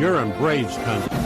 You're in Braves country.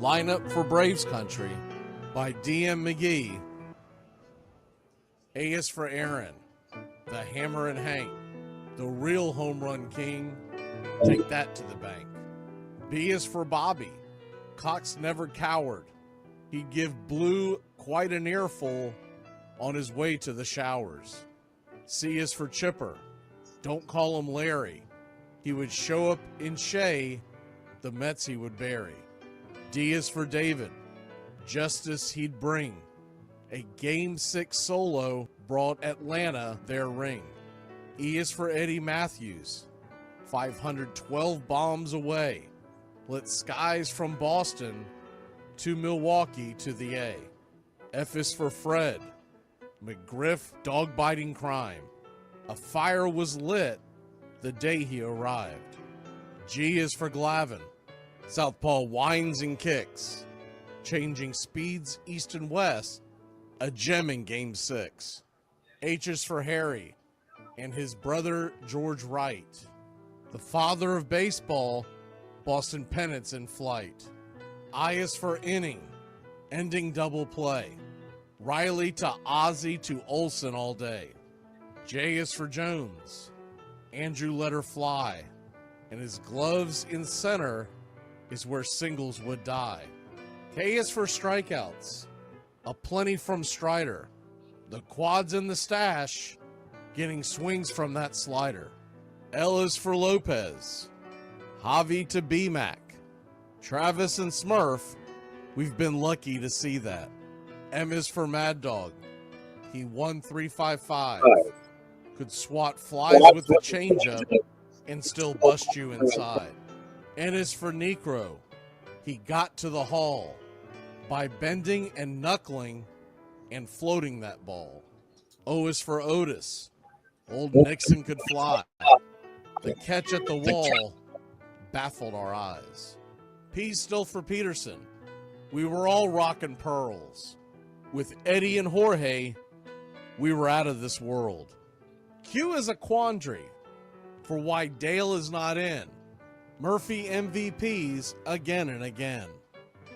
Lineup for Braves Country by D.M. McGee. A is for Aaron, the Hammer and Hank, the real home run king. Take that to the bank. B is for Bobby. Cox never cowered. He'd give Blue quite an earful on his way to the showers. C is for Chipper. Don't call him Larry. He would show up in Shea, the Mets he would bury. D is for David. Justice he'd bring. A Game 6 solo brought Atlanta their ring. E is for Eddie Matthews. 512 bombs away. Lit skies from Boston to Milwaukee to the A. F is for Fred. McGriff dog-biting crime. A fire was lit the day he arrived. G is for Glavin. Southpaw winds and kicks, changing speeds east and west, a gem in Game 6. H is for Harry and his brother George Wright, the father of baseball, Boston pennants in flight. I is for inning, ending double play, Riley to Ozzie to Olsen all day. J is for Jones, Andrew let her fly, and his gloves in center is where singles would die. K is for strikeouts, a plenty from Strider, the quads in the stash, getting swings from that slider. L is for Lopez, Javi to B-Mac, Travis and Smurf, we've been lucky to see that. M is for Mad Dog, he won 355, could swat flies with a changeup, and still bust you inside. N is for Necro. He got to the hall by bending and knuckling and floating that ball. O is for Otis. Old Nixon could fly. The catch at the wall baffled our eyes. P's still for Peterson. We were all rockin' pearls. With Eddie and Jorge, we were out of this world. Q is a quandary for why Dale is not in. Murphy MVPs again and again.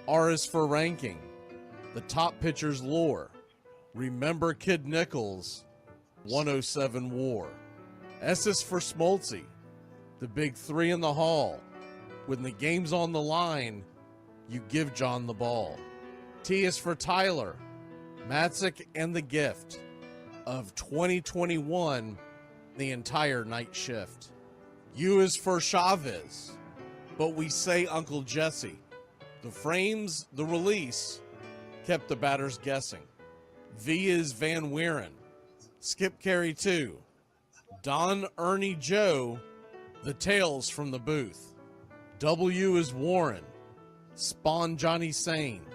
R is for ranking. The top pitcher's lore. Remember Kid Nichols, 107 WAR. S is for Smoltzy. The big three in the hall. When the game's on the line, you give John the ball. T is for Tyler. Matzik and the gift of 2021, the entire night shift. U is for Chavez, but we say Uncle Jesse. The frames, the release, kept the batters guessing. V is Van Weeren. Skip Carey 2. Don Ernie Joe, the tales from the booth. W is Warren. Spawn Johnny Sane.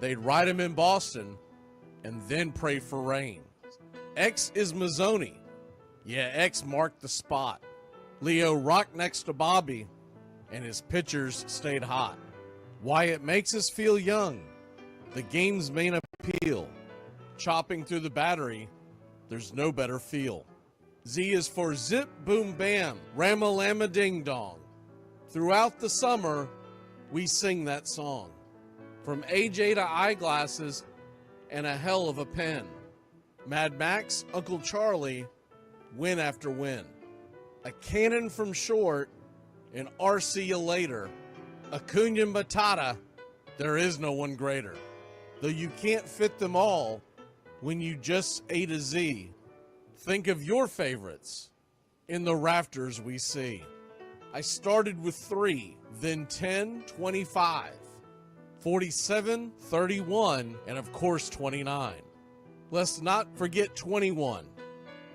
They'd ride him in Boston and then pray for rain. X is Mazzoni. Yeah, X marked the spot. Leo rocked next to Bobby, and his pitchers stayed hot. Why it makes us feel young. The game's main appeal. Chopping through the battery, there's no better feel. Z is for Zip Boom Bam, Ramalama Ding Dong. Throughout the summer, we sing that song. From AJ to eyeglasses and a hell of a pen. Mad Max, Uncle Charlie, win after win. A cannon from short, and RC you later. Acuna Matata, there is no one greater. Though you can't fit them all when you just A to Z. Think of your favorites in the rafters we see. I started with 3, then 10, 25, 47, 31, and of course 29. Let's not forget 21,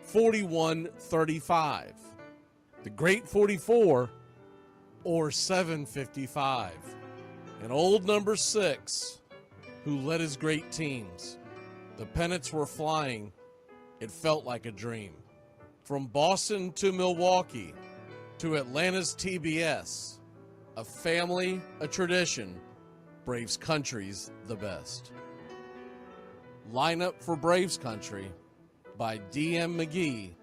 41, 35, the great 44, or 755, and old number 6, who led his great teams. The pennants were flying. It felt like a dream. From Boston to Milwaukee to Atlanta's TBS, a family, a tradition, Braves Country's the best. Lineup for Braves Country by D.M. McGee.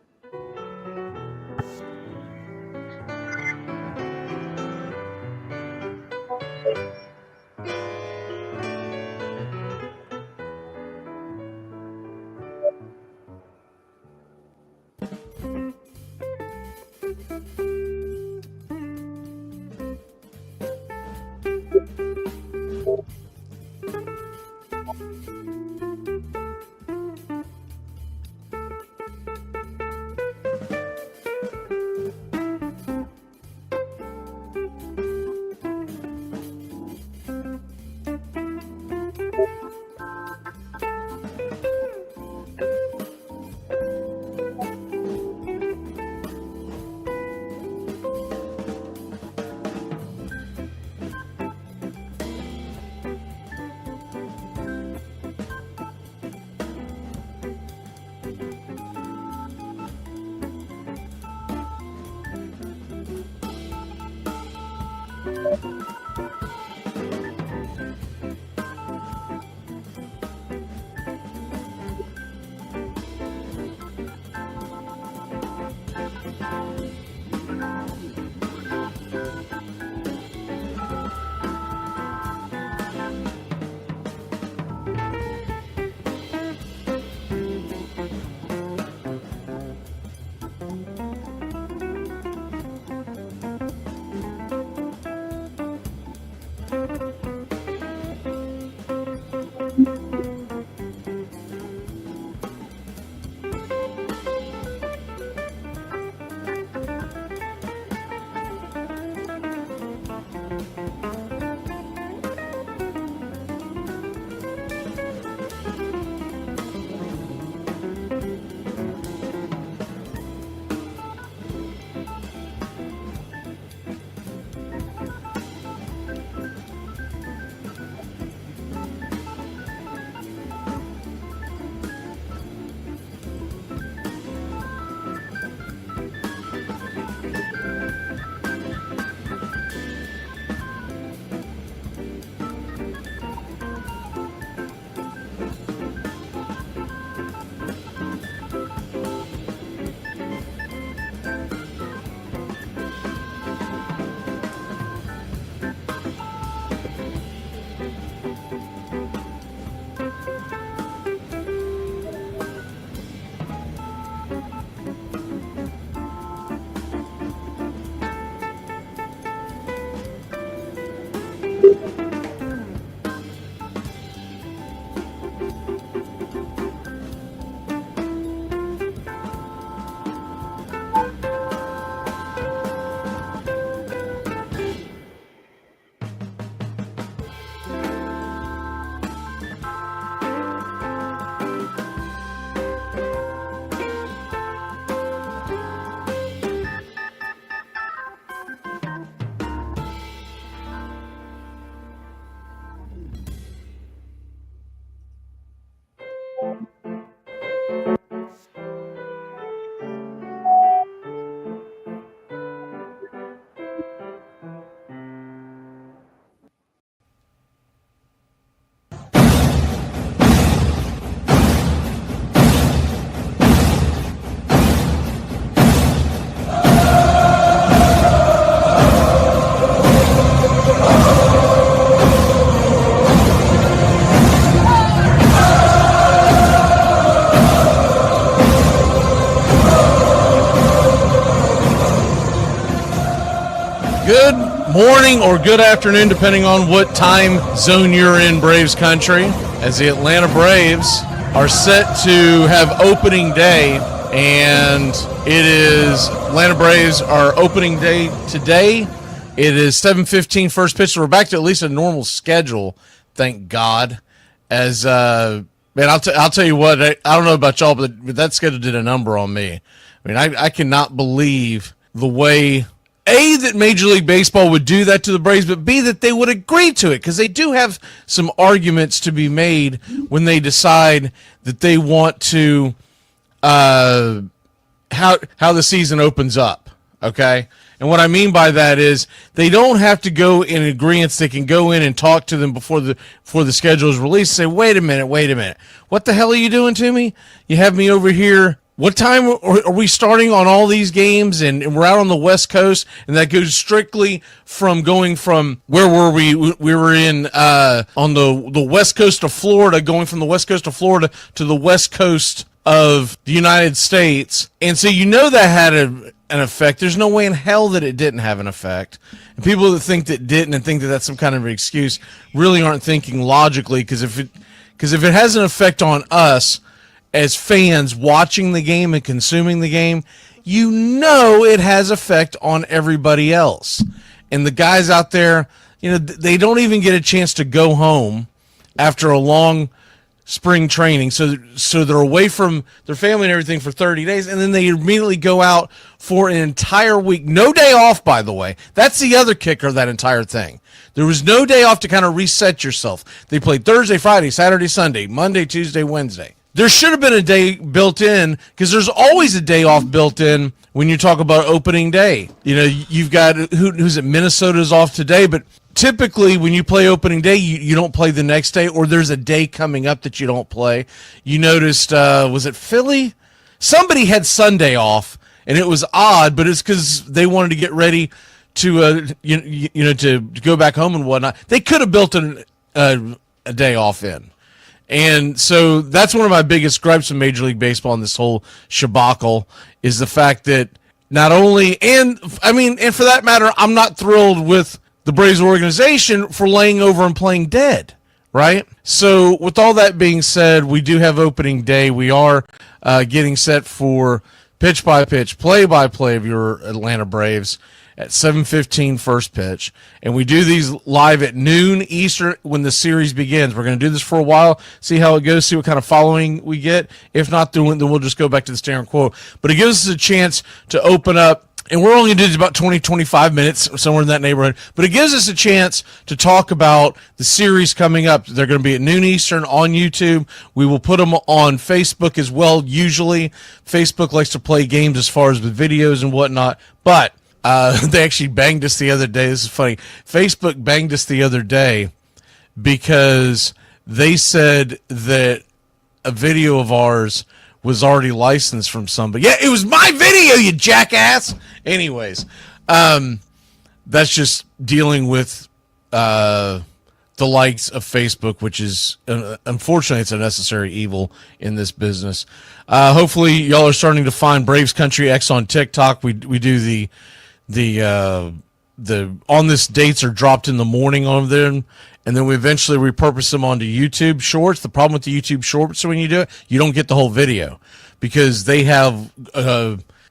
morning or good afternoon, depending on what time zone you're in, Braves country, as the Atlanta Braves are set to have opening day, and it is Atlanta Braves are opening day today. It is 7:15 first pitch, so we're back to at least a normal schedule, thank God. As man, I'll tell you what, I don't know about y'all, but that schedule did a number on me. I mean, I cannot believe the way, A, that Major League Baseball would do that to the Braves, but B, that they would agree to it, because they do have some arguments to be made when they decide that they want to how the season opens up, okay? And what I mean by that is they don't have to go in agreement. They can go in and talk to them before the schedule is released. Say, wait a minute. What the hell are you doing to me? You have me over here. What time are we starting on all these games? And we're out on the West Coast, and that goes strictly from going from, where were we? We were in on the West Coast of Florida, going from the West Coast of Florida to the West Coast of the United States. And so that had an effect. There's no way in hell that it didn't have an effect. And people that think that didn't and think that that's some kind of an excuse really aren't thinking logically, because if it has an effect on us as fans watching the game and consuming the game, it has effect on everybody else. And the guys out there, they don't even get a chance to go home after a long spring training, so they're away from their family and everything for 30 days, and then they immediately go out for an entire week. No day off, by the way. That's the other kicker of that entire thing. There was no day off to kind of reset yourself. They played Thursday, Friday, Saturday, Sunday, Monday, Tuesday, Wednesday. There should have been a day built in, because there's always a day off built in when you talk about opening day. You've got, who's it, Minnesota's off today, but typically when you play opening day, you don't play the next day, or there's a day coming up that you don't play. You noticed, was it Philly? Somebody had Sunday off, and it was odd, but it's because they wanted to get ready to to go back home and whatnot. They could have built a day off in. And so that's one of my biggest gripes with Major League Baseball in this whole shabacle, is the fact that not only, and for that matter, I'm not thrilled with the Braves organization for laying over and playing dead, right? So with all that being said, we do have opening day. We are getting set for pitch-by-pitch, play-by-play of your Atlanta Braves at 7:15 first pitch. And we do these live at noon Eastern when the series begins. We're going to do this for a while, see how it goes, see what kind of following we get. If not, then we'll just go back to the standard quote. But it gives us a chance to open up, and we're only going to do about 20, 25 minutes, somewhere in that neighborhood. But it gives us a chance to talk about the series coming up. They're going to be at noon Eastern on YouTube. We will put them on Facebook as well. Usually, Facebook likes to play games as far as with videos and whatnot. But they actually banged us the other day. This is funny. Facebook banged us the other day because they said that a video of ours was already licensed from somebody. Yeah, it was my video, you jackass. Anyways, that's just dealing with the likes of Facebook, which is, unfortunately, it's a necessary evil in this business. Hopefully, y'all are starting to find Braves Country X on TikTok. We do the on this dates are dropped in the morning on them, and then we eventually repurpose them onto YouTube Shorts. The problem with the YouTube Shorts, when you do it, you don't get the whole video, because they have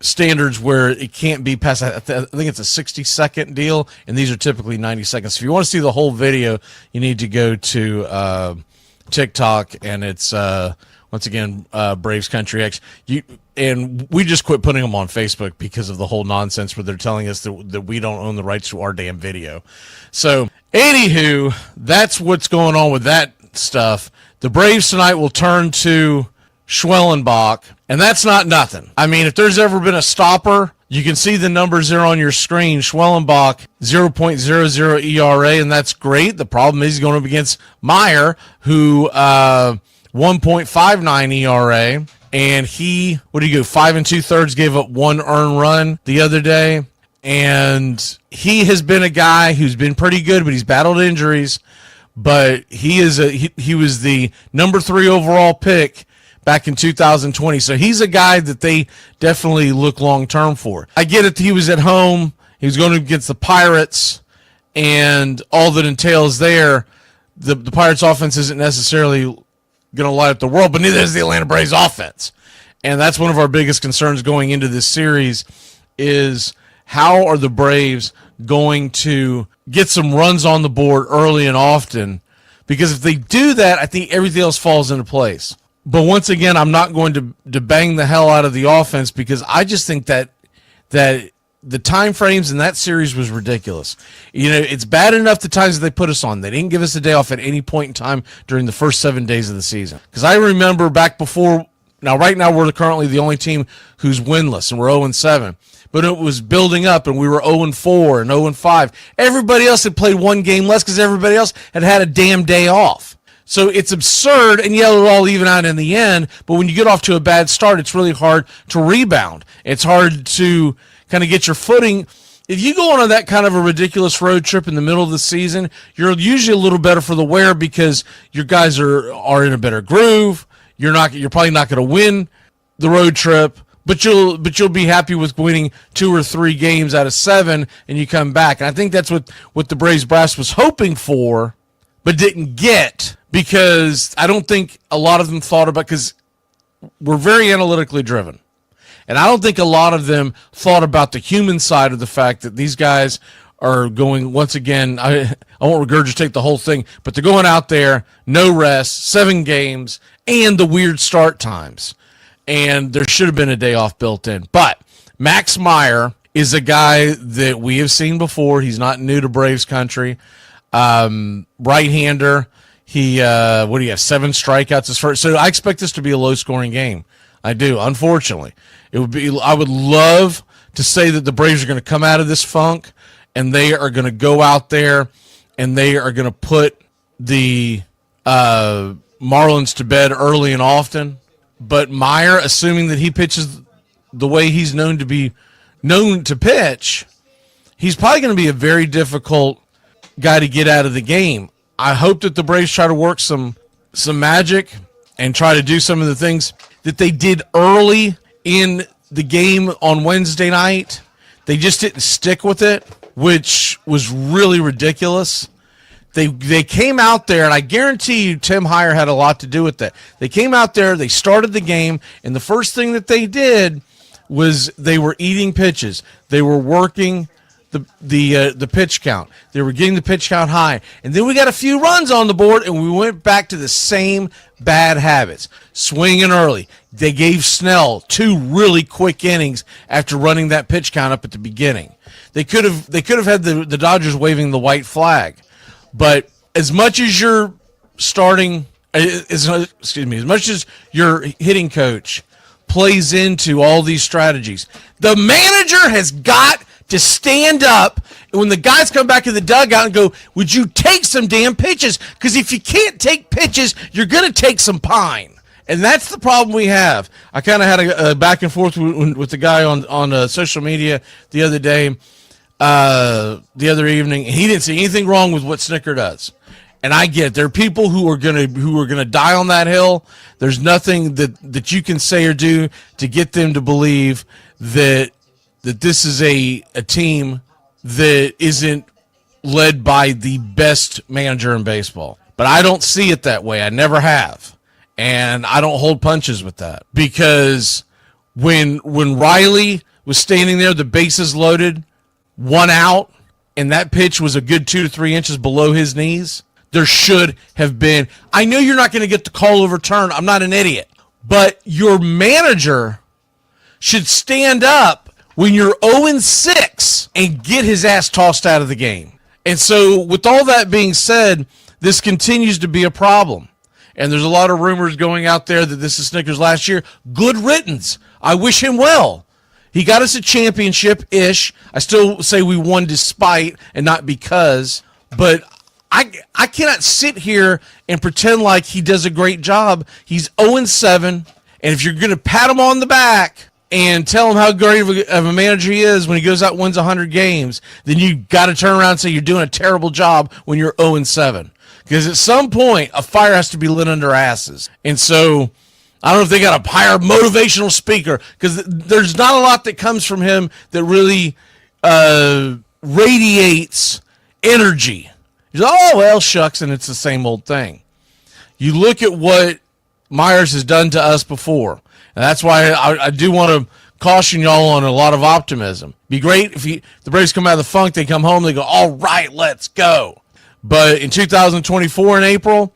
standards where it can't be past, I think it's a 60-second deal, and these are typically 90 seconds. So if you want to see the whole video, you need to go to TikTok, and it's once again Braves Country X. And we just quit putting them on Facebook because of the whole nonsense where they're telling us that we don't own the rights to our damn video. So, anywho, that's what's going on with that stuff. The Braves tonight will turn to Schwellenbach, and that's not nothing. I mean, if there's ever been a stopper, you can see the numbers there on your screen. Schwellenbach, 0.00 ERA, and that's great. The problem is he's going up against Meyer, who 1.59 ERA. And he, what did he go, 5 2/3, gave up 1 earned run the other day. And he has been a guy who's been pretty good, but he's battled injuries. But he is he was the number 3 overall pick back in 2020. So he's a guy that they definitely look long-term for. I get it. He was at home. He was going against the Pirates. and all that entails there, the Pirates offense isn't necessarily going to light up the world, but neither is the Atlanta Braves offense. And that's one of our biggest concerns going into this series is how are the Braves going to get some runs on the board early and often? Because if they do that, I think everything else falls into place. But once again, I'm not going to bang the hell out of the offense because I just think that the time frames in that series was ridiculous. You know, it's bad enough the times that they put us on. They didn't give us a day off at any point in time during the first 7 days of the season. Because I remember back before, now right now we're currently the only team who's winless, and we're 0-7. But it was building up, and we were 0-4 and 0-5. Everybody else had played one game less because everybody else had had a damn day off. So it's absurd, and yeah, it'll all even out in the end. But when you get off to a bad start, it's really hard to rebound. It's hard to kind of get your footing. If you go on that kind of a ridiculous road trip in the middle of the season, you're usually a little better for the wear because your guys are in a better groove. You're probably not going to win the road trip, but you'll be happy with winning 2 or 3 games out of 7, and you come back. And I think that's what the Braves brass was hoping for, but didn't get, because I don't think a lot of them thought about, because we're very analytically driven. And I don't think a lot of them thought about the human side of the fact that these guys are going, once again, I won't regurgitate the whole thing, but they're going out there, no rest, 7 games, and the weird start times. And there should have been a day off built in. But Max Meyer is a guy that we have seen before. He's not new to Braves country. Right-hander. He, 7 strikeouts his first. So I expect this to be a low-scoring game. I do, unfortunately. I would love to say that the Braves are going to come out of this funk and they are going to go out there and they are going to put the Marlins to bed early and often. But Meyer, assuming that he pitches the way he's known to pitch, he's probably going to be a very difficult guy to get out of the game. I hope that the Braves try to work some magic and try to do some of the things that they did early in the game on Wednesday night. They just didn't stick with it, which was really ridiculous. They came out there, and I guarantee you Tim Heyer had a lot to do with that. They came out there, they started the game, and the first thing that they did was they were eating pitches. They were working the pitch count. They were getting the pitch count high. And then we got a few runs on the board, and we went back to the same bad habits. Swinging early. They gave Snell 2 really quick innings after running that pitch count up at the beginning. They could have had the Dodgers waving the white flag. But as much as you're starting, as much as your hitting coach plays into all these strategies, the manager has got to stand up when the guys come back in the dugout and go, would you take some damn pitches? Because if you can't take pitches, you're going to take some pine. And that's the problem we have. I kind of had a back and forth with the guy on social media the other day, the other evening. He didn't see anything wrong with what Snicker does. And I get it. There are people who are gonna die on that hill. There's nothing that you can say or do to get them to believe that this is a team that isn't led by the best manager in baseball. But I don't see it that way. I never have. And I don't hold punches with that. Because when Riley was standing there, the bases loaded, 1 out, and that pitch was a good 2 to 3 inches below his knees, there should have been. I know you're not going to get the call overturned. I'm not an idiot. But your manager should stand up when you're 0-6 and get his ass tossed out of the game. And so with all that being said, this continues to be a problem. And there's a lot of rumors going out there that this is Snicker's last year. Good riddance. I wish him well. He got us a championship-ish. I still say we won despite and not because. But I cannot sit here and pretend like he does a great job. He's 0-7. And if you're going to pat him on the back and tell him how great of a manager he is when he goes out and wins 100 games, then you got to turn around and say you're doing a terrible job when you're 0-7. Because at some point, a fire has to be lit under asses. And so I don't know if they got to hire a motivational speaker, because there's not a lot that comes from him that really radiates energy. He's like, oh, well, shucks, and it's the same old thing. You look at what Myers has done to us before, and that's why I do want to caution y'all on a lot of optimism. Be great if the Braves come out of the funk, they come home, they go, all right, let's go. But in 2024 in April,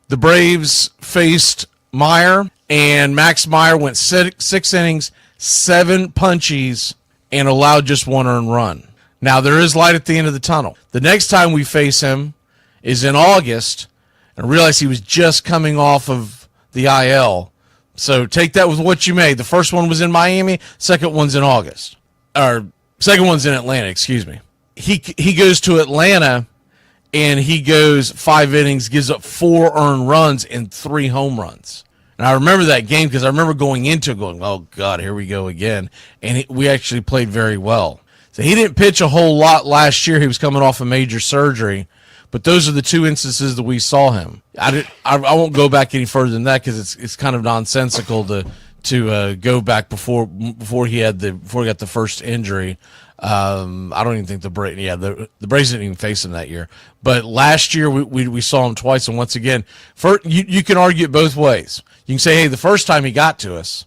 the Braves faced Meyer, and Max Meyer went six innings, 7 punchies, and allowed just 1 earned run. Now, there is light at the end of the tunnel. The next time we face him is in August, and I realize he was just coming off of the IL. So take that with what you may. The first one was in Miami, second one's in August. Or second one's in Atlanta, excuse me. He goes to Atlanta, and he goes 5 innings, gives up 4 earned runs and 3 home runs. And I remember that game because I remember going into it going, oh, God, here we go again. And we actually played very well. So he didn't pitch a whole lot last year. He was coming off a major surgery. But those are the 2 instances that we saw him. I won't go back any further than that because it's kind of nonsensical to go back before he got the first injury. I don't even think the Braves didn't even face him that year. But last year we saw him twice, and once again, you can argue it both ways. You can say, hey, the first time he got to us,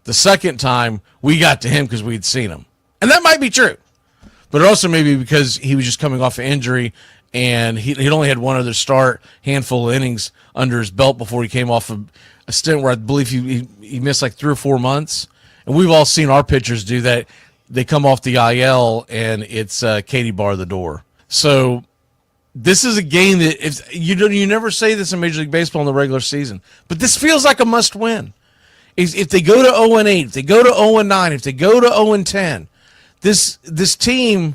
the second time we got to him because we'd seen him, and that might be true. But it also may be because he was just coming off an injury. And he'd only had one other handful of innings under his belt before he came off of a stint where I believe he missed like 3 or 4 months. And we've all seen our pitchers do that. They come off the IL, and it's Katie bar the door. So this is a game that you never say this in Major League Baseball in the regular season, but this feels like a must-win. If they go to 0-8, if they go to 0-9, if they go to 0-10, this team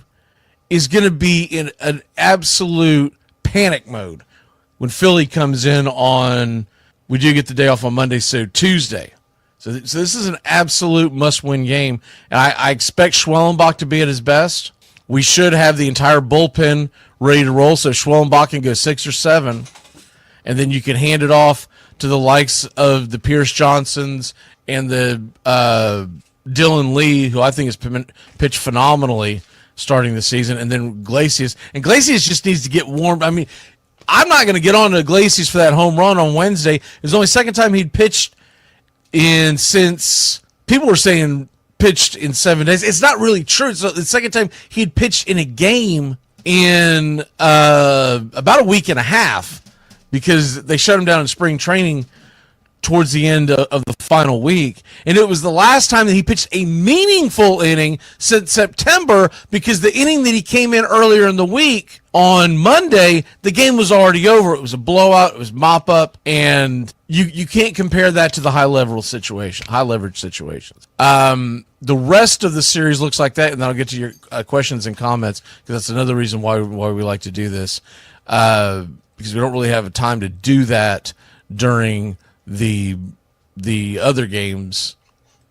is going to be in an absolute panic mode when Philly comes in on, we do get the day off on Monday, so Tuesday. So this is an absolute must-win game. And I expect Schwellenbach to be at his best. We should have the entire bullpen ready to roll, so Schwellenbach can go 6 or 7, and then you can hand it off to the likes of the Pierce Johnsons and the Dylan Lee, who I think has pitched phenomenally starting the season, and then Iglesias. And Iglesias just needs to get warmed. I mean, I'm not going to get on to Iglesias for that home run on Wednesday. It was the only second time he'd pitched since people were saying pitched in 7 days. It's not really true. It's the second time he'd pitched in a game in about a week and a half because they shut him down in spring training towards the end of the final week. And it was the last time that he pitched a meaningful inning since September because the inning that he came in earlier in the week on Monday, the game was already over. It was a blowout. It was mop up. And you can't compare that to the high leverage situations. The rest of the series looks like that. And then I'll get to your questions and comments because that's another reason why we like to do this. Because we don't really have time to do that during the other games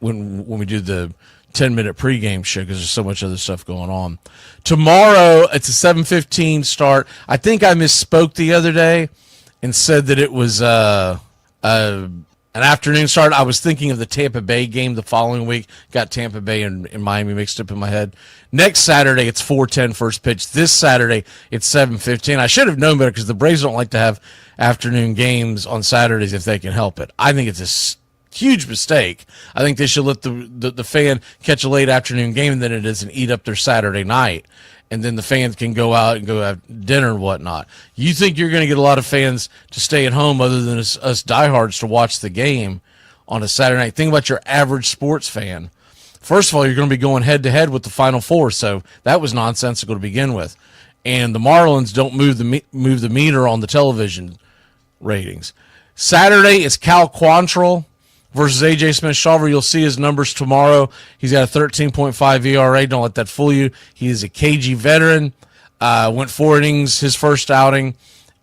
when we do the 10-minute pregame show because there's so much other stuff going on. Tomorrow, it's a 7:15 start. I think I misspoke the other day and said that it was an afternoon start. I was thinking of the Tampa Bay game the following week. Got Tampa Bay and Miami mixed up in my head. Next Saturday, it's 4:10 first pitch. This Saturday, it's 7:15. I should have known better because the Braves don't like to have afternoon games on Saturdays if they can help it. I think it's a huge mistake. I think they should let the fan catch a late afternoon game and then it is and eat up their Saturday night. And then the fans can go out and go have dinner and whatnot. You think you're going to get a lot of fans to stay at home other than us diehards to watch the game on a Saturday night? Think about your average sports fan. First of all, you're going to be going head-to-head with the Final Four, so that was nonsensical to begin with. And the Marlins don't move the meter on the television ratings. Saturday is Cal Quantrill versus A.J. Smith-Shawver. You'll see his numbers tomorrow. He's got a 13.5 ERA. Don't let that fool you. He is a KG veteran. Went 4 innings his first outing,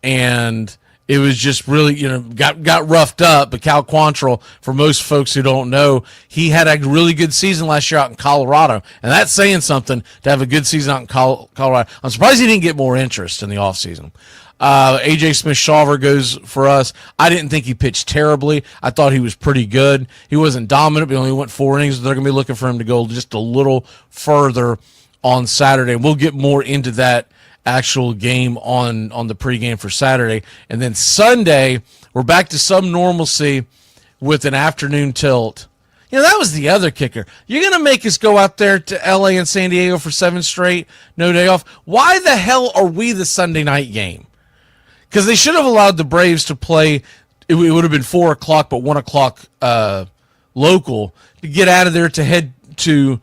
and it was just really, got roughed up. But Cal Quantrill, for most folks who don't know, he had a really good season last year out in Colorado, and that's saying something to have a good season out in Colorado. I'm surprised he didn't get more interest in the offseason. A.J. Smith-Shawver goes for us. I didn't think he pitched terribly. I thought he was pretty good. He wasn't dominant, but he only went 4 innings. They're going to be looking for him to go just a little further on Saturday. We'll get more into that actual game on the pregame for Saturday. And then Sunday, we're back to some normalcy with an afternoon tilt. You know, that was the other kicker. You're going to make us go out there to L.A. and San Diego for 7 straight, no day off. Why the hell are we the Sunday night game? Because they should have allowed the Braves to play. It would have been 4 o'clock, but 1 o'clock local to get out of there to head to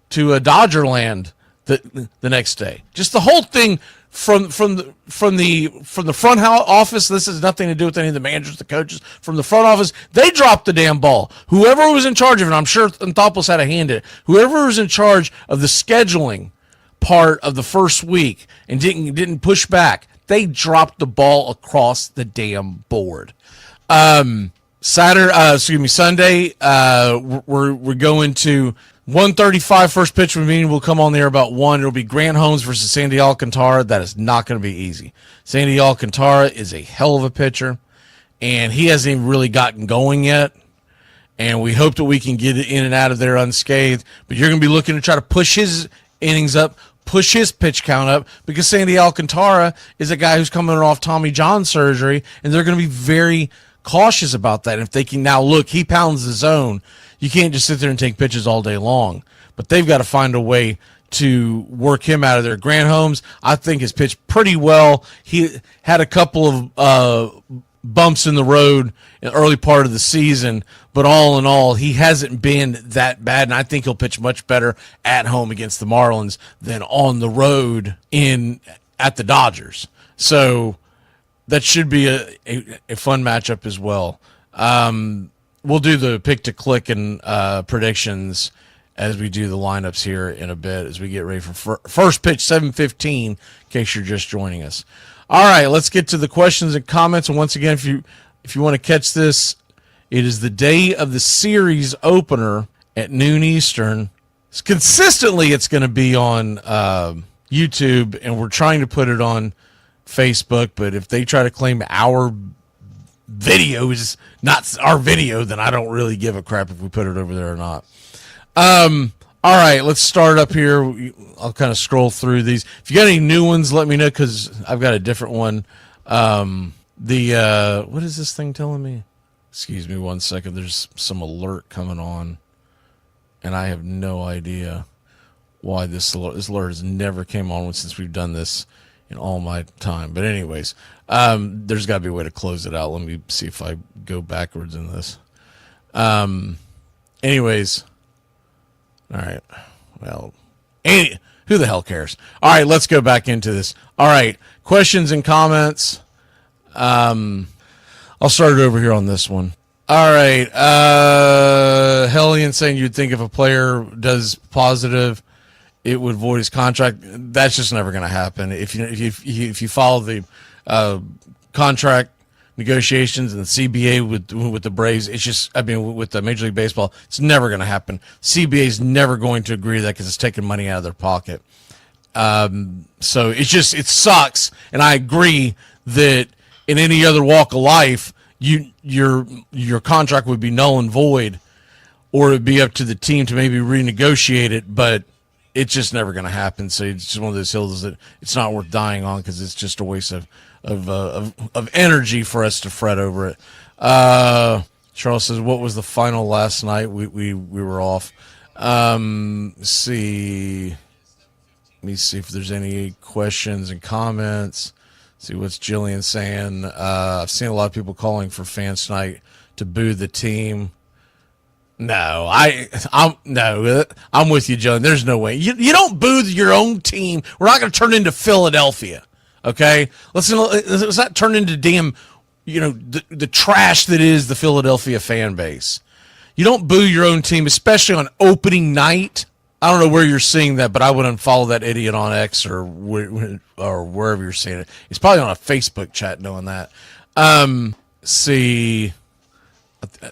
Dodgerland the next day. Just the whole thing from the front office. This has nothing to do with any of the managers, the coaches. From the front office, they dropped the damn ball. Whoever was in charge of it, I'm sure Anthopoulos had a hand in it. Whoever was in charge of the scheduling part of the first week and didn't push back, they dropped the ball across the damn board. Sunday, we're going to 1:35 first pitch meeting. Will come on there about 1. It'll be Grant Holmes versus Sandy Alcantara. That is not going to be easy. Sandy Alcantara is a hell of a pitcher, and he hasn't even really gotten going yet. And we hope that we can get it in and out of there unscathed. But you're going to be looking to try to push his innings up, push his pitch count up, because Sandy Alcantara is a guy who's coming off Tommy John surgery, and they're going to be very cautious about that. If they can now look, he pounds the zone. You can't just sit there and take pitches all day long. But they've got to find a way to work him out of there. Grant Holmes, I think, has pitched pretty well. He had a couple of bumps in the road in the early part of the season, but all in all, he hasn't been that bad, and I think he'll pitch much better at home against the Marlins than on the road at the Dodgers. So that should be a fun matchup as well. We'll do the pick-to-click and predictions as we do the lineups here in a bit as we get ready for first pitch, 7:15, in case you're just joining us. All right, let's get to the questions and comments. And once again, if you want to catch this, it is the day of the series opener at noon Eastern. Consistently, it's going to be on YouTube, and we're trying to put it on Facebook. But if they try to claim our video is not our video, then I don't really give a crap if we put it over there or not. All right, let's start up here. I'll kind of scroll through these. If you got any new ones, let me know, because I've got a different one. What is this thing telling me? Excuse me 1 second. There's some alert coming on, and I have no idea why this alert has never came on since we've done this in all my time. But anyways, there's got to be a way to close it out. Let me see if I go backwards in this. Anyways, all right. Well, who the hell cares? All right, let's go back into this. All right, questions and comments. I'll start it over here on this one. All right, Hellion saying you'd think if a player does positive, it would void his contract. That's just never going to happen. If you follow the contract negotiations and the CBA with the Braves, it's just, I mean, with the Major League Baseball, it's never going to happen. CBA is never going to agree to that because it's taking money out of their pocket. So it sucks, and I agree that in any other walk of life, your contract would be null and void, or it'd be up to the team to maybe renegotiate it, but it's just never going to happen. So it's just one of those hills that it's not worth dying on, because it's just a waste of energy for us to fret over it. Charles says, "What was the final last night? We were off." Let me see if there's any questions and comments. See what's Jillian saying. I've seen a lot of people calling for fans tonight to boo the team. No, I'm with you, Jillian. There's no way. You don't boo your own team. We're not going to turn into Philadelphia. Okay, let's not turn into damn, the trash that is the Philadelphia fan base. You don't boo your own team, especially on opening night. I don't know where you're seeing that, but I would unfollow that idiot on X or wherever you're seeing it. It's probably on a Facebook chat knowing that. See,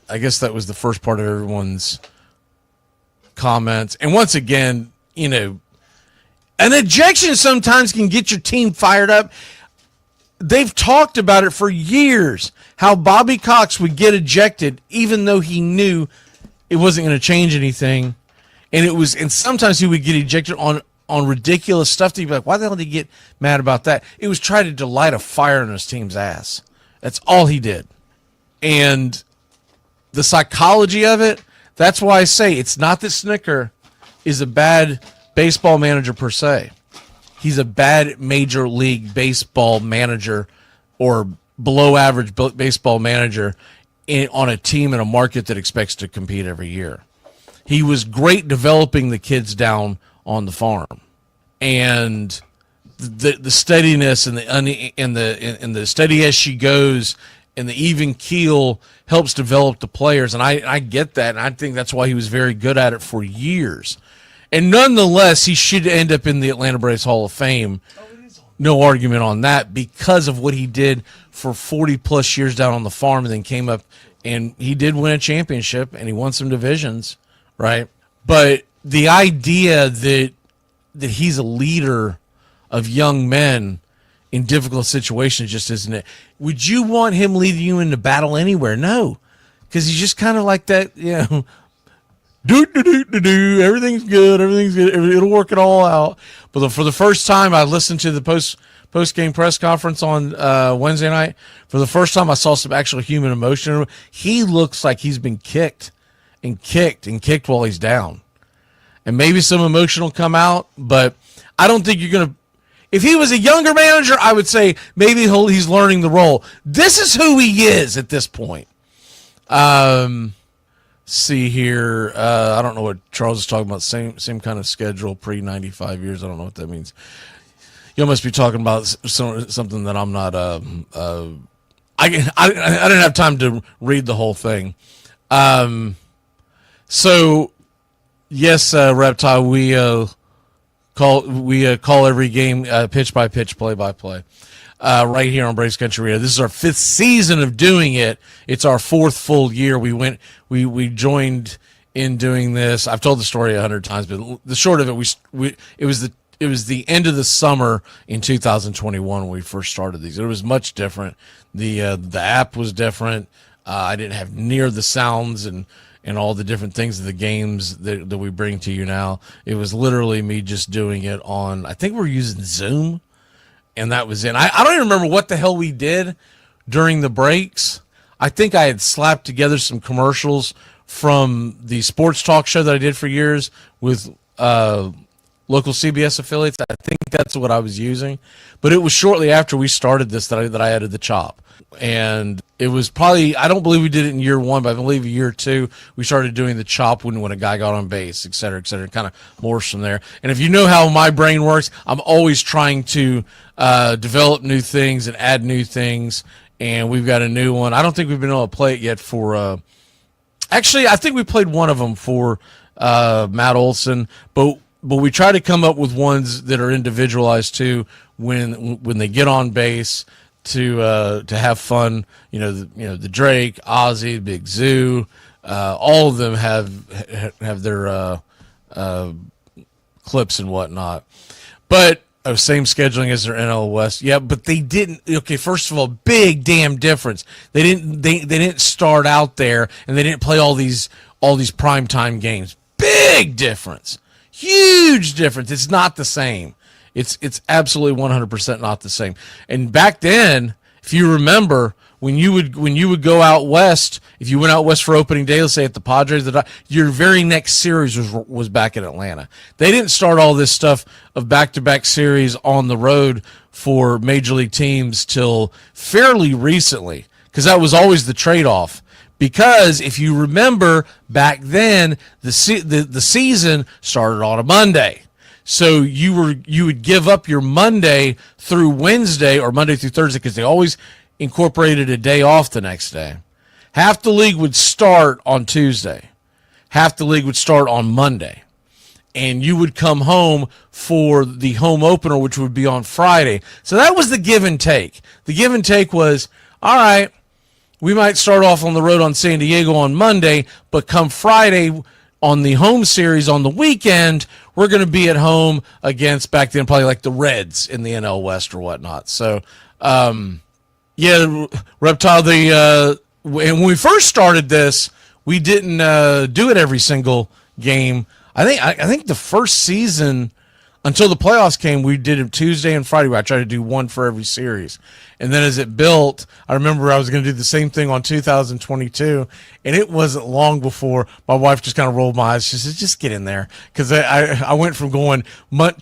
I guess that was the first part of everyone's comments. And once again, an ejection sometimes can get your team fired up. They've talked about it for years, how Bobby Cox would get ejected even though he knew it wasn't going to change anything. And sometimes he would get ejected on on ridiculous stuff that you'd be like, why the hell did he get mad about that? It was trying to light a fire in his team's ass. That's all he did. And the psychology of it, that's why I say it's not that Snicker is a bad baseball manager per se. He's a bad Major League Baseball manager or below average baseball manager on a team in a market that expects to compete every year. He was great developing the kids down on the farm, and the steadiness and the steady as she goes and the even keel helps develop the players. And I get that, and I think that's why he was very good at it for years. And nonetheless, he should end up in the Atlanta Braves Hall of Fame. No argument on that, because of what he did for 40 plus years down on the farm, and then came up and he did win a championship and he won some divisions, right? But the idea that he's a leader of young men in difficult situations just isn't it. Would you want him leading you into battle anywhere? No, because he's just kind of like that, everything's good, it'll work it all out. But for the first time, I listened to the post-game press conference on Wednesday night. For the first time, I saw some actual human emotion. He looks like he's been kicked while he's down. And maybe some emotion will come out, but I don't think you're going to. If he was a younger manager, I would say maybe he's learning the role. This is who he is at this point. See here. I don't know what Charles is talking about. Same kind of schedule, pre-95 years. I don't know what that means. You must be talking about something that I'm not. I didn't have time to read the whole thing. So yes, Reptile, we call every game pitch by pitch, play by play. Right here on Braves Country Radio. This is our 5th season of doing it. It's our 4th full year. We joined in doing this. I've told the story 100 times, but the short of it, it was the end of the summer in 2021 when we first started these. It was much different. The app was different. I didn't have near the sounds and all the different things of the games that we bring to you now. It was literally me just doing it on, I think we're using Zoom. And that was it. I don't even remember what the hell we did during the breaks. I think I had slapped together some commercials from the sports talk show that I did for years with local CBS affiliates. I think that's what I was using. But it was shortly after we started this that I added the chop. And it was probably, I don't believe we did it in year 1, but I believe year 2, we started doing the chop when a guy got on base, et cetera, kind of morphs from there. And if you know how my brain works, I'm always trying to develop new things and add new things. And we've got a new one. I don't think we've been able to play it yet for, actually, I think we played one of them for Matt Olson, but we try to come up with ones that are individualized too when they get on base, to have fun. The Drake, Ozzy, Big Zoo, all of them have their clips and whatnot. But same scheduling as their NL West. Yeah, but they didn't. Okay, first of all, big damn difference. They didn't start out there, and they didn't play all these primetime games. Big difference. Huge difference. It's not the same. It's absolutely 100% not the same. And back then, if you remember, when you would go out west, if you went out west for opening day, let's say at the Padres, your very next series was back in Atlanta. They didn't start all this stuff of back-to-back series on the road for major league teams till fairly recently, because that was always the trade-off. Because if you remember back then, the season started on a Monday. So you would give up your Monday through Wednesday or Monday through Thursday, because they always incorporated a day off the next day. Half the league would start on Tuesday. Half the league would start on Monday. And you would come home for the home opener, which would be on Friday. So that was the give and take. The give and take was, all right, we might start off on the road on San Diego on Monday, but come Friday on the home series on the weekend, we're going to be at home against, back then, probably like the Reds in the NL West or whatnot. So, yeah, Reptile, when we first started this, we didn't do it every single game. I think the first season, until the playoffs came, we did it Tuesday and Friday, where I tried to do one for every series. And then as it built, I remember I was going to do the same thing on 2022, and it wasn't long before my wife just kind of rolled my eyes. She said, just get in there. Because I went from going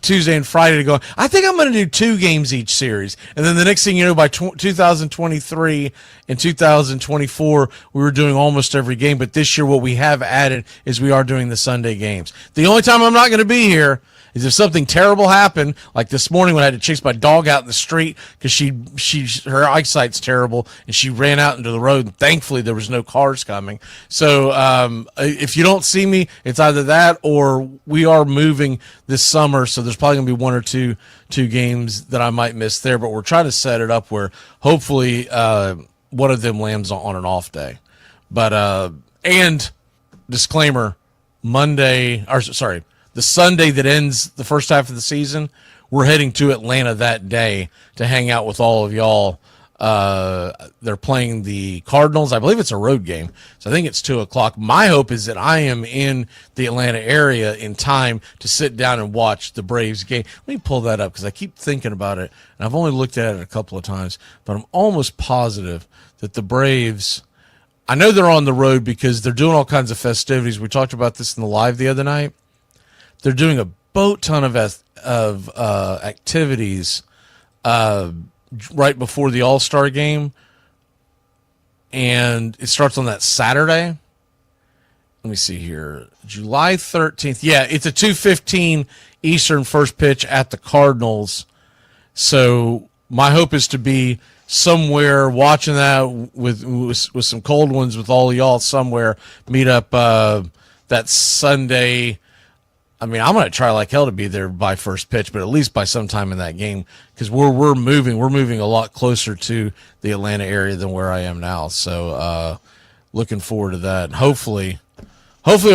Tuesday and Friday to going, I think I'm going to do 2 games each series. And then the next thing you know, by 2023 and 2024, we were doing almost every game. But this year, what we have added is we are doing the Sunday games. The only time I'm not going to be here is if something terrible happened, like this morning when I had to chase my dog out in the street because her eyesight's terrible, and she ran out into the road, and thankfully there was no cars coming. So if you don't see me, it's either that or we are moving this summer, so there's probably going to be 1 or 2 games that I might miss there, but we're trying to set it up where hopefully one of them lands on an off day. But and disclaimer, the Sunday that ends the first half of the season, we're heading to Atlanta that day to hang out with all of y'all. They're playing the Cardinals. I believe it's a road game, so I think it's 2:00. My hope is that I am in the Atlanta area in time to sit down and watch the Braves game. Let me pull that up because I keep thinking about it, and I've only looked at it a couple of times, but I'm almost positive that the Braves, I know they're on the road because they're doing all kinds of festivities. We talked about this in the live the other night. They're doing a boat ton of activities right before the All-Star game, and it starts on that Saturday. Let me see here. July 13th. Yeah, it's a 2:15 Eastern first pitch at the Cardinals. So my hope is to be somewhere watching that with some cold ones with all of y'all somewhere. Meet up that Sunday. I mean, I'm going to try like hell to be there by first pitch, but at least by sometime in that game, because we're moving a lot closer to the Atlanta area than where I am now. So looking forward to that. Hopefully, I'm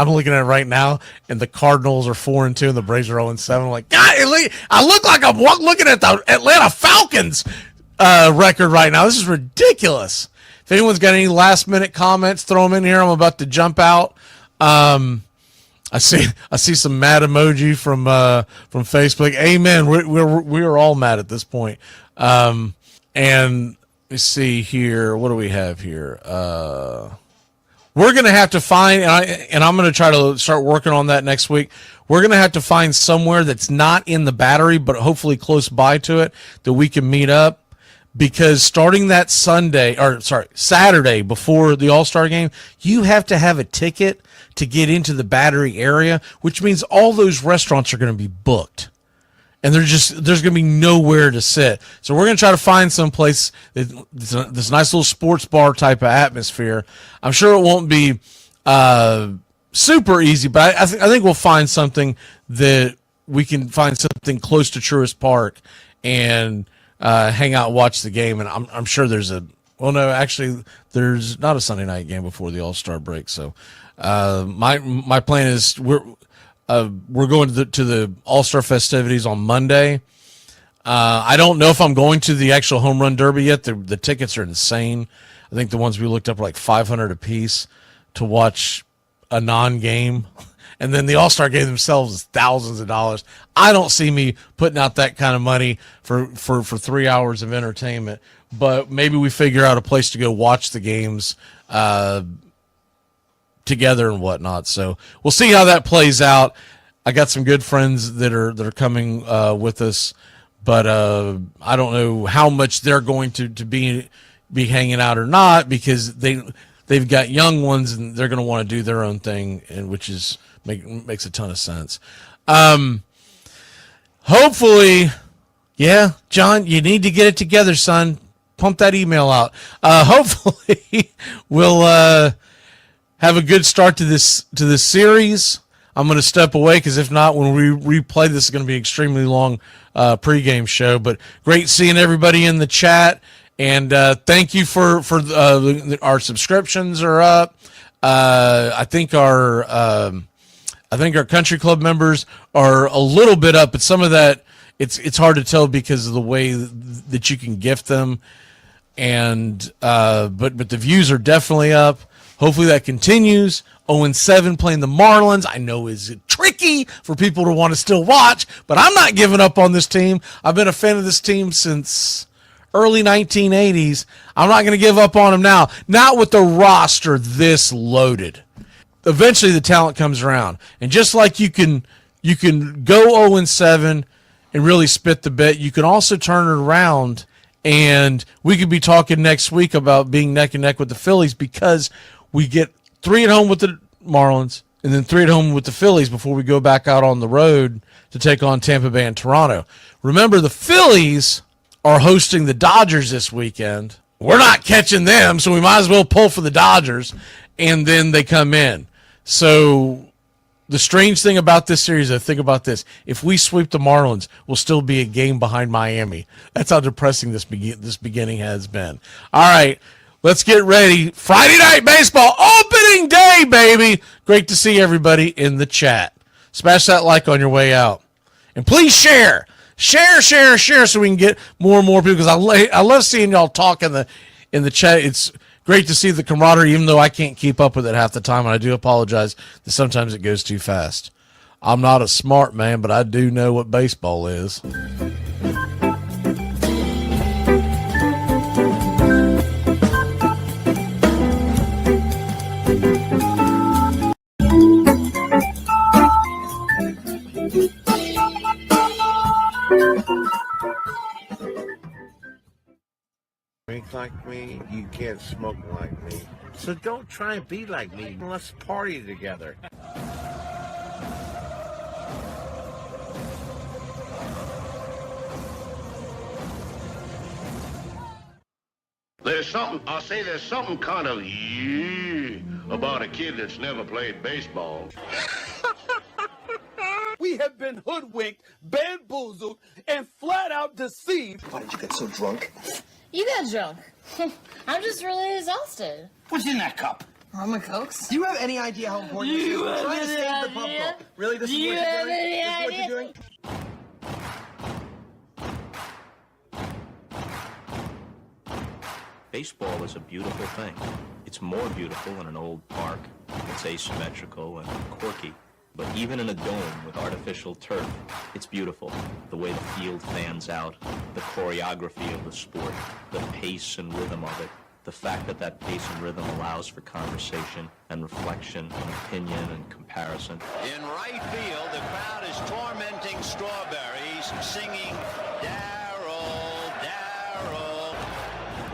looking at it right now, and the Cardinals are 4-2, and the Braves are 0-7. I'm like, God, I look like I'm looking at the Atlanta Falcons record right now. This is ridiculous. If anyone's got any last minute comments, throw them in here. I'm about to jump out. I see some mad emoji from Facebook. Amen. We're all mad at this point. And let's see here. What do we have here? We're gonna have to find, and I'm gonna try to start working on that next week. We're gonna have to find somewhere that's not in the Battery, but hopefully close by to it, that we can meet up. Because starting that Saturday before the All-Star game, you have to have a ticket to get into the Battery area, which means all those restaurants are going to be booked. And there's going to be nowhere to sit. So we're going to try to find some place, this nice little sports bar type of atmosphere. I'm sure it won't be super easy, but I think we'll find something that we can find something close to Truist Park and hang out and watch the game. And I'm sure there's there's not a Sunday night game before the All-Star break. So my plan is we're going to the All-Star festivities on Monday. I don't know if I'm going to the actual home run derby yet. The tickets are insane. I think the ones we looked up were like $500 a piece to watch a non-game. And then the All-Star game themselves is thousands of dollars. I don't see me putting out that kind of money for 3 hours of entertainment. But maybe we figure out a place to go watch the games together and whatnot. So we'll see how that plays out. I got some good friends that are coming with us, but I don't know how much they're going to be hanging out or not, because they've got young ones and they're going to want to do their own thing, and which is makes a ton of sense. Hopefully, yeah, John, you need to get it together, son. Pump that email out. Hopefully, we'll have a good start to this series. I'm going to step away because if not, when we replay this, is going to be an extremely long pregame show. But great seeing everybody in the chat, and thank you for our subscriptions are up. I think our country club members are a little bit up, but some of that it's hard to tell because of the way that you can gift them, and but the views are definitely up. Hopefully that continues. 0-7 playing the Marlins. I know is tricky for people to want to still watch, but I'm not giving up on this team. I've been a fan of this team since early 1980s. I'm not going to give up on them now. Not with the roster this loaded. Eventually the talent comes around. And just like you can go 0-7 and really spit the bit, you can also turn it around, and we could be talking next week about being neck and neck with the Phillies because we get 3 at home with the Marlins and then 3 at home with the Phillies before we go back out on the road to take on Tampa Bay and Toronto. Remember, the Phillies are hosting the Dodgers this weekend. We're not catching them, so we might as well pull for the Dodgers, and then they come in. So the strange thing about this series, I think about this, if we sweep the Marlins, we'll still be a game behind Miami. That's how depressing this beginning has been. All right, let's get ready. Friday Night Baseball, opening day, baby. Great to see everybody in the chat. Smash that like on your way out. And please share. Share so we can get more and more people, because I love seeing y'all talk in the chat. It's great to see the camaraderie, even though I can't keep up with it half the time, and I do apologize that sometimes it goes too fast. I'm not a smart man, but I do know what baseball is. Drink like me, you can't smoke like me. So don't try and be like me. Let's party together. There's something kind of about a kid that's never played baseball. We have been hoodwinked, bamboozled, and flat out deceived. Why did you get so drunk? You got drunk. I'm just really exhausted. What's in that cup? Rum and Cokes? Do you have any idea how important this is? We're trying to save the pub call. Really? This is what you're doing? This is what you're doing? Baseball is a beautiful thing. It's more beautiful in an old park. It's asymmetrical and quirky. But even in a dome with artificial turf, it's beautiful. The way the field fans out, the choreography of the sport, the pace and rhythm of it, the fact that that pace and rhythm allows for conversation and reflection and opinion and comparison. In right field, the crowd is tormenting Strawberries, singing Darryl, Darryl.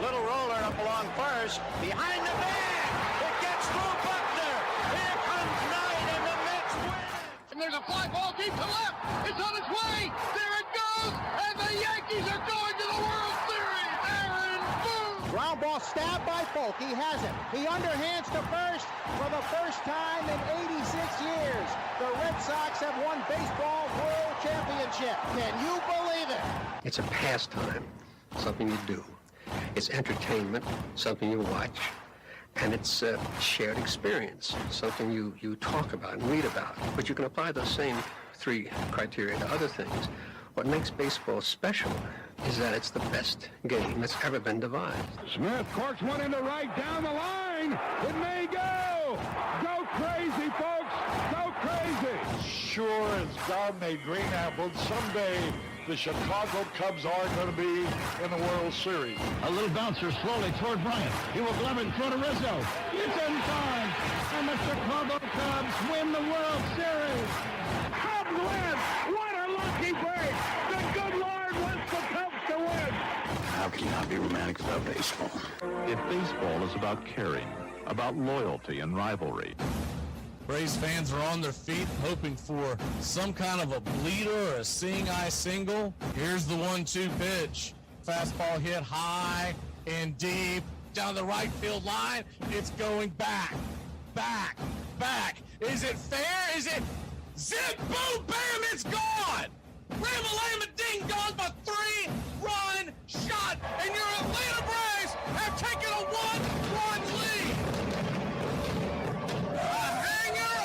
Little roller up along first, behind the man. It gets through Buckner. Here comes Knight, and the Mets win. And there's a fly ball deep to left. It's on its way. There it goes, and the Yankees are going to the World Series. Aaron Boone. Ground ball stabbed by Polk. He has it. He underhands to first for the first time in 86 years. The Red Sox have won baseball world championship. Can you believe it? It's a pastime, something you do. It's entertainment, something you watch. And it's a shared experience, something you talk about and read about. But you can apply those same 3 criteria to other things. What makes baseball special is that it's the best game that's ever been devised. Smith corks one into right down the line. It may go. Go crazy, folks. Go crazy. Sure as God made green apples, someday the Chicago Cubs are going to be in the World Series. A little bouncer slowly toward Bryant. He will glove it in front of Rizzo. It's in time. And the Chicago Cubs win the World Series. Cubs win. What a lucky break. The good Lord wants the Cubs to win. How can you not be romantic about baseball? If baseball is about caring, about loyalty and rivalry. Braves fans are on their feet hoping for some kind of a bleeder or a seeing-eye single. Here's the 1-2 pitch. Fastball hit high and deep down the right field line. It's going back, back, back. Is it fair? Is it zip, boom, bam, it's gone. Ram-a-lam, ding-dong, a 3-run shot, and your Atlanta Braves have taken a 1-run lead. A hanger,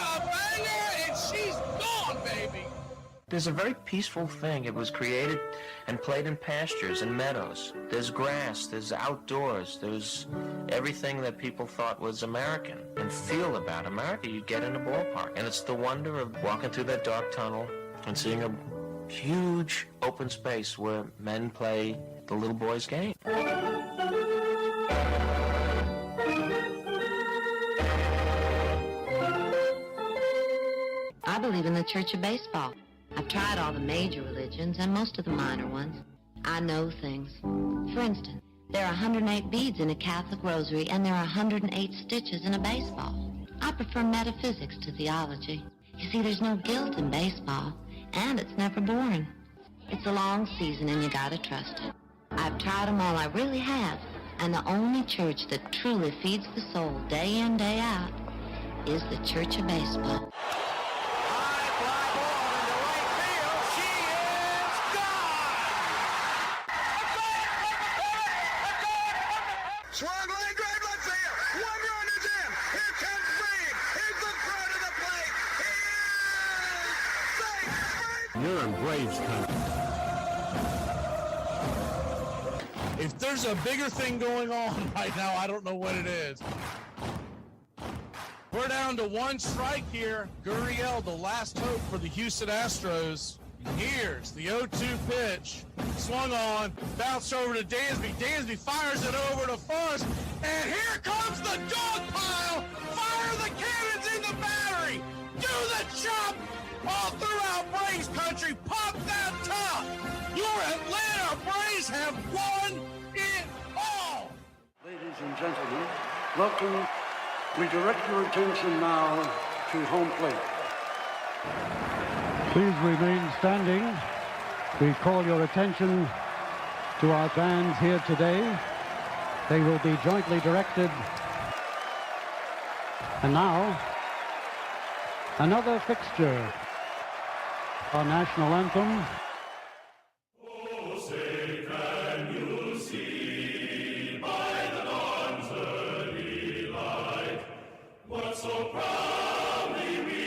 and she's gone, baby. There's a very peaceful thing. It was created and played in pastures and meadows. There's grass, there's outdoors, there's everything that people thought was American and feel about America you get in a ballpark. And it's the wonder of walking through that dark tunnel and seeing a huge open space where men play the little boy's game. I believe in the Church of Baseball. I've tried all the major religions and most of the minor ones. I know things. For instance, there are 108 beads in a Catholic rosary and there are 108 stitches in a baseball. I prefer metaphysics to theology. You see, there's no guilt in baseball, and it's never boring. It's a long season and you gotta trust it. I've tried them all, I really have. And the only church that truly feeds the soul day in, day out is the Church of Baseball. Swung line drive left field. One run is in. Here comes Reed. He's the throw to the plate. He is safe. You're in Braves country. If there's a bigger thing going on right now, I don't know what it is. We're down to one strike here. Gurriel, the last hope for the Houston Astros. Here's the 0-2 pitch. Swung on, bounced over to Dansby. Dansby fires it over to first, and here comes the dog pile. Fire the cannons in the battery. Do the chop all throughout Braves country. Pop that top. Your Atlanta Braves have won it all. Ladies and gentlemen, welcome. We direct your attention now to home plate. Please remain standing. We call your attention to our bands here today. They will be jointly directed. And now, another fixture. Our national anthem. Oh, say can you see by the dawn's early light what so proudly we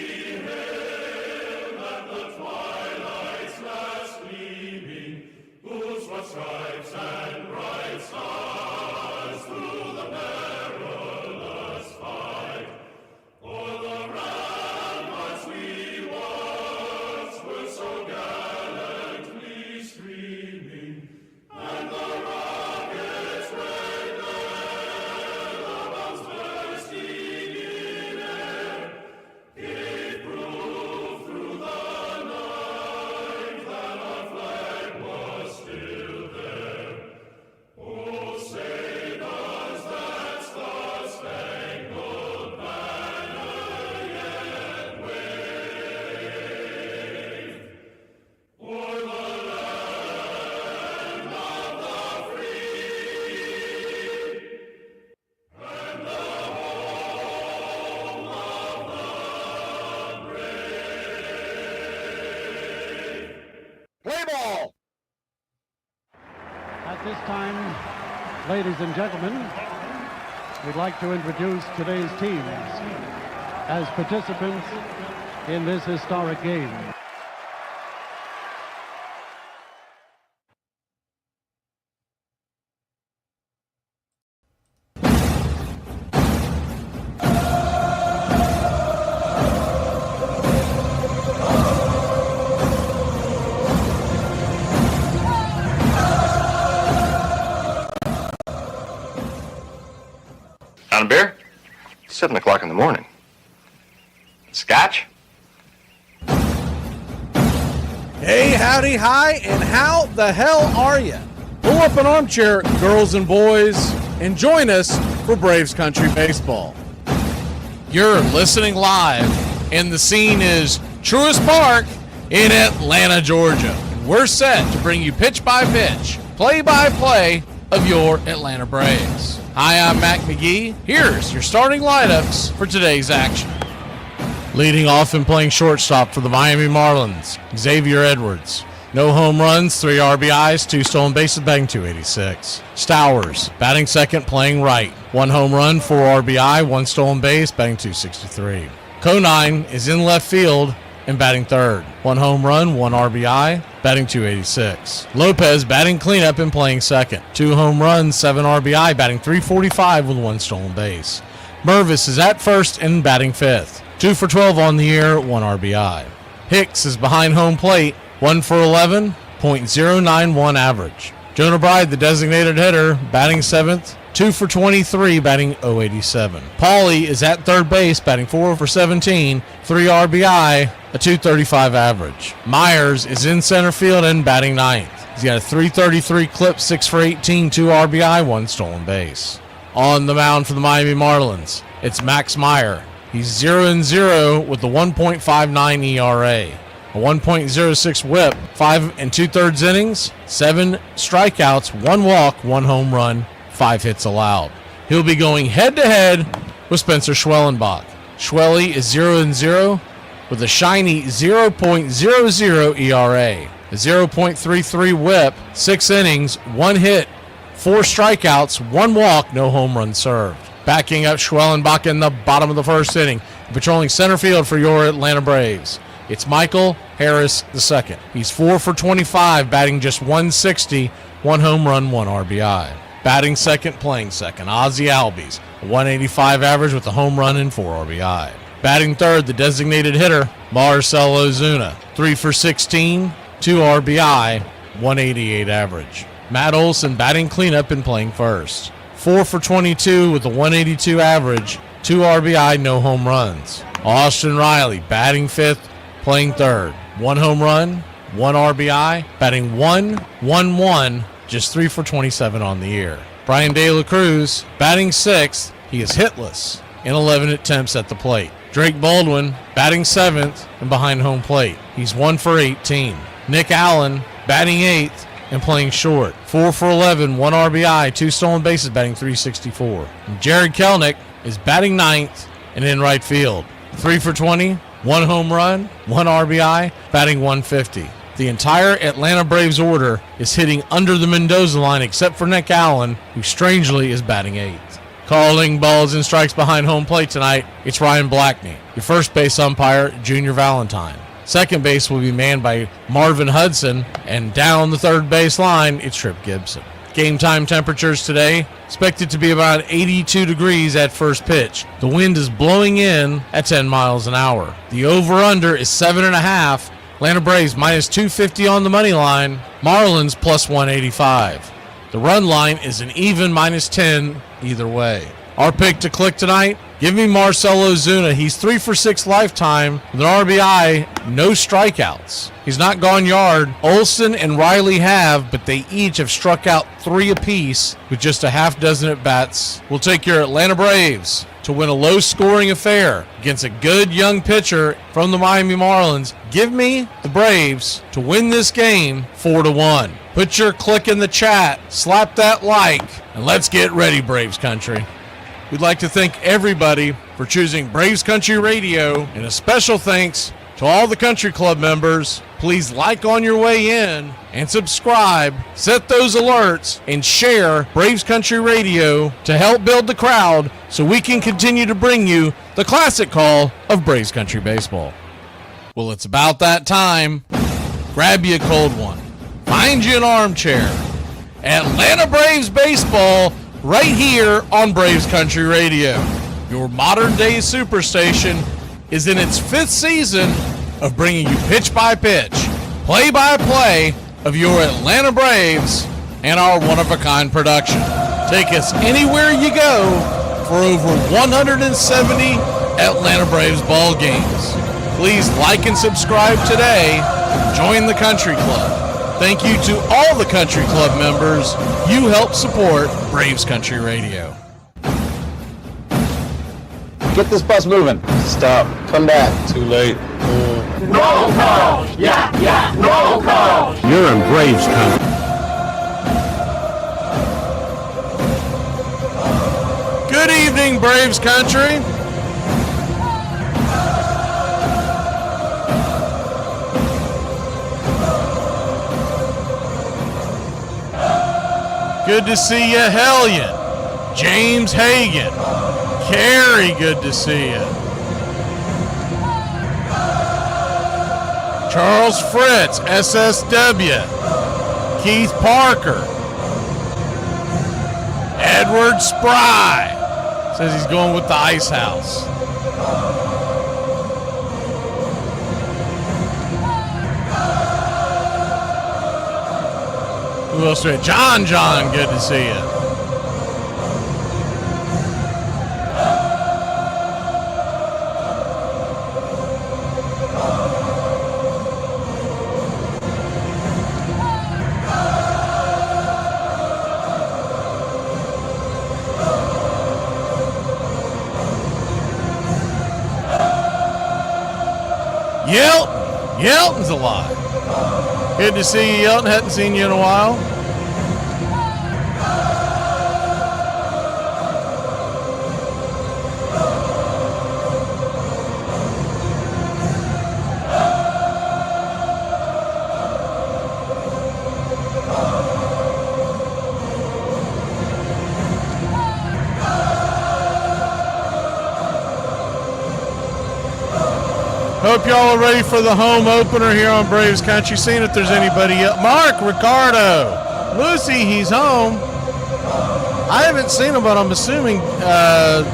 hailed at the twilight's last gleaming, whose broad stripes and bright stars through the perilous fight o'er the ramparts we once were so gallantly streaming, and the rocket's red bombs bursting in air gave proof through the night that our flag was still there. Oh, say does that star-spangled banner yet wave o'er the land of the free and the home of the brave? Play ball! At this time, ladies and gentlemen, we'd like to introduce today's teams as participants in this historic game. On a beer? 7 o'clock in the morning. Scotch? Hey, howdy, hi, and how the hell are you? Pull up an armchair, girls and boys, and join us for Braves Country Baseball. You're listening live, and the scene is Truist Park in Atlanta, Georgia. And we're set to bring you pitch by pitch, play by play of your Atlanta Braves. Hi, I'm Mac McGee. Here's your starting lineups for today's action. Leading off and playing shortstop for the Miami Marlins, Xavier Edwards. No home runs, 3 RBIs, 2 stolen bases, batting .286. Stowers, batting second, playing right. 1 home run, 4 RBI, 1 stolen base, batting .263. Conine is in left field, and batting third. 1 home run, 1 RBI, batting .286. Lopez batting cleanup and playing second. 2 home runs, 7 RBI, batting .345 with 1 stolen base. Mervis is at first and batting fifth. 2 for 12 on the year, 1 RBI. Hicks is behind home plate, 1 for 11, .091 average. Jonah Bride, the designated hitter, batting seventh, 2 for 23, batting .087. Paulie is at third base, batting 4 for 17, 3 RBI, a .235 average. Myers is in center field and batting ninth. He's got a .333 clip, 6 for 18, 2 RBI, 1 stolen base. On the mound for the Miami Marlins, it's Max Meyer. He's 0-0 with the 1.59 ERA. A 1.06 whip, 5 2/3 innings, 7 strikeouts, 1 walk, 1 home run, 5 hits allowed. He'll be going head-to-head with Spencer Schwellenbach. Schwelly is 0-0 with a shiny 0.00 ERA. A 0.33 whip, 6 innings, 1 hit, 4 strikeouts, 1 walk, no home run served. Backing up Schwellenbach in the bottom of the first inning, patrolling center field for your Atlanta Braves. It's Michael Harris II. He's 4 for 25, batting just .160, 1 home run, 1 RBI. Batting second, playing second, Ozzie Albies, a .185 average with a home run and 4 RBI. Batting third, the designated hitter, Marcell Ozuna, 3 for 16, 2 RBI, .188 average. Matt Olson batting cleanup and playing first. 4 for 22 with a .182 average, 2 RBI, no home runs. Austin Riley batting fifth, playing third. 1 home run, 1 RBI, batting 1-1-1, just 3 for 27 on the year. Brian De La Cruz batting sixth. He is hitless in 11 attempts at the plate. Drake Baldwin batting seventh and behind home plate. He's 1 for 18. Nick Allen batting eighth and playing short. 4 for 11, 1 RBI, 2 stolen bases, batting .364. And Jared Kelenic is batting ninth and in right field. 3 for 20, 1 home run, 1 RBI, batting .150. The entire Atlanta Braves order is hitting under the Mendoza line except for Nick Allen, who strangely is batting eighth. Calling balls and strikes behind home plate tonight, it's Ryan Blackney. Your first base umpire, Junior Valentine. Second base will be manned by Marvin Hudson, and down the third base line, it's Tripp Gibson. Game time temperatures today, expected to be about 82 degrees at first pitch. The wind is blowing in at 10 miles an hour. The over-under is 7.5. Atlanta Braves minus 250 on the money line. Marlins plus 185. The run line is an even minus 10 either way. Our pick to click tonight, give me Marcell Ozuna. He's 3 for 6 lifetime with an RBI, no strikeouts. He's not gone yard. Olson and Riley have, but they each have struck out 3 apiece with just a half dozen at-bats. We'll take your Atlanta Braves to win a low-scoring affair against a good young pitcher from the Miami Marlins. Give me the Braves to win this game 4-1. Put your click in the chat, slap that like, and let's get ready, Braves country. We'd like to thank everybody for choosing Braves Country Radio, and a special thanks to all the country club members. Please like on your way in and subscribe, set those alerts, and share Braves Country Radio to help build the crowd so we can continue to bring you the classic call of Braves Country Baseball. Well, it's about that time. Grab you a cold one. Find you an armchair. Atlanta Braves Baseball right here on Braves Country Radio. Your modern-day superstation is in its 5th season of bringing you pitch-by-pitch, play-by-play of your Atlanta Braves and our one-of-a-kind production. Take us anywhere you go for over 170 Atlanta Braves ball games. Please like and subscribe today. Join the Country Club. Thank you to all the Country Club members. You help support Braves Country Radio. Get this bus moving. Stop. Come back. Too late. Roll call! Yeah, roll call! You're in Braves country. Good evening, Braves country. Good to see you, Hellion. James Hagan. Carey, good to see you. Charles Fritz, SSW. Keith Parker. Edward Spry says he's going with the Ice House. Who else do we have? John, good to see you. Yelton's alive. Good to see you, Yelton. Hadn't seen you in a while. Hope y'all are ready for the home opener here on Braves Country. Seeing if there's anybody else. Mark Ricardo. Lucy, he's home. I haven't seen him, but I'm assuming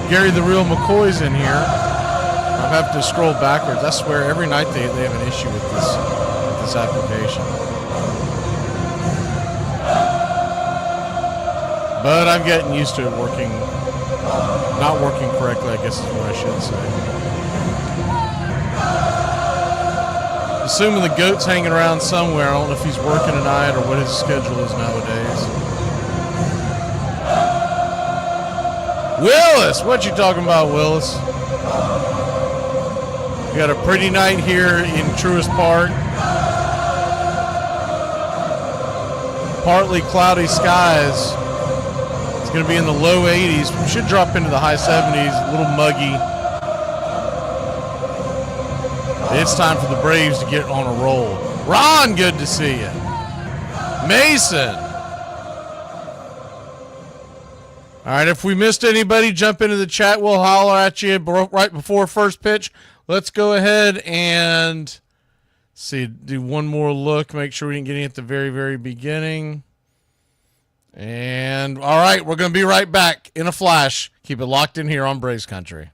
Gary the Real McCoy's in here. I'll have to scroll backwards. I swear every night they have an issue with this application. But I'm getting used to it not working correctly, I guess is what I should say. Assuming the goat's hanging around somewhere. I don't know if he's working tonight or what his schedule is nowadays. Willis, what you talking about, Willis? We got a pretty night here in Truist Park. Partly cloudy skies. It's going to be in the low 80s. We should drop into the high 70s. A little muggy. It's time for the Braves to get on a roll. Ron, good to see you. Mason. All right, if we missed anybody, jump into the chat. We'll holler at you right before first pitch. Let's go ahead and do one more look. Make sure we didn't get any at the very, very beginning. And, all right, we're going to be right back in a flash. Keep it locked in here on Braves Country.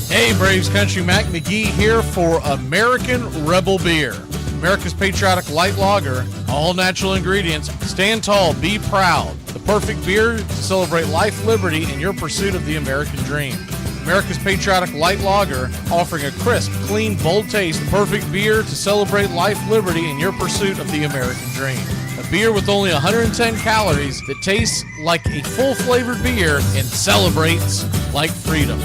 Hey, Braves Country, Mac McGee here for American Rebel Beer. America's patriotic light lager, all natural ingredients. Stand tall, be proud. The perfect beer to celebrate life, liberty, and your pursuit of the American dream. America's patriotic light lager, offering a crisp, clean, bold taste. The perfect beer to celebrate life, liberty, and your pursuit of the American dream. A beer with only 110 calories that tastes like a full-flavored beer and celebrates like freedom.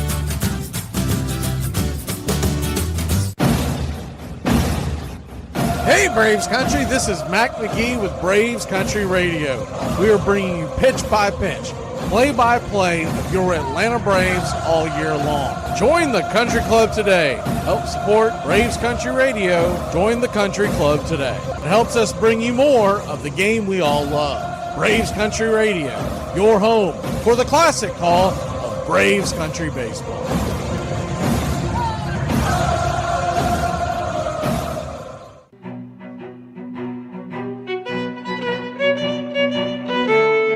Hey, Braves Country, this is Mac McGee with Braves Country Radio. We are bringing you pitch by pitch, play-by-play of your Atlanta Braves all year long. Join the Country Club today. Help support Braves Country Radio. Join the Country Club today. It helps us bring you more of the game we all love. Braves Country Radio, your home for the classic call of Braves Country Baseball.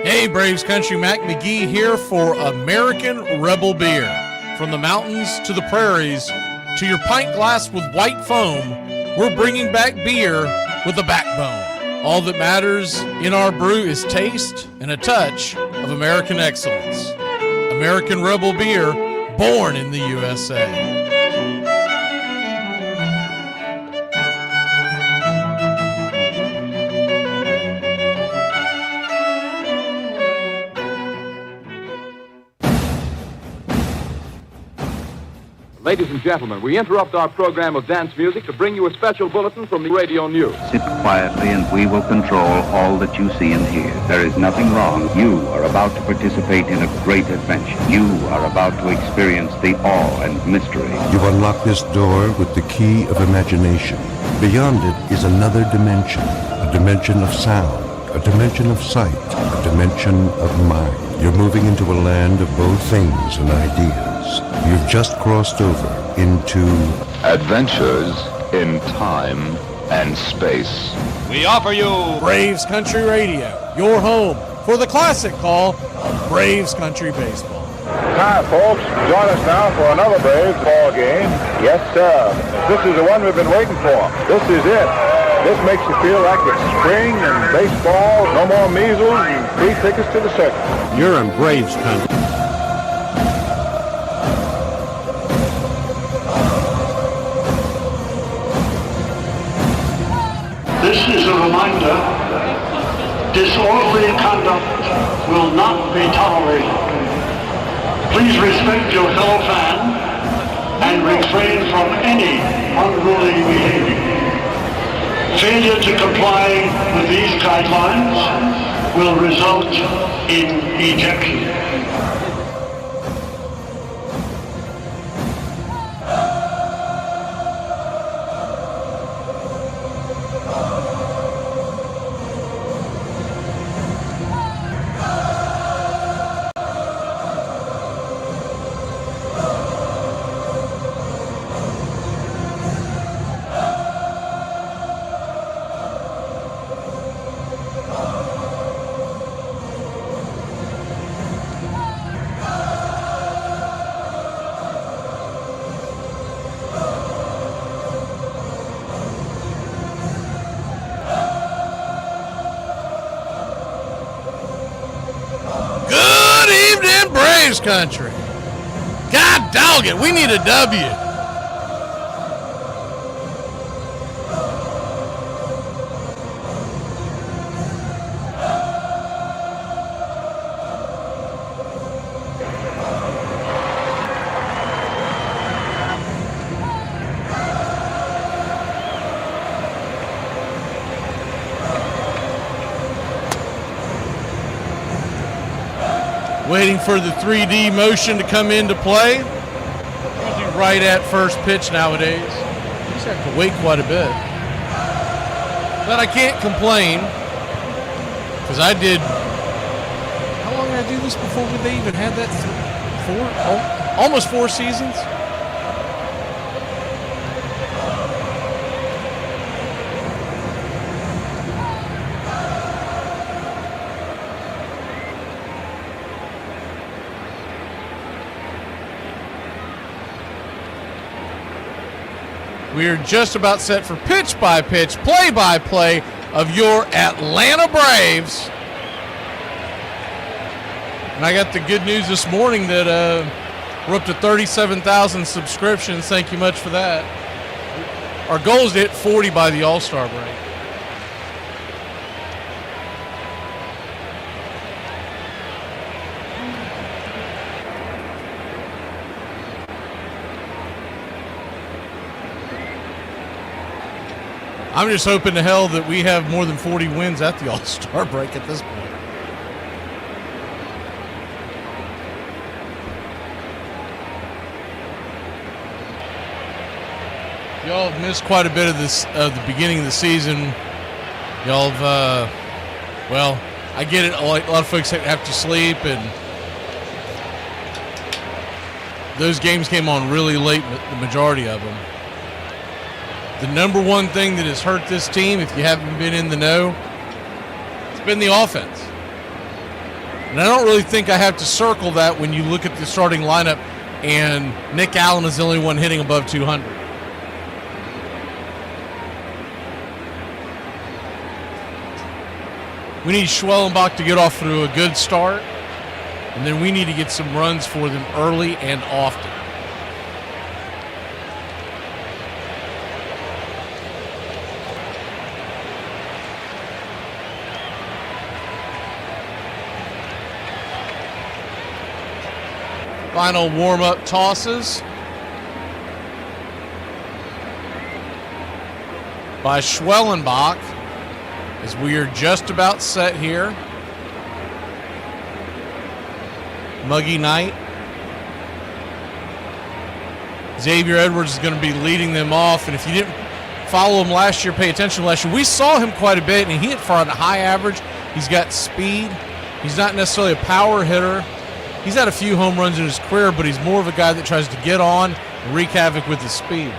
Hey, Braves Country, Mac McGee here for American Rebel Beer. From the mountains to the prairies to your pint glass with white foam, we're bringing back beer with a backbone. All that matters in our brew is taste and a touch of American excellence. American Rebel Beer, born in the USA. Ladies and gentlemen, we interrupt our program of dance music to bring you a special bulletin from the radio news. Sit quietly and we will control all that you see and hear. There is nothing wrong. You are about to participate in a great adventure. You are about to experience the awe and mystery. You unlock this door with the key of imagination. Beyond it is another dimension, a dimension of sound, a dimension of sight, a dimension of mind. You're moving into a land of both things and ideas. is. You've just crossed over into Adventures in Time and Space. We offer you Braves Country Radio, your home for the classic call of Braves Country Baseball. Hi, folks. Join us now for another Braves ball game. Yes, sir. This is the one we've been waiting for. This is it. This makes you feel like it's spring and baseball. No more measles and free tickets to the circus. You're in Braves country. This is a reminder, disorderly conduct will not be tolerated. Please respect your fellow fan and refrain from any unruly behavior. Failure to comply with these guidelines will result in ejection. Braves country. God dog it, we need a W. Waiting for the 3D motion to come into play. Usually right at first pitch nowadays. You just have to wait quite a bit. But I can't complain because I did. How long did I do this before they even had that? Almost 4 seasons. We are just about set for pitch-by-pitch, play-by-play of your Atlanta Braves. And I got the good news this morning that we're up to 37,000 subscriptions. Thank you much for that. Our goal is to hit 40 by the All-Star break. I'm just hoping to hell that we have more than 40 wins at the All-Star break at this point. Y'all have missed quite a bit of this the beginning of the season. Y'all have, well, I get it. A lot of folks have to sleep, and those games came on really late, the majority of them. The number one thing that has hurt this team, if you haven't been in the know, it's been the offense. And I don't really think I have to circle that when you look at the starting lineup and Nick Allen is the only one hitting above 200. We need Schwellenbach to get off to a good start, and then we need to get some runs for them early and often. Final warm-up tosses by Schwellenbach as we are just about set here. Muggy night. Xavier Edwards is going to be leading them off, and if you didn't follow him last year, pay attention last year. We saw him quite a bit, and he hit for a high average. He's got speed. He's not necessarily a power hitter. He's had a few home runs in his career, but he's more of a guy that tries to get on and wreak havoc with his speed.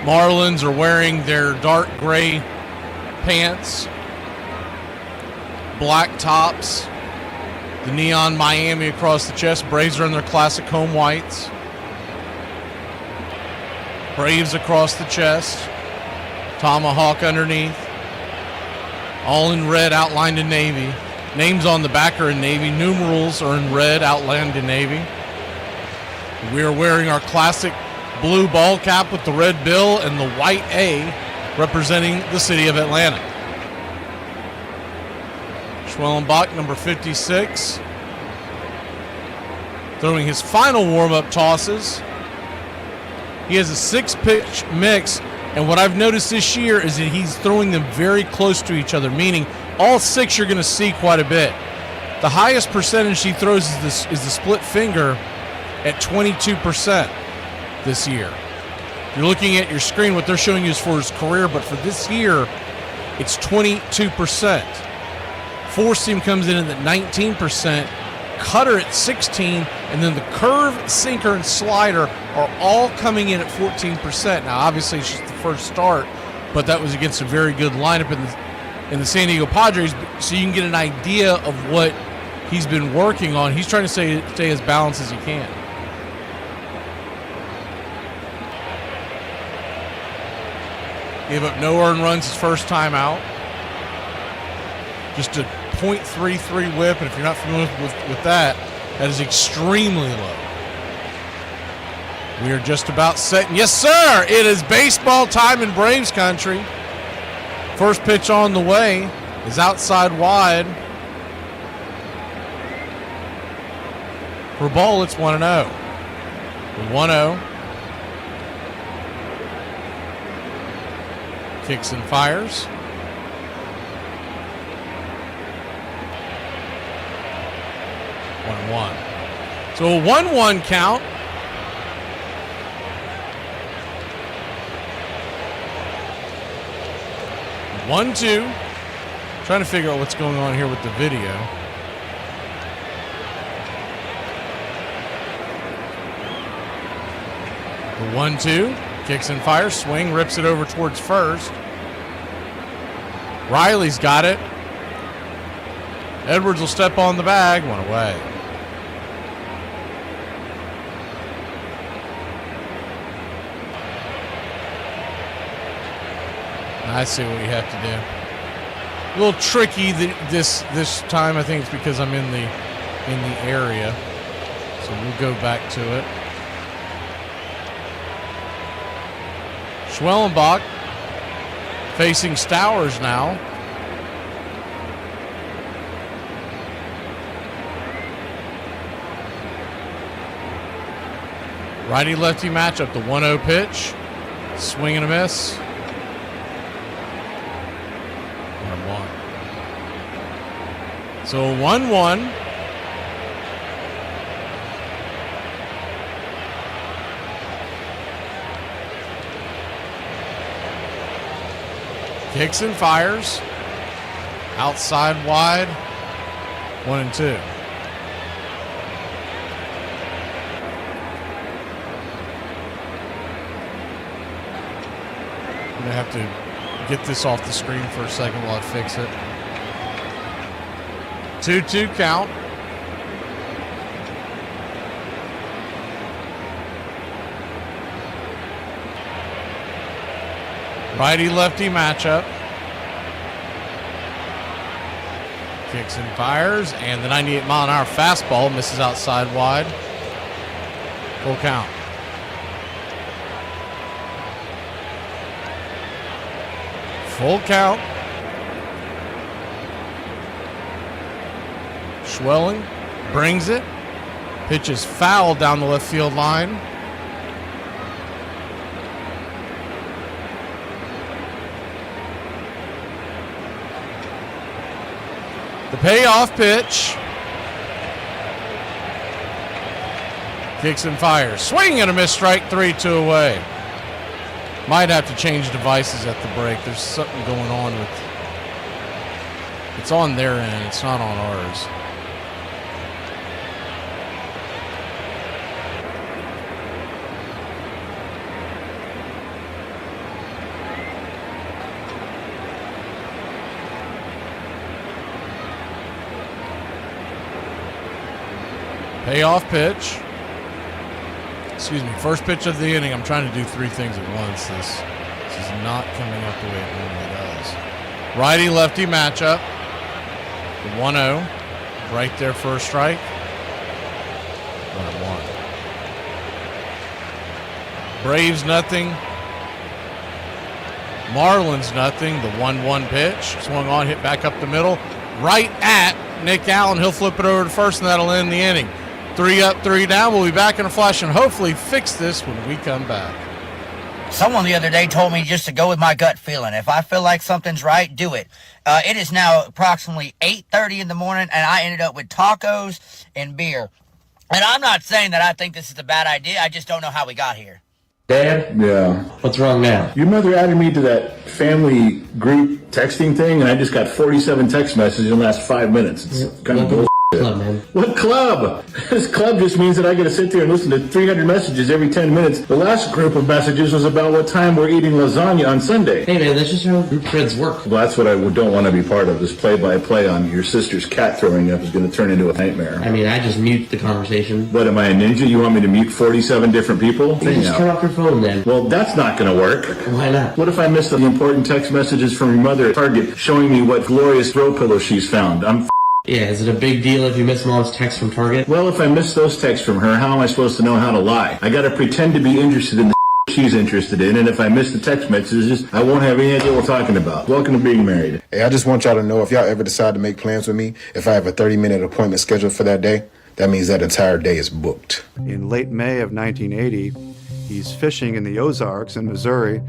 Marlins are wearing their dark gray pants, black tops, the neon Miami across the chest. Braves are in their classic home whites. Braves across the chest, tomahawk underneath, all in red outlined in navy. Names on the back are in navy. Numerals are in red outlined in navy. We are wearing our classic blue ball cap with the red bill and the white A representing the city of Atlanta. Schwellenbach, number 56, throwing his final warm-up tosses. He has a 6-pitch mix, and what I've noticed this year is that he's throwing them very close to each other, meaning all 6 you're going to see quite a bit. The highest percentage he throws is the split finger at 22%. This year. You're looking at your screen, what they're showing you is for his career, but for this year, it's 22%. Four seam comes in at 19%, cutter at 16%, and then the curve, sinker, and slider are all coming in at 14%. Now, obviously, it's just the first start, but that was against a very good lineup in the San Diego Padres, so you can get an idea of what he's been working on. He's trying to stay as balanced as he can. Gave up no earned runs his first time out. Just a .33 whip, and if you're not familiar with that, that is extremely low. We are just about set. Yes, sir! It is baseball time in Braves country. First pitch on the way is outside wide. For a ball, it's 1-0. 1-0. Kicks and fires. 1-1. So a 1-1 count. One, two. Trying to figure out what's going on here with the video. The 1-2. Kicks and fires, swing, rips it over towards first. Riley's got it. Edwards will step on the bag, one away. I see what we have to do. A little tricky this time. I think it's because I'm in the area. So we'll go back to it. Schwellenbach facing Stowers now. Righty-lefty matchup, the 1-0 pitch. Swing and a miss. 1-1. So 1-1. Kicks and fires. Outside wide. 1-2. I'm going to have to get this off the screen for a second while I fix it. 2-2 count. Righty-lefty matchup. Kicks and fires, and the 98-mile-an-hour fastball misses outside wide. Full count. Full count. Schwelling brings it. Pitch is foul down the left field line. The payoff pitch. Kicks and fires. Swing and a miss, strike 3, 2 away. Might have to change devices at the break. There's something going on with. It's on their end. It's not on ours. Payoff pitch. Excuse me, first pitch of the inning. I'm trying to do three things at once. This is not coming up the way it normally does. Righty-lefty matchup. The 1-0. Right there for a strike. 1-1. Braves nothing. Marlins nothing. The 1-1 pitch. Swung on, hit back up the middle. Right at Nick Allen. He'll flip it over to first, and that'll end the inning. 3 up, 3 down. We'll be back in a flash and hopefully fix this when we come back. Someone the other day told me just to go with my gut feeling. If I feel like something's right, do it. It is now approximately 8:30 in the morning, and I ended up with tacos and beer. And I'm not saying that I think this is a bad idea. I just don't know how we got here. Dad? Yeah. What's wrong now? Your mother added me to that family group texting thing, and I just got 47 text messages in the last 5 minutes. It's kind of bullshit. Club, man. What club? This club just means that I got to sit there and listen to 300 messages every 10 minutes. The last group of messages was about what time we're eating lasagna on Sunday. Hey, man, that's just how group friends work. Well, that's what I don't want to be part of. This play-by-play on your sister's cat throwing up is going to turn into a nightmare. I mean, I just mute the conversation. What, am I a ninja? You want me to mute 47 different people? You just turn off your phone, then. Well, that's not going to work. Why not? What if I missed the important text messages from your mother at Target showing me what glorious throw pillow she's found? Yeah, is it a big deal if you miss Mom's text from Target? Well, if I miss those texts from her, how am I supposed to know how to lie? I gotta pretend to be interested in the she's interested in, and if I miss the text messages, I won't have any idea what we're talking about. Welcome to being married. Hey, I just want y'all to know, if y'all ever decide to make plans with me, if I have a 30-minute appointment scheduled for that day, that means that entire day is booked. In late May of 1980, he's fishing in the Ozarks in Missouri,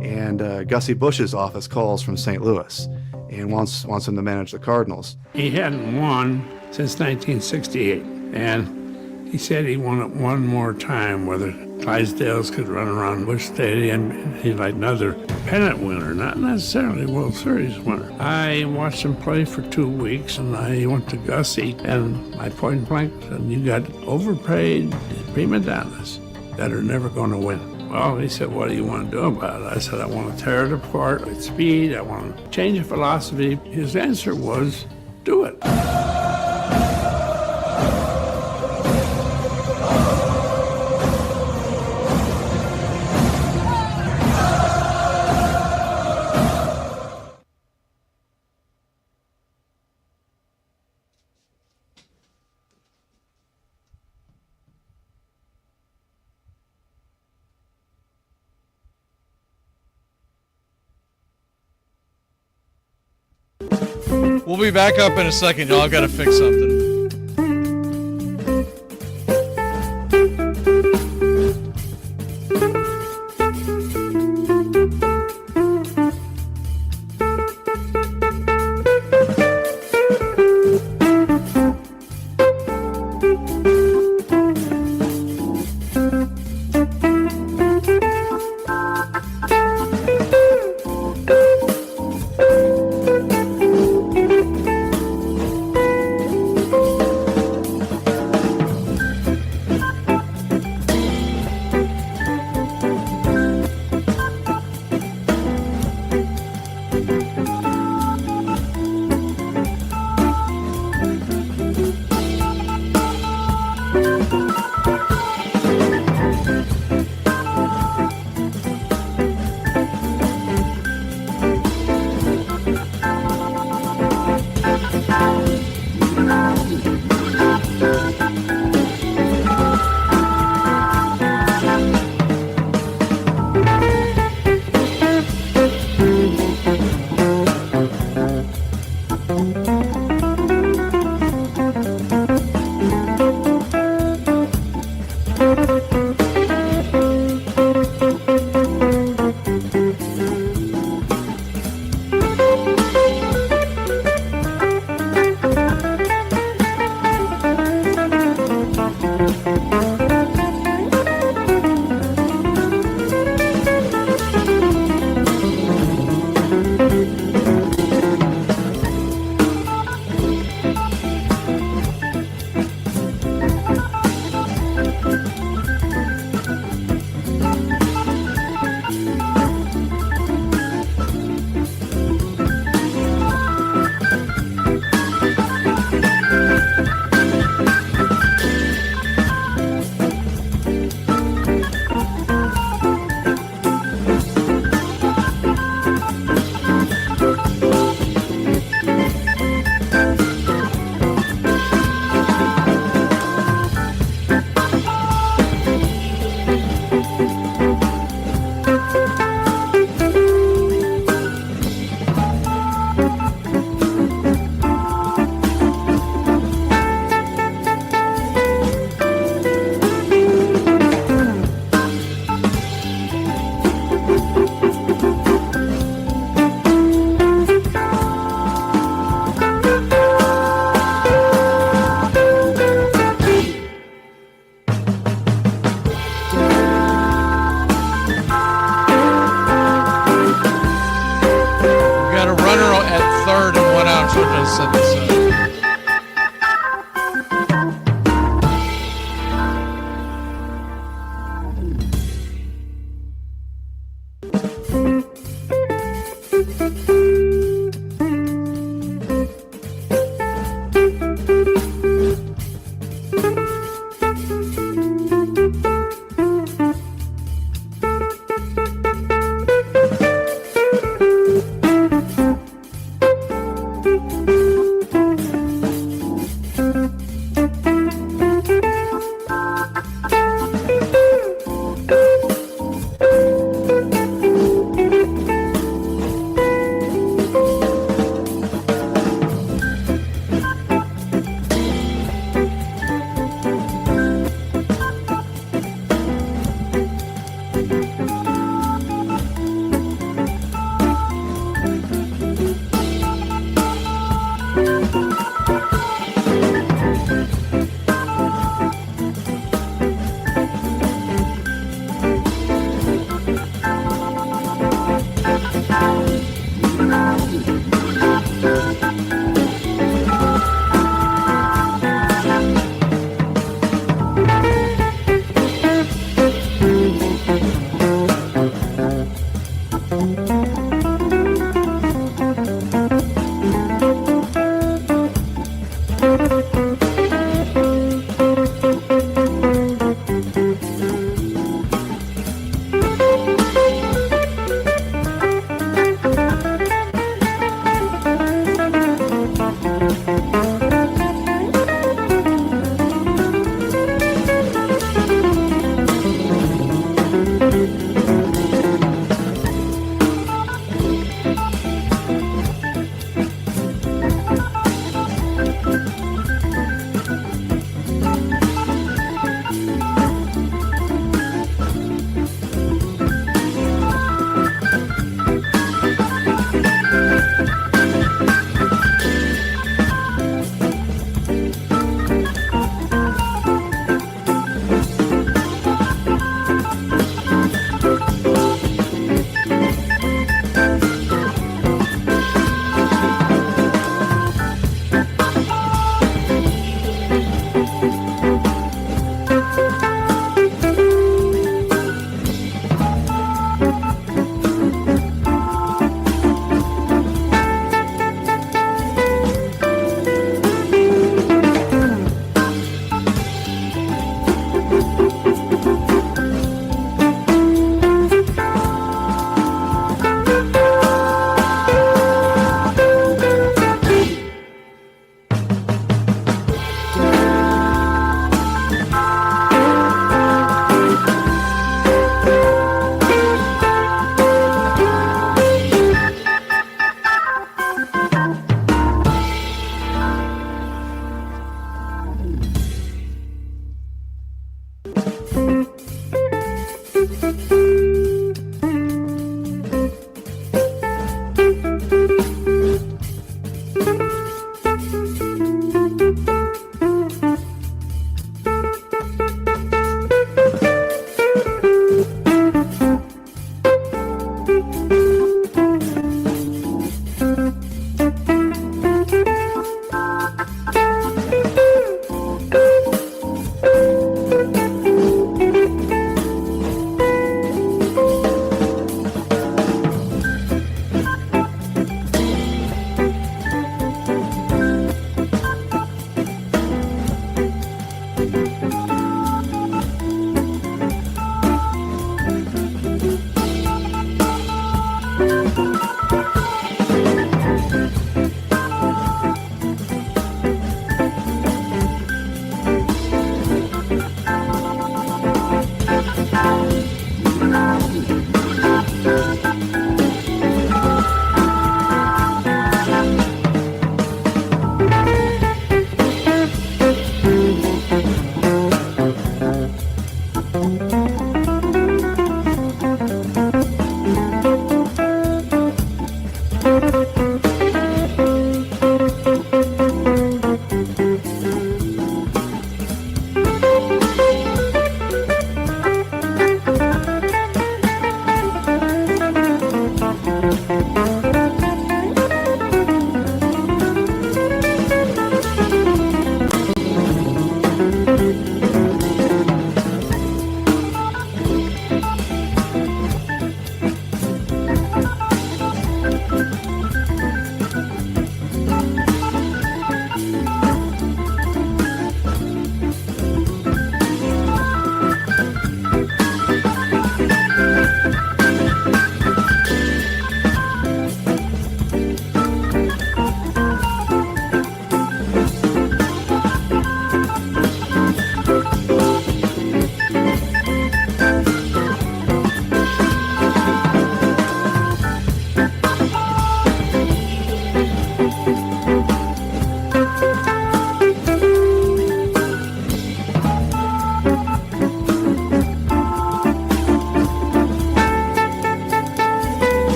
and Gussie Bush's office calls from St. Louis and wants him to manage the Cardinals. He hadn't won since 1968, and he said he wanted one more time where the Clydesdales could run around Busch Stadium, and he'd like another pennant winner, not necessarily World Series winner. I watched him play for 2 weeks, and I went to Gussie, and I point blank said, "You got overpaid prima donnas that are never going to win." Well, he said, "What do you want to do about it?" I said, "I want to tear it apart at speed. I want to change the philosophy." His answer was, "Do it." We'll be back up in a second, y'all. Got to fix something. to set this up.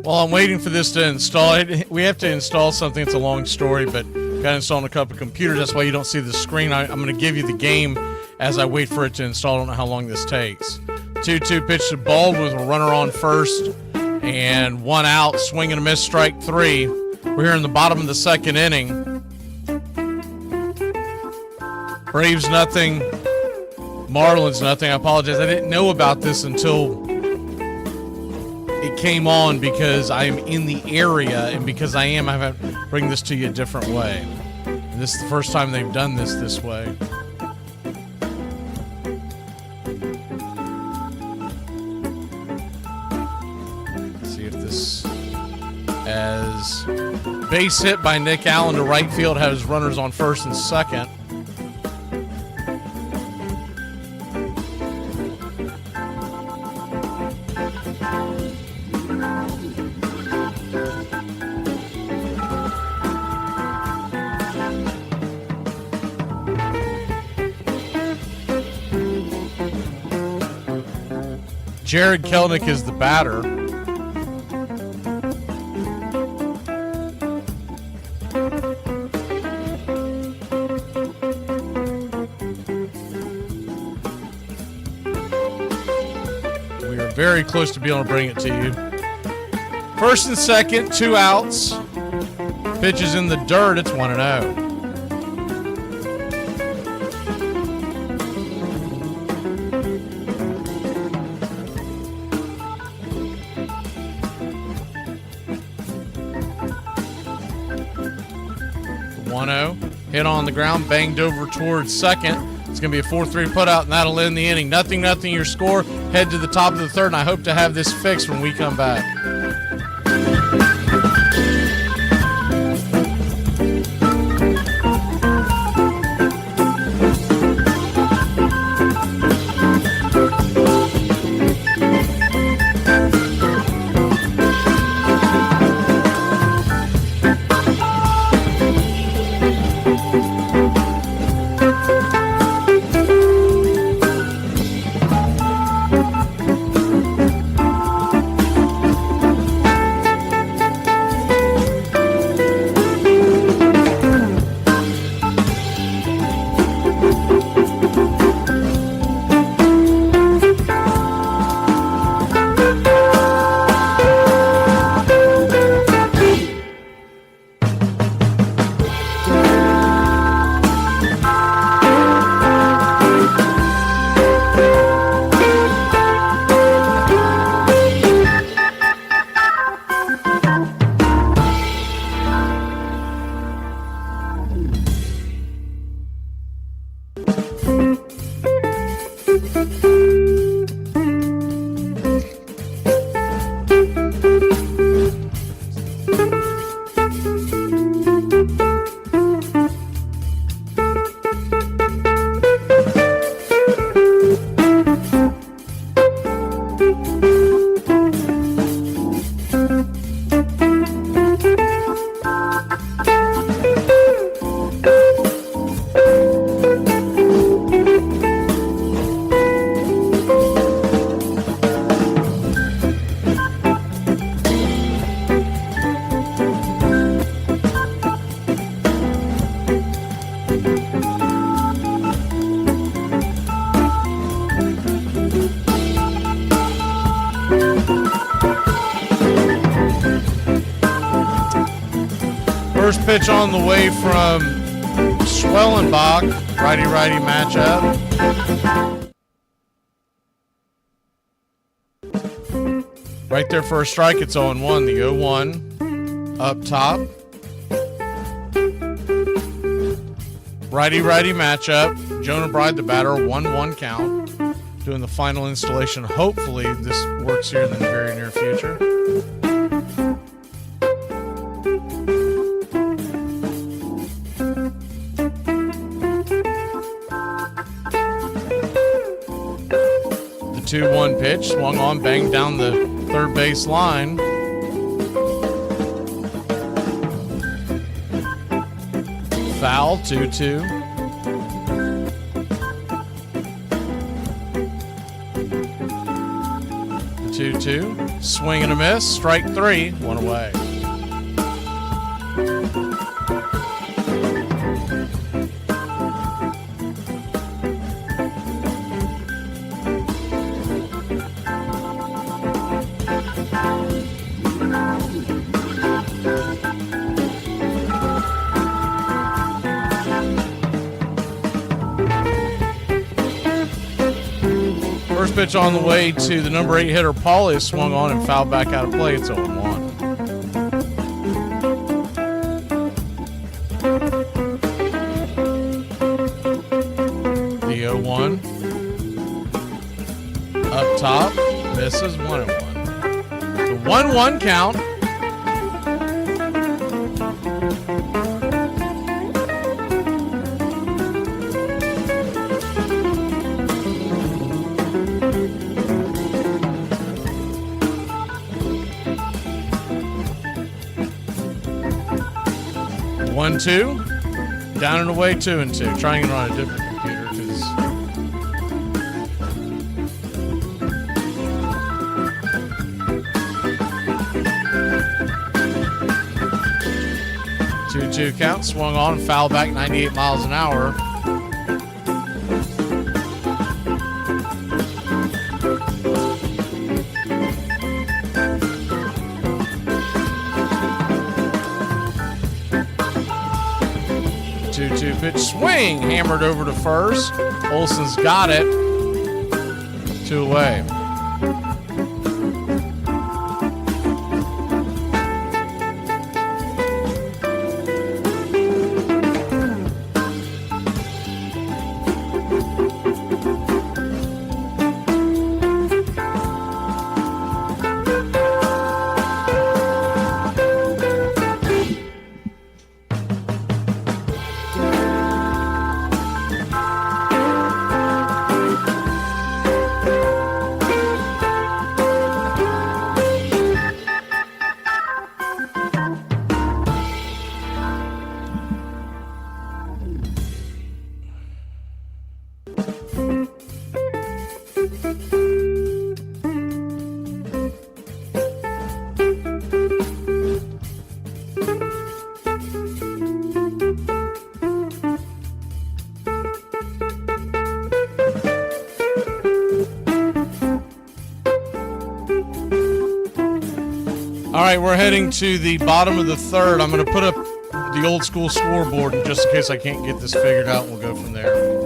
Well, I'm waiting for this to install. We have to install something. It's a long story, but got to install on a couple of computers. That's why you don't see the screen. I'm going to give you the game as I wait for it to install. I don't know how long this takes. 2-2 pitch to Baldwin with a runner on first and one out. Swing and a miss, strike three. We're here in the bottom of the second inning. Braves nothing, Marlins nothing. I apologize. I didn't know about this until it came on because I'm in the area, and because I have to bring this to you a different way. And this is the first time they've done this way. Let's see if this, as base hit by Nick Allen to right field, has runners on first and second. Jared Kelnick is the batter. We are very close to being able to bring it to you. First and second, 2 outs. Pitch is in the dirt. It's 1-0. Hit on the ground, banged over towards second. It's going to be a 4-3 putout, and that'll end the inning. 0-0 your score. Head to the top of the third, and I hope to have this fixed when we come back. First pitch on the way from Schwellenbach. Righty-righty matchup. Right there for a strike. It's 0-1. The 0-1 up top. Righty-righty matchup. Jonah Bride, the batter, 1-1 count. Doing the final installation. Hopefully this works here in the very near future. The 2-1 pitch. Swung on, banged down the third base line. Foul, 2-2. The 2-2. Swing and a miss. Strike 3. 1 away. First pitch on the way to the number 8 hitter, Paul, is swung on and fouled back out of play. It's 0-1. The 0-1. Up top. Misses. 1-1. The 1-1 count. One, two, down and away, 2-2. Trying it on a different computer because 2-2 count, swung on, foul back 98 miles an hour. Pitch swing, hammered over to first. Olson's got it. 2 away. All right, we're heading to the bottom of the third. I'm going to put up the old school scoreboard just in case I can't get this figured out, and we'll go from there.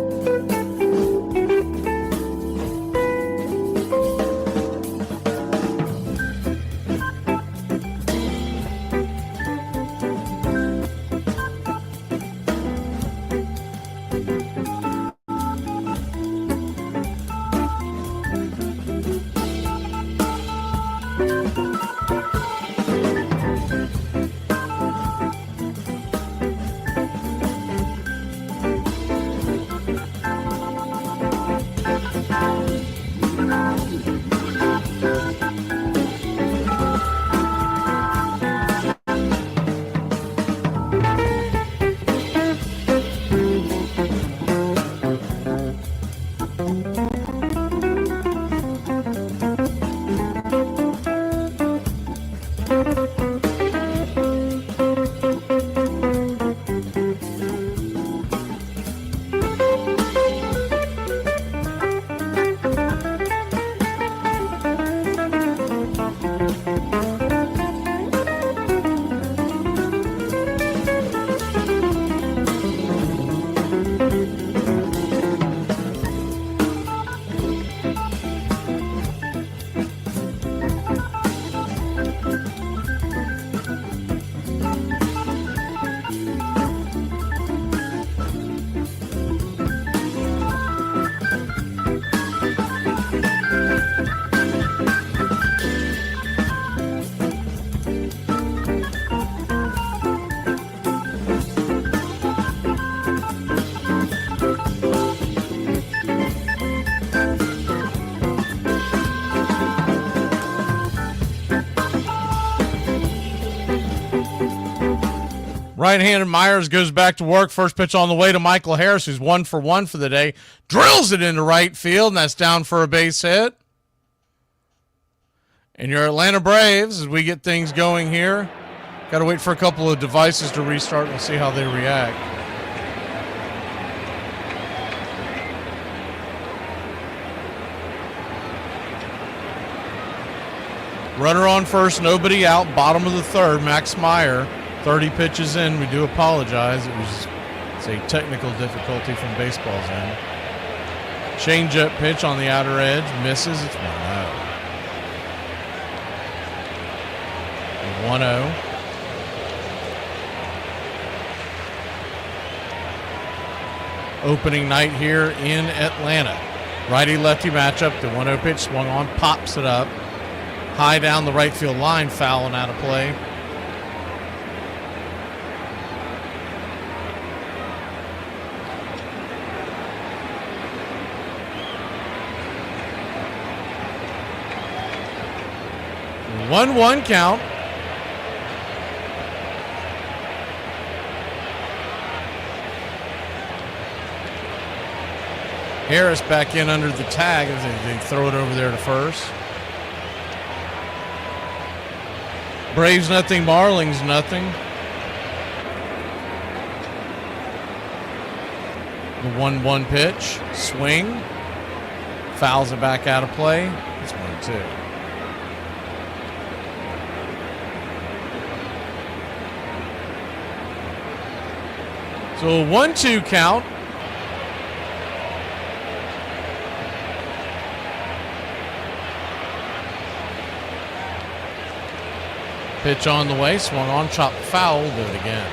Right-handed Myers goes back to work. First pitch on the way to Michael Harris, who's 1 for 1 for the day. Drills it into right field, and that's down for a base hit. And your Atlanta Braves, as we get things going here, got to wait for a couple of devices to restart and see how they react. Runner on first, nobody out, bottom of the third, Max Meyer, 30 pitches in. We do apologize. It's a technical difficulty from baseball's end. Change-up pitch on the outer edge, misses. It's 1-0. 1-0. Opening night here in Atlanta. Righty-lefty matchup. The 1-0 pitch swung on, pops it up. High down the right field line, foul and out of play. One count. Harris back in under the tag as they throw it over there to first. Braves nothing, Marlins nothing. The 1-1 pitch, swing, fouls it back out of play. It's 1-2. So a 1-2 count. Pitch on the way, swung on, chopped foul, do it again.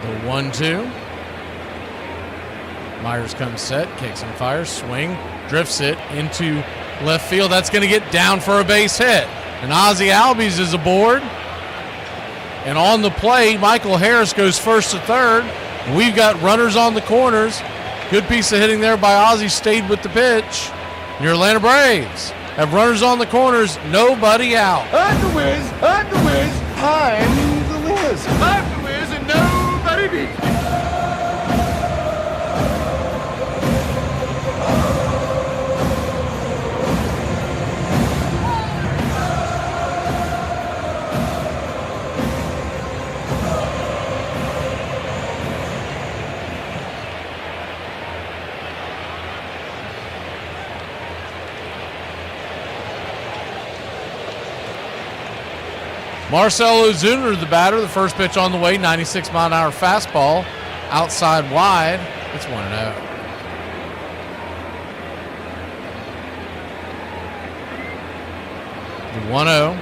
The 1-2. Myers comes set, kicks and fires, swing, drifts it into left field. That's going to get down for a base hit. And Ozzie Albies is aboard. And on the play, Michael Harris goes first to third. And we've got runners on the corners. Good piece of hitting there by Ozzie, stayed with the pitch. Your Atlanta Braves have runners on the corners, nobody out. I'm the Wiz, I'm the Wiz, I'm the Wiz. I'm the Wiz and nobody beats me. Marcell Ozuna, the batter, the first pitch on the way, 96-mile-an-hour fastball, outside wide. It's 1-0. The 1-0.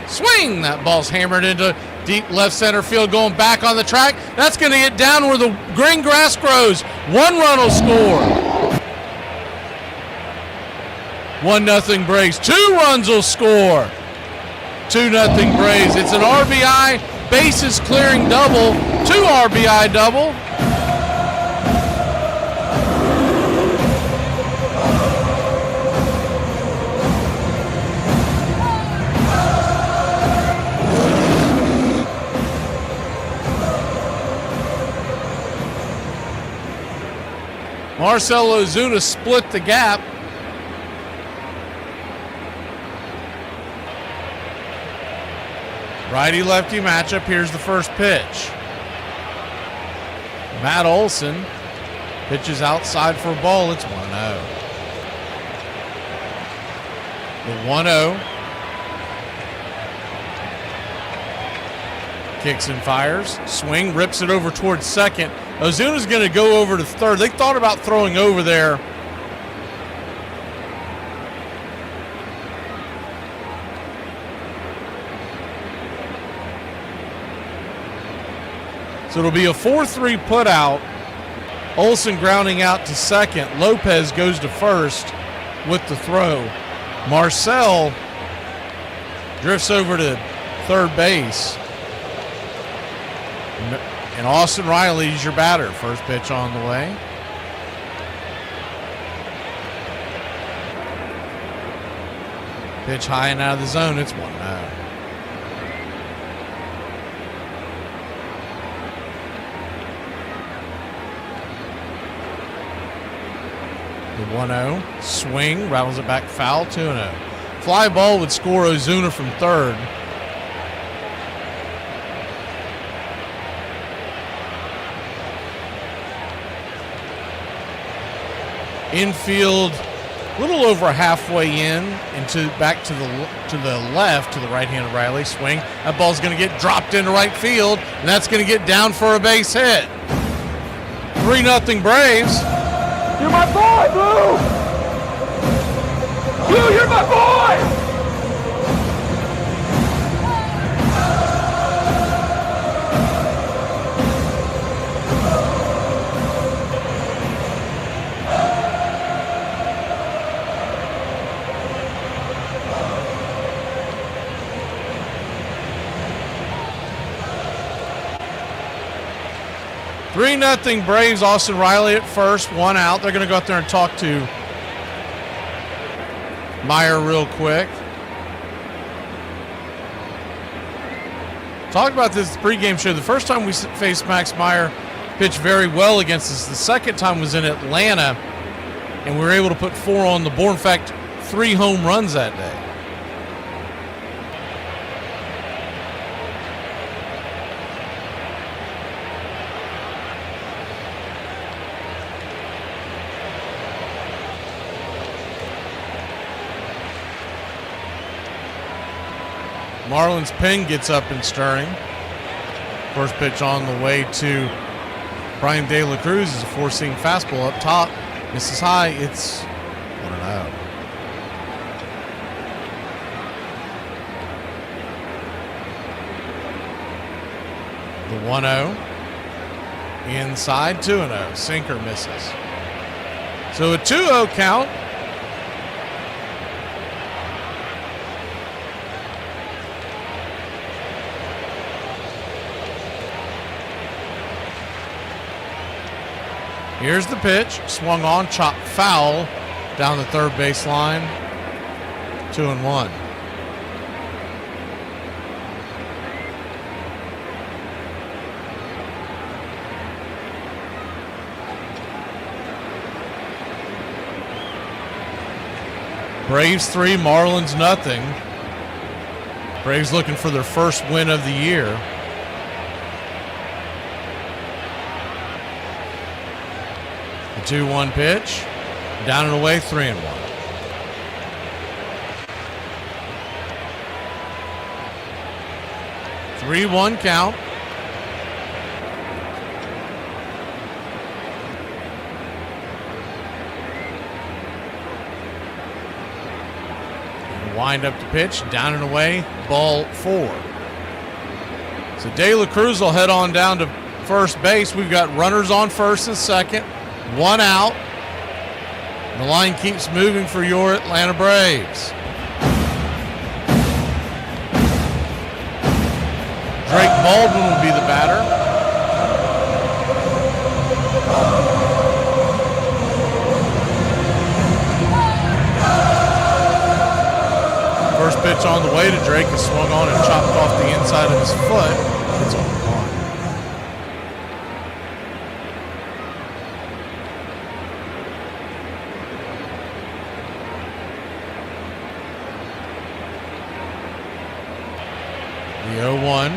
Swing! That ball's hammered into deep left center field, going back on the track. That's going to get down where the green grass grows. 1 run will score. 1-0 Braves. 2 runs will score. 2-0 Braves. It's an RBI, bases clearing double. 2 RBI double. Marcell Ozuna split the gap. Righty-lefty matchup. Here's the first pitch. Matt Olson pitches outside for a ball. It's 1-0. The 1-0. Kicks and fires. Swing, rips it over towards second. Ozuna's going to go over to third. They thought about throwing over there. So it'll be a 4-3 put out. Olson grounding out to second. Lopez goes to first with the throw. Marcell drifts over to third base. And Austin Riley's your batter. First pitch on the way. Pitch high and out of the zone. It's 1-0. The 1-0. Swing. Rattles it back foul. 2-0. Fly ball would score Ozuna from third. Infield, a little over halfway in, into back to the left, to the right hand of Riley. Swing. That ball's going to get dropped into right field, and that's going to get down for a base hit. 3-0 Braves. You're my boy, Blue! Blue, you're my boy! 3-0 Braves. Austin Riley at first, 1 out. They're going to go out there and talk to Meyer real quick. Talk about this pregame show. The first time we faced Max Meyer, pitched very well against us. The second time was in Atlanta, and we were able to put 4 on the board. In fact, 3 home runs that day. Marlins pen gets up and stirring. First pitch on the way to Brian De La Cruz is a 4-seam fastball up top. Misses high. It's 1-0. The 1-0. Inside, 2-0. Sinker misses. So a 2-0 count. Here's the pitch. Swung on, chopped foul down the third baseline. 2-1. Braves 3, Marlins nothing. Braves looking for their first win of the year. The 2-1 pitch. Down and away, 3-1. Three-1 count. Wind up the pitch, down and away, ball 4. So De La Cruz will head on down to first base. We've got runners on first and second, 1 out. The line keeps moving for your Atlanta Braves. Drake Baldwin will be the batter. First pitch on the way to Drake is swung on and chopped off the inside of his foot. It's on the lawn. The 0-1.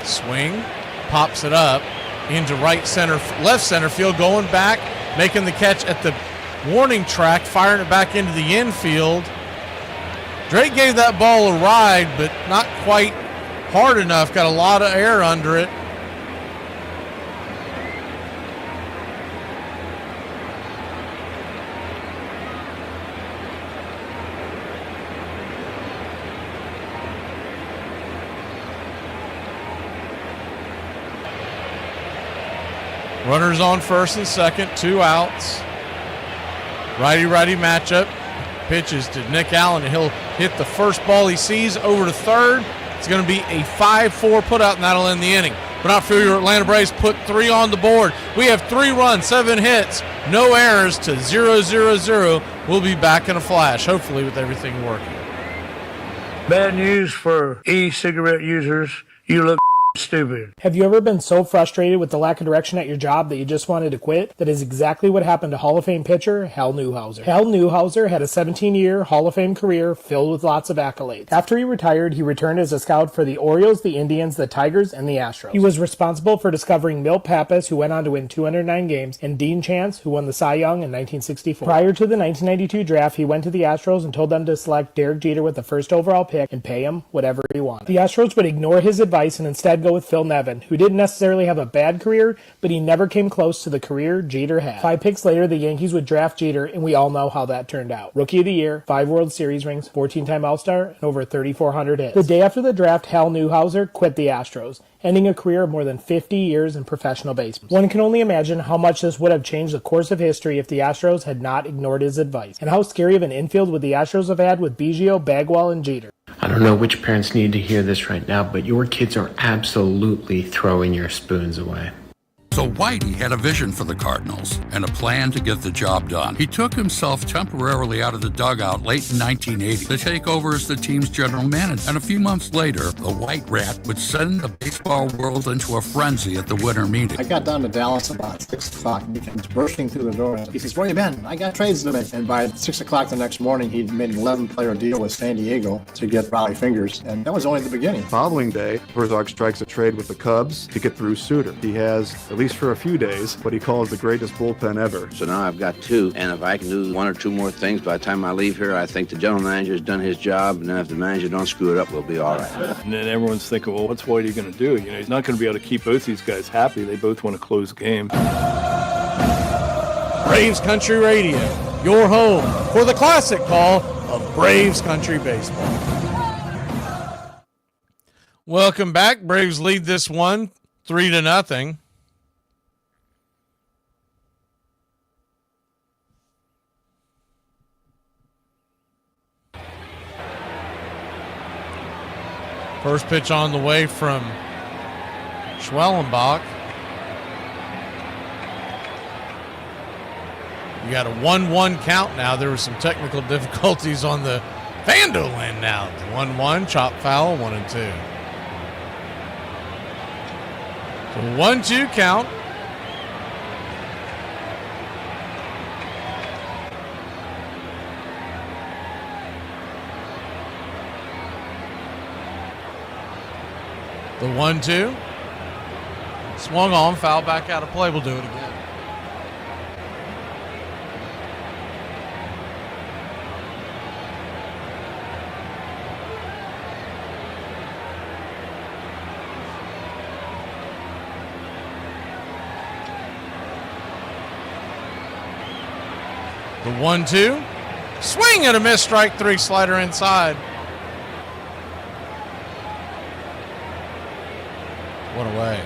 Swing, pops it up into right center, left center field, going back, making the catch at the warning track, firing it back into the infield. Drake gave that ball a ride, but not quite hard enough. Got a lot of air under it. Runners on first and second, 2 outs. Righty-righty matchup. Pitches to Nick Allen, and he'll hit the first ball he sees over to third. It's going to be a 5-4 putout, and that'll end the inning. But not for your Atlanta Braves, put 3 on the board. We have 3 runs, 7 hits, no errors to 0-0-0. We'll be back in a flash, hopefully with everything working. Bad news for e-cigarette users. You look stupid. Have you ever been so frustrated with the lack of direction at your job that you just wanted to quit? That is exactly what happened to Hall of Fame pitcher Hal Newhouser. Hal Newhouser had a 17-year Hall of Fame career filled with lots of accolades. After he retired, he returned as a scout for the Orioles, the Indians, the Tigers, and the Astros. He was responsible for discovering Milt Pappas, who went on to win 209 games, and Dean Chance, who won the Cy Young in 1964. Prior to the 1992 draft, he went to the Astros and told them to select Derek Jeter with the first overall pick and pay him whatever he wanted. The Astros would ignore his advice and instead go with Phil Nevin, who didn't necessarily have a bad career, but he never came close to the career Jeter had. 5 picks later, the Yankees would draft Jeter, and we all know how that turned out. Rookie of the Year, 5 World Series rings, 14-time All-Star, and over 3,400 hits. The day after the draft, Hal Newhouser quit the Astros, ending a career of more than 50 years in professional baseball. One can only imagine how much this would have changed the course of history if the Astros had not ignored his advice. And how scary of an infield would the Astros have had with Biggio, Bagwell, and Jeter. I don't know which parents need to hear this right now, but your kids are absolutely throwing your spoons away. So Whitey had a vision for the Cardinals and a plan to get the job done. He took himself temporarily out of the dugout late in 1980 to take over as the team's general manager. And a few months later, the White Rat would send the baseball world into a frenzy at the winter meeting. I got down to Dallas about 6 o'clock and he comes bursting through the door. He says, "Where you been? I got trades to make." And by 6 o'clock the next morning, he'd made an 11-player deal with San Diego to get Raleigh Fingers. And that was only the beginning. Following day, Herzog strikes a trade with the Cubs to get Bruce Sutter. He has, at least for a few days, what he calls the greatest bullpen ever. So now I've got 2, and if I can do 1 or 2 more things by the time I leave here, I think the general manager has done his job, and then if the manager don't screw it up, we'll be all right. And then everyone's thinking, well, what's Whitey going to do? You know, he's not going to be able to keep both these guys happy. They both want to close the game. Braves Country Radio, your home for the classic call of Braves Country Baseball. Welcome back. Braves lead this one 3-0. First pitch on the way from Schwellenbach. You got a 1-1 count now. There were some technical difficulties on the Vandal end now. 1-1, chop foul, 1-2. So 1-2 count. The 1-2. Swung on, foul back out of play. We'll do it again. The 1-2. Swing and a miss, strike 3, slider inside. What a way.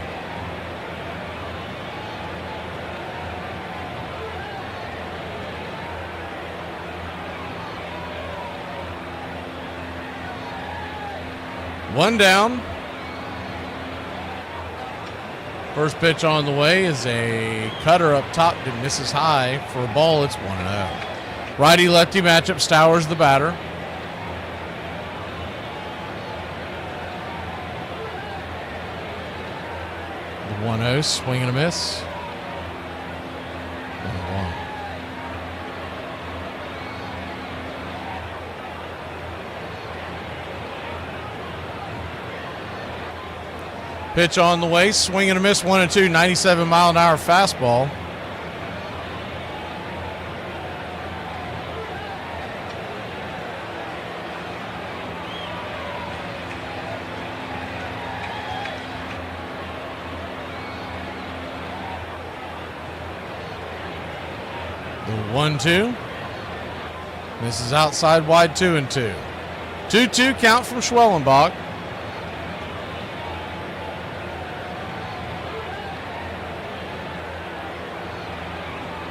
One down. First pitch on the way is a cutter up top that misses high for a ball. It's 1-0. Righty-lefty matchup. Stowers the batter. The 1-0, swing and a miss. 1-1. Pitch on the way, swing and a miss, 1-2, 97-mile-an-hour fastball. The 1-2. This is outside wide, 2-2. 2-2 count from Schwellenbach.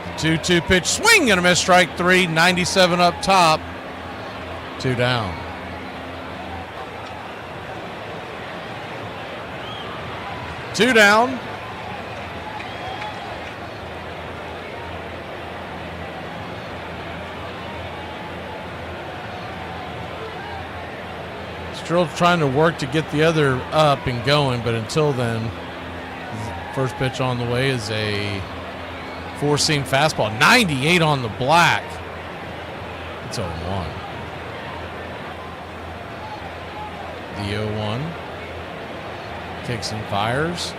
The 2-2 pitch, swing and a miss, strike 3, 97 up top, 2 down. 2 down. Still trying to work to get the other up and going, but until then, first pitch on the way is a four-seam fastball. 98 on the black. It's 0-1. The 0-1. Kicks and fires.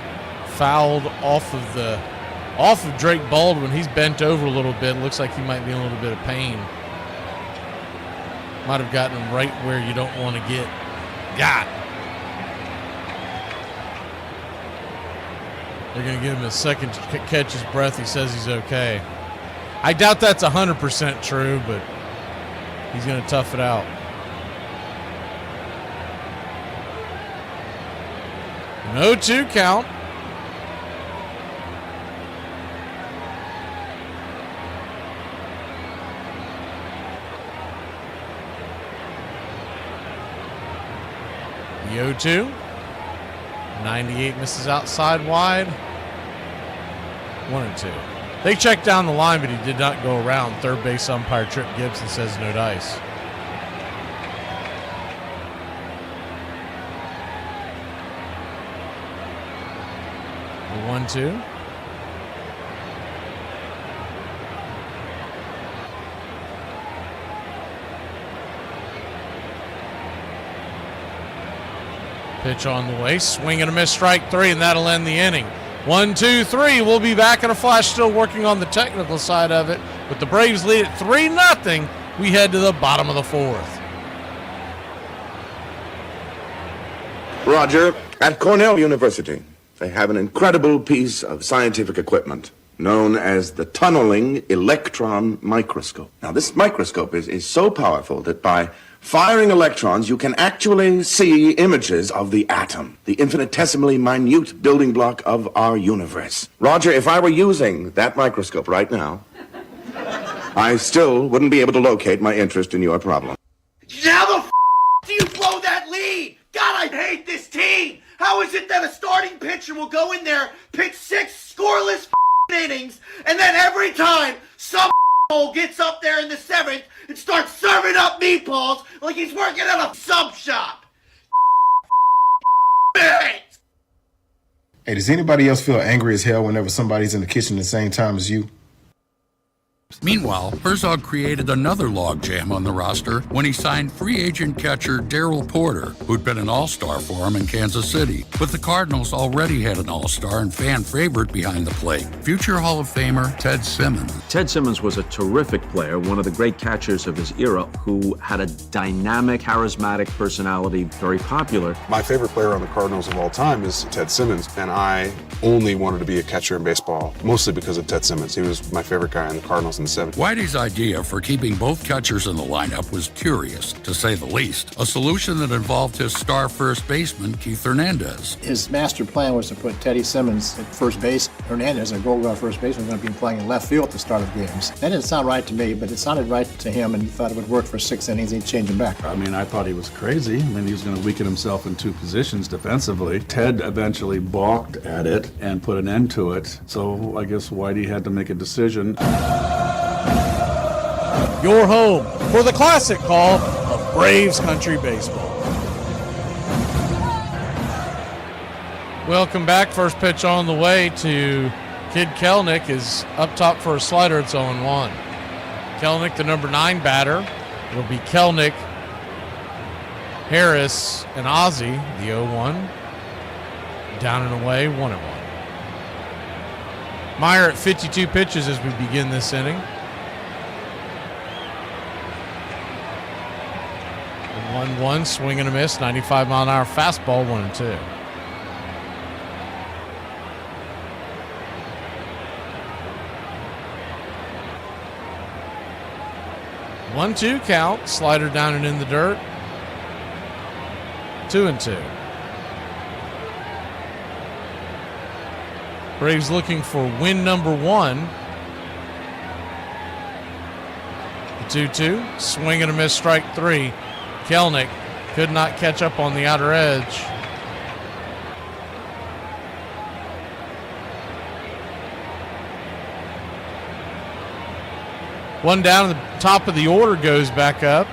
Fouled off of Drake Baldwin. He's bent over a little bit. Looks like he might be in a little bit of pain. Might have gotten him right where you don't want to get got. They're going to give him a second to catch his breath. He says he's okay. I doubt that's 100% true, but he's going to tough it out. An 0-2 count. The 0-2. 98 misses outside wide. 1-2. They checked down the line, but he did not go around. Third base umpire Trip Gibson says no dice. The 1-2. Pitch on the way, swing and a miss, strike 3, and that'll end the inning. 1-2-3. We'll be back in a flash, still working on the technical side of it. With the Braves lead at 3-0, we head to the bottom of the 4th. Roger, at Cornell University, they have an incredible piece of scientific equipment known as the tunneling electron microscope. Now, this microscope is so powerful that by firing electrons, you can actually see images of the atom, the infinitesimally minute building block of our universe. Roger, if I were using that microscope right now, I still wouldn't be able to locate my interest in your problem. How the do you blow that lead? God, I hate this team. How is it that a starting pitcher will go in there, pitch 6 scoreless innings, and then every time some gets up there in the 7th and starts serving up meatballs like he's working at a sub shop? Hey, does anybody else feel angry as hell whenever somebody's in the kitchen at the same time as you? Meanwhile, Herzog created another logjam on the roster when he signed free agent catcher Darryl Porter, who'd been an all-star for him in Kansas City. But the Cardinals already had an all-star and fan favorite behind the plate, future Hall of Famer Ted Simmons. Ted Simmons was a terrific player, one of the great catchers of his era, who had a dynamic, charismatic personality, very popular. My favorite player on the Cardinals of all time is Ted Simmons, and I only wanted to be a catcher in baseball, mostly because of Ted Simmons. He was my favorite guy in the Cardinals in the 70s. Whitey's idea for keeping both catchers in the lineup was curious, to say the least. A solution that involved his star first baseman, Keith Hernandez. His master plan was to put Teddy Simmons at first base. Hernandez, a Gold Glove first baseman, was going to be playing in left field at the start of games. That didn't sound right to me, but it sounded right to him, and he thought it would work for 6 innings. He'd change him back. I mean, I thought he was crazy. I mean, he was going to weaken himself in 2 positions defensively. Ted eventually balked at it and put an end to it. So I guess Whitey had to make a decision. Your home for the classic call of Braves Country Baseball. Welcome back. First pitch on the way to Kid Kelnick is up top for a slider. It's 0-1. Kelnick, the number 9 batter. It'll be Kelnick, Harris, and Ozzie. The 0-1. Down and away, 1-1. Meyer at 52 pitches as we begin this inning. 1-1, swing and a miss, 95-mile-an-hour fastball, 1-2. One-two count, slider down and in the dirt. 2-2. Braves looking for win number 1. The 2-2, swing and a miss, strike 3. Kelnick could not catch up on the outer edge. One down at the top of the order goes back up.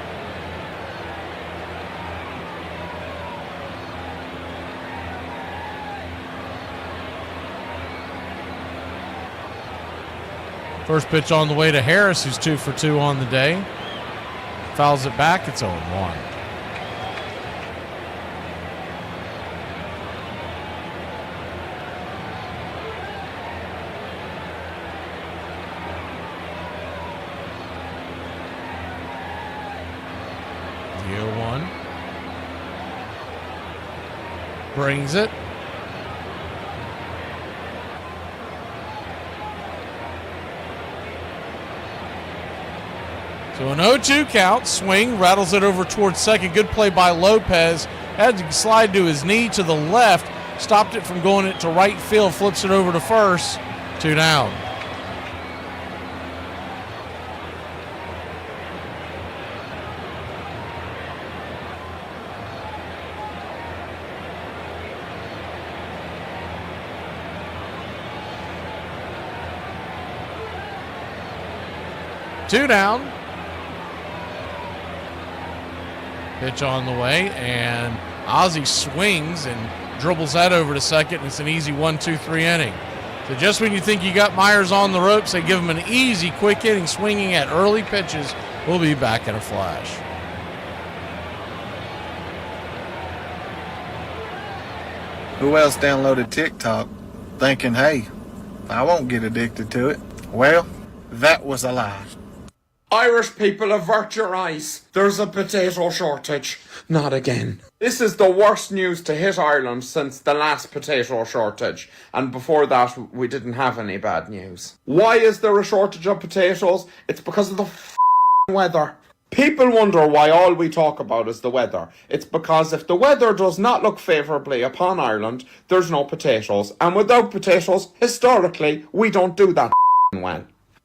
First pitch on the way to Harris, who's 2 for 2 on the day. Fouls it back. It's 0-1. The 0-1. Brings it. So an 0-2 count, swing, rattles it over towards second. Good play by Lopez. Had to slide to his knee to the left. Stopped it from going it to right field. Flips it over to first. 2 down. Two down. Pitch on the way, and Ozzie swings and dribbles that over to second, and it's an easy 1-2-3 inning. So just when you think you got Myers on the ropes, they give him an easy, quick inning, swinging at early pitches. We'll be back in a flash. Who else downloaded TikTok thinking, hey, I won't get addicted to it? Well, that was a lie. Irish people, avert your eyes. There's a potato shortage. Not again. This is the worst news to hit Ireland since the last potato shortage. And before that, we didn't have any bad news. Why is there a shortage of potatoes? It's because of the weather. People wonder why all we talk about is the weather. It's because if the weather does not look favourably upon Ireland, there's no potatoes. And without potatoes, historically, we don't do that well.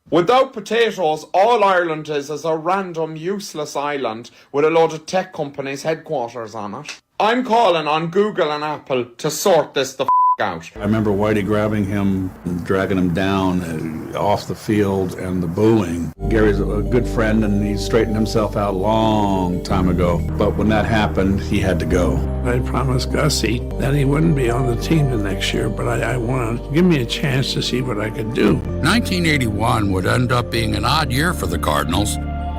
Without potatoes, all Ireland is a random, useless island with a load of tech companies' headquarters on it. I'm calling on Google and Apple to sort this the out. I remember Whitey grabbing him and dragging him down off the field and the booing. Gary's a good friend and he straightened himself out a long time ago. But when that happened, he had to go. I promised Gussie that he wouldn't be on the team the next year, but I wanted to give me a chance to see what I could do. 1981 would end up being an odd year for the Cardinals,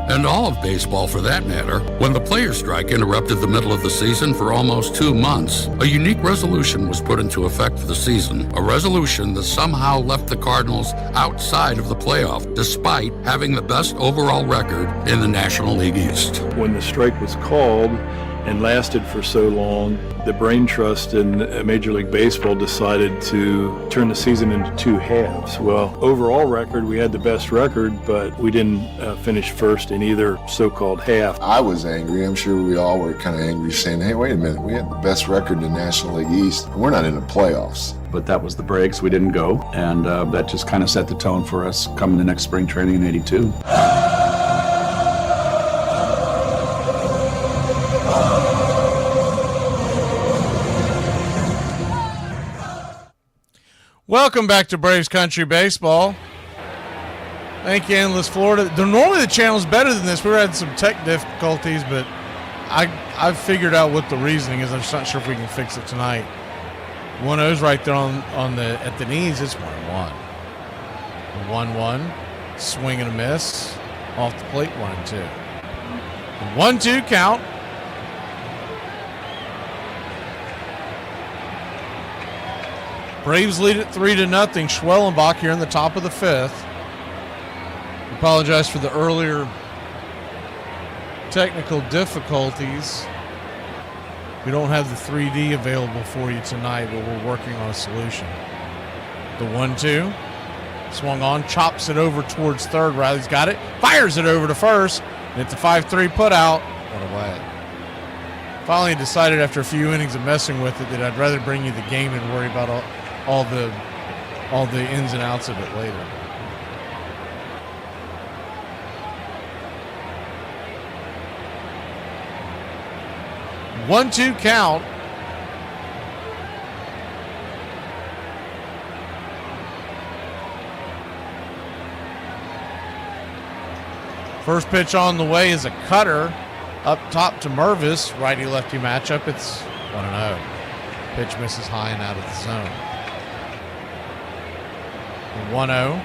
and all of baseball for that matter, when the players' strike interrupted the middle of the season for almost 2 months. A unique resolution was put into effect for the season, a resolution that somehow left the Cardinals outside of the playoff, despite having the best overall record in the National League East. When the strike was called and lasted for so long, the brain trust in Major League Baseball decided to turn the season into 2 halves. Well, overall record, we had the best record, but we didn't finish first in either so-called half. I was angry. I'm sure we all were kind of angry, saying, hey, wait a minute, we had the best record in the National League East, and we're not in the playoffs. But that was the breaks. We didn't go, and that just kind of set the tone for us coming to next spring training in '82. Welcome back to Braves Country Baseball. Thank you, Endless Florida. Normally the channel's better than this. We were having some tech difficulties, but I've figured out what the reasoning is. I'm just not sure if we can fix it tonight. 1-0's right there at the knees. It's 1-1. 1-1. Swing and a miss. Off the plate, 1-2. 1-2 count. Braves lead it 3-0. Schwellenbach here in the top of the 5th. Apologize for the earlier technical difficulties. We don't have the 3D available for you tonight, but we're working on a solution. The 1-2. Swung on, chops it over towards third. Riley's got it, fires it over to first. And it's a 5-3 put out. What a way. Finally decided after a few innings of messing with it that I'd rather bring you the game and worry about all the ins and outs of it later. One-two count. First pitch on the way is a cutter up top to Mervis. Righty-lefty matchup. It's 1-0. Pitch misses high and out of the zone. 1-0.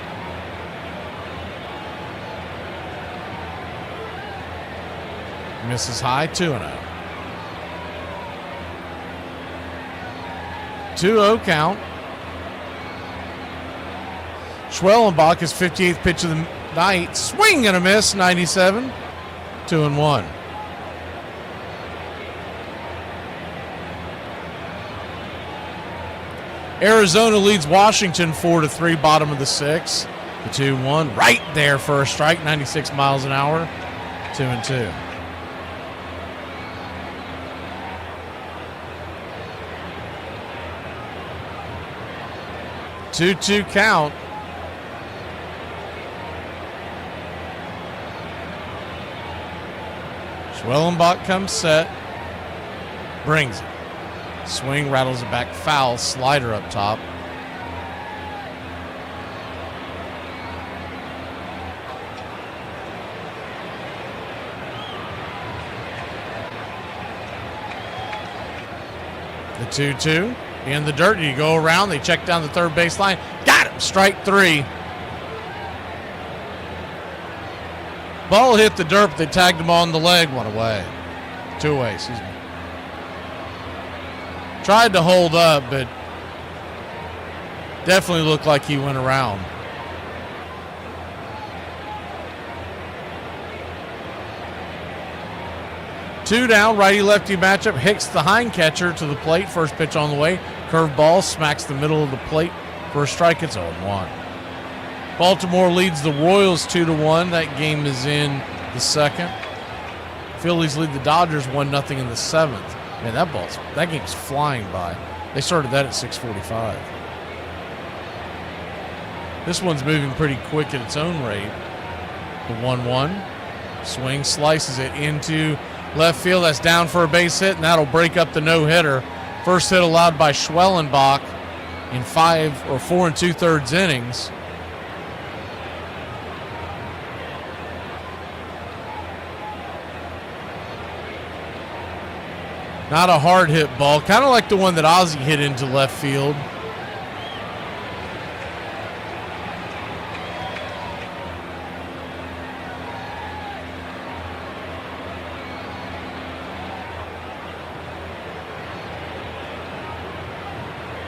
Misses high, 2-0. 2-0 count. Schwellenbach, his 58th pitch of the night. Swing and a miss, 97. 2-1. Arizona leads Washington 4-3, bottom of the 6th. The 2-1 right there for a strike, 96 miles an hour. 2-2. Two count. Schwellenbach comes set. Brings it. Swing, rattles it back, foul, slider up top. The 2-2 in the dirt. You go around, they check down the third baseline. Got him, strike 3. Ball hit the dirt, but they tagged him on the leg. 1 away. 2 away, excuse me. Tried to hold up, but definitely looked like he went around. Two down, righty-lefty matchup. Hicks, the hind catcher, to the plate. First pitch on the way. Curved ball, smacks the middle of the plate for a strike. It's 0-1. Baltimore leads the Royals 2-1. That game is in the 2nd. Phillies lead the Dodgers 1-0 in the 7th. Man, that game's flying by. They started that at 6:45. This one's moving pretty quick at its own rate. The 1-1. Swing, slices it into left field. That's down for a base hit, and that'll break up the no-hitter. First hit allowed by Schwellenbach in 4 2/3 innings. Not a hard hit ball, kind of like the one that Ozzie hit into left field.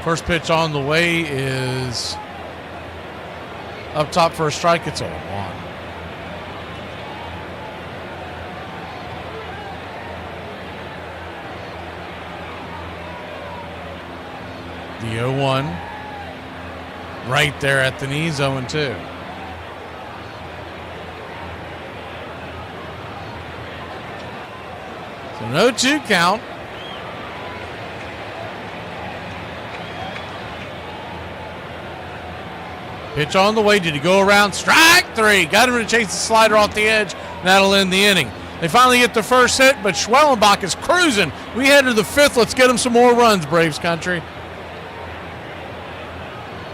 First pitch on the way is up top for a strike. It's 0-1. The 0-1 right there at the knees, 0-2. So no 2 count. Pitch on the way. Did he go around? Strike 3. Got him to chase the slider off the edge. That'll end the inning. They finally get the first hit, but Schwellenbach is cruising. We head to the 5th. Let's get him some more runs, Braves country.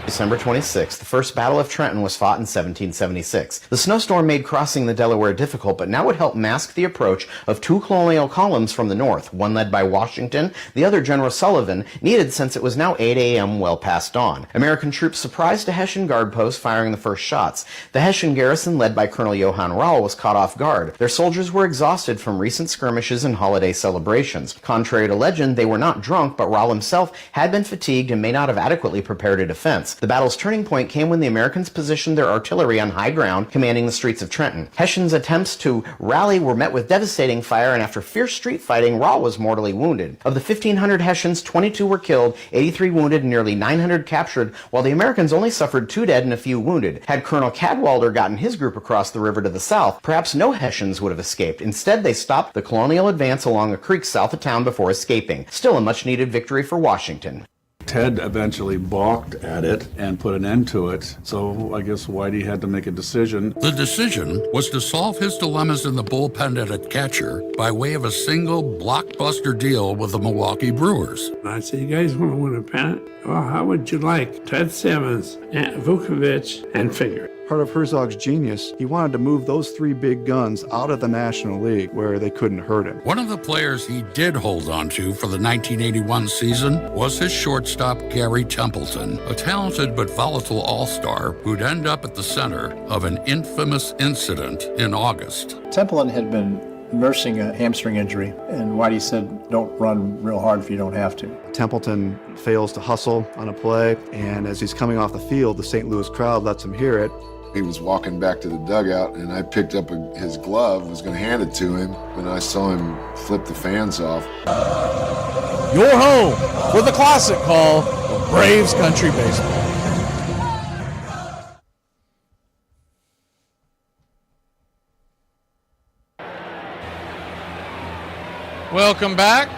December 26th, the first Battle of Trenton was fought in 1776. The snowstorm made crossing the Delaware difficult, but now would help mask the approach of 2 colonial columns from the north, one led by Washington, the other General Sullivan, needed since it was now 8 a.m. well past dawn. American troops surprised a Hessian guard post, firing the first shots. The Hessian garrison, led by Colonel Johann Rall, was caught off guard. Their soldiers were exhausted from recent skirmishes and holiday celebrations. Contrary to legend, they were not drunk, but Rall himself had been fatigued and may not have adequately prepared a defense. The battle's turning point came when the Americans positioned their artillery on high ground commanding the streets of Trenton. Hessians' attempts to rally were met with devastating fire, and after fierce street fighting, Rall was mortally wounded. Of the 1,500 Hessians, 22 were killed, 83 wounded, and nearly 900 captured, while the Americans only suffered 2 dead and a few wounded. Had Colonel Cadwalder gotten his group across the river to the south, perhaps no Hessians would have escaped. Instead, they stopped the colonial advance along a creek south of town before escaping. Still a much-needed victory for Washington. Ted eventually balked at it and put an end to it, so I guess Whitey had to make a decision. The decision was to solve his dilemmas in the bullpen at catcher by way of a single blockbuster deal with the Milwaukee Brewers. I said, you guys want to win a pennant? Well, how would you like Ted Simmons, and Vukovich, and Finger? Part of Herzog's genius, he wanted to move those three big guns out of the National League where they couldn't hurt him. One of the players he did hold on to for the 1981 season was his shortstop, Gary Templeton, a talented but volatile all-star who'd end up at the center of an infamous incident in August. Templeton had been nursing a hamstring injury, and Whitey said, don't run real hard if you don't have to. Templeton fails to hustle on a play, and as he's coming off the field, the St. Louis crowd lets him hear it. He was walking back to the dugout, and I picked up his glove, was going to hand it to him, and I saw him flip the fans off. Your home for the classic call of Braves Country Baseball. Welcome back.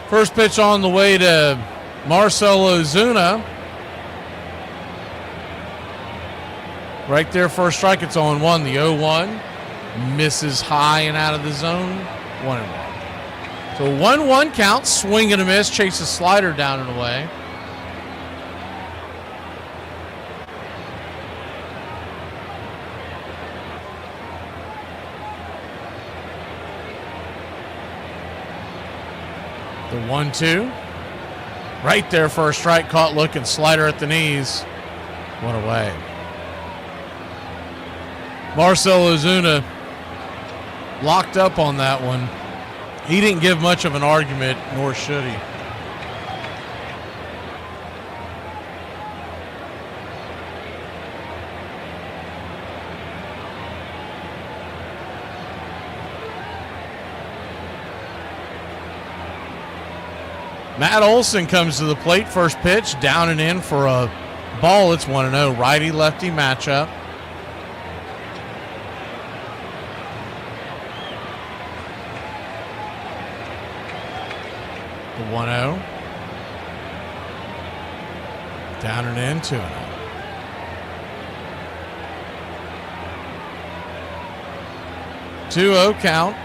First pitch on the way to Marcell Ozuna. Right there, first strike. It's 0-1. The 0-1 misses high and out of the zone. 1-1. So 1-1 count. Swing and a miss. Chases slider down and away. The 1-2. Right there for a strike. Caught looking. Slider at the knees. One away. Marcell Ozuna locked up on that one. He didn't give much of an argument, nor should he. Matt Olson comes to the plate. First pitch, down and in for a ball. It's 1-0. Righty-lefty matchup. The 1-0. Down and in, 2-0. Two-0 count.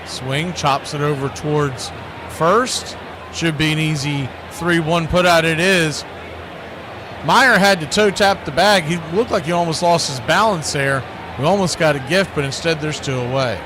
Swing, chops it over towards first. Should be an easy 3-1 put out. It is. Meyer had to toe tap the bag. He looked like he almost lost his balance there. We almost got a gift, but instead there's two away.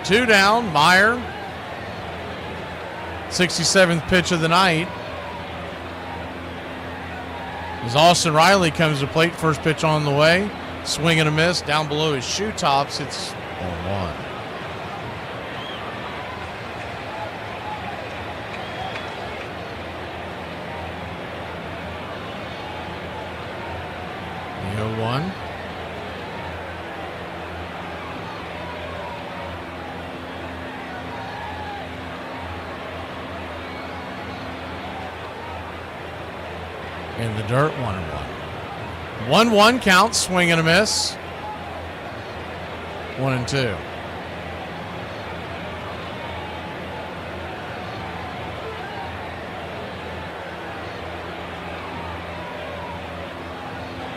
Two down, Meyer. 67th pitch of the night. As Austin Riley comes to plate, first pitch on the way. Swing and a miss. Down below his shoe tops, it's 0-1. The 0-1. In the dirt, 1-1. 1-1 count, swing and a miss. 1-2.